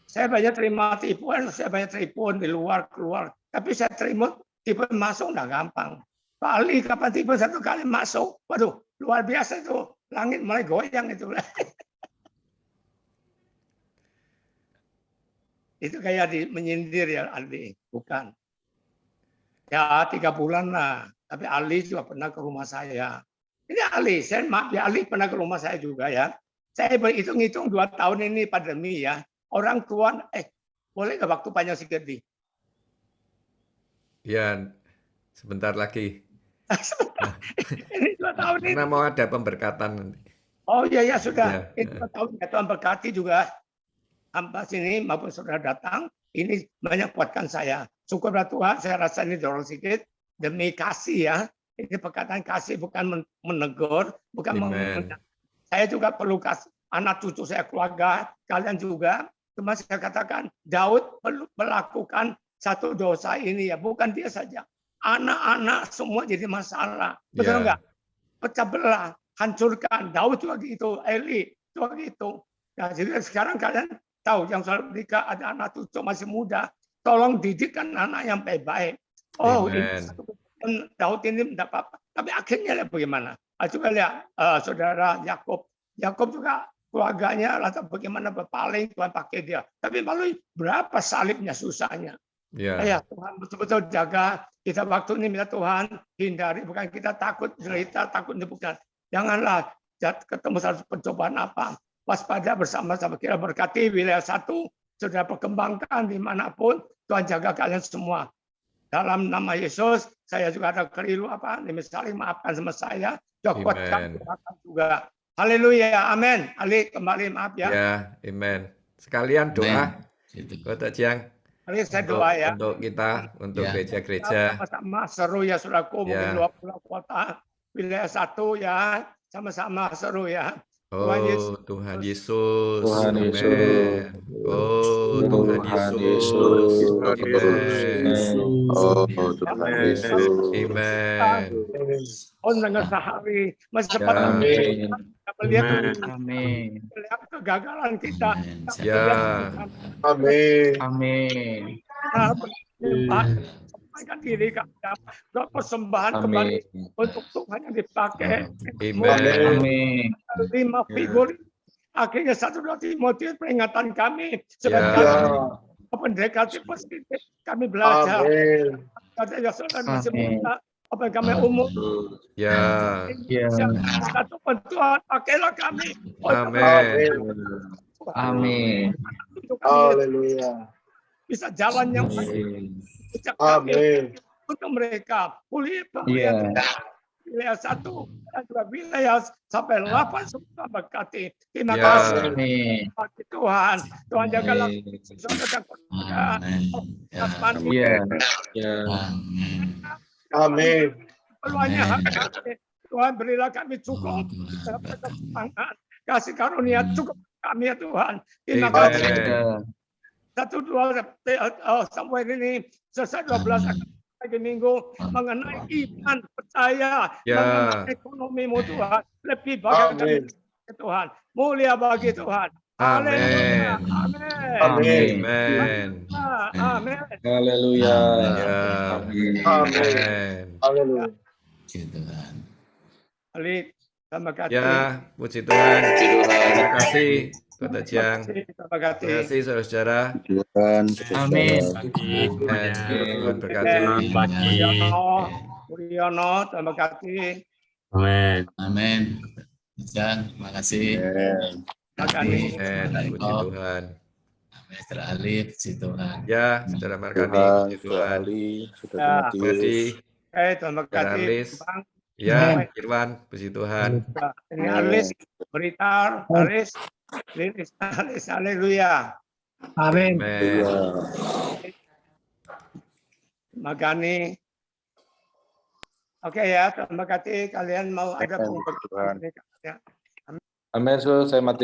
Saya banyak terima tipuan, saya banyak tipuan di luar keluar, tapi saya terima tipuan masuk nggak gampang. Pak Ali kapan tipuan satu kali masuk, waduh luar biasa itu, langit mulai goyang itu. Itu kayak menyindir ya Ali, bukan. Ya 3 bulan lah, tapi Ali juga pernah ke rumah saya. Ini Ali, saya maaf ya Ali pernah ke rumah saya juga ya. Saya berhitung-hitung 2 tahun ini pandemi ya. Orang tua, boleh nggak waktu panjang sedikit? Ya, sebentar lagi. Ini 2 tahun ini. Karena mau ada pemberkatan nanti. Oh iya ya sudah. Ini 2 tahun ya Tuhan berkati juga. hamba sini maupun saudara datang, ini banyak kuatkan saya. Syukurlah Tuhan, saya rasa ini dorong sedikit demi kasih ya. Ini perkataan kasih, bukan menegur, bukan saya juga perlu kasih anak cucu saya, keluarga, kalian juga. Cuma saya katakan, Daud perlu melakukan satu dosa ini ya, bukan dia saja. Anak-anak semua jadi masalah. Betul enggak? Pecah belah, hancurkan. Daud juga gitu, Eli juga gitu. Nah, jadi sekarang kalian tahu, yang selalu menikah ada anak cucu masih muda, tolong didikkan anak yang baik-baik. Oh, ini satu Daud ini tidak apa-apa. Tapi akhirnya lihat bagaimana. Coba lihat saudara Yakub. Yakub juga keluarganya rasa bagaimana berpaling, Tuhan pakai dia. Tapi melalui berapa salibnya, susahnya. Ya, Tuhan betul-betul jaga kita waktu ini, minta Tuhan hindari, bukan kita takut cerita, takut bukan. Janganlah ketemu satu pencobaan apa. Waspada bersama-sama, kita berkati wilayah 1, sudah perkembangkan dimanapun, Tuhan jaga kalian semua. Dalam nama Yesus, saya juga ada keliru ini saling maafkan sama saya, kuatkan juga. Haleluya, amin. Ali kembali maaf ya. Ya, amin. Sekalian doa, Kota Jiang. Mari saya doa ya. Untuk kita, untuk gereja-gereja. Sama-sama seru ya, saudaraku, mungkin luar pulau kota, wilayah 1 ya, sama-sama seru ya. Tuhan Yesus. Tuhan Yesus. Oh, Tuhan Yesus. Oh, Tuhan Yesus. Amen. Oh, dengan sehari masih cepat melihat kegagalan kita. Amin. Amin. Sampaikan diri kami, persembahan kembali untuk Tuhan yang dipakai. Amin. 5 figur. Akhirnya 1-2 Timotius peringatan kami sebagai pendekati positif, kami belajar. Katanya saudara masih muda, apa yang kami umur. Satu Tuhan, pakailah kami. Amin. Amin. Haleluya. Bisa jalan yang baik. Amin. Untuk mereka pulih wilayah 1 dan juga wilayah sampai 8 semua berkati. Terima kasih bagi Tuhan. Tuhan jagalah Amin. Peluangnya Tuhan, berilah kami cukup tangan, kasih karunia cukup kami ya Tuhan. Terima kasih. 1-2 Samuel ini selesai 12 lagi minggu mengenai iman, percaya, mengenai ekonomimu Tuhan, lebih bagi Tuhan, mulia bagi Tuhan. Amin. Amin. Amin. Haleluya. Amin. Haleluya. Ali, terima kasih. Ya, puji Tuhan. Terima kasih, Kota Jiang. Terima kasih, saudara-saudara. Amin. Tuhan berkati. Mulyono, terima kasih. Amin. Jiang, terima kasih. Puji Tuhan. Mr. Ali, puji Tuhan. Ya, saudara Markani, puji Tuhan. Terima kasih. Terima kasih. Ya, Irwan, puji Tuhan. Ini Alis, Berita, Alis, haleluya. Amin. Magani. Oke ya, terima kasih. Kalian mau ada pengumuman? Amin, saya mati.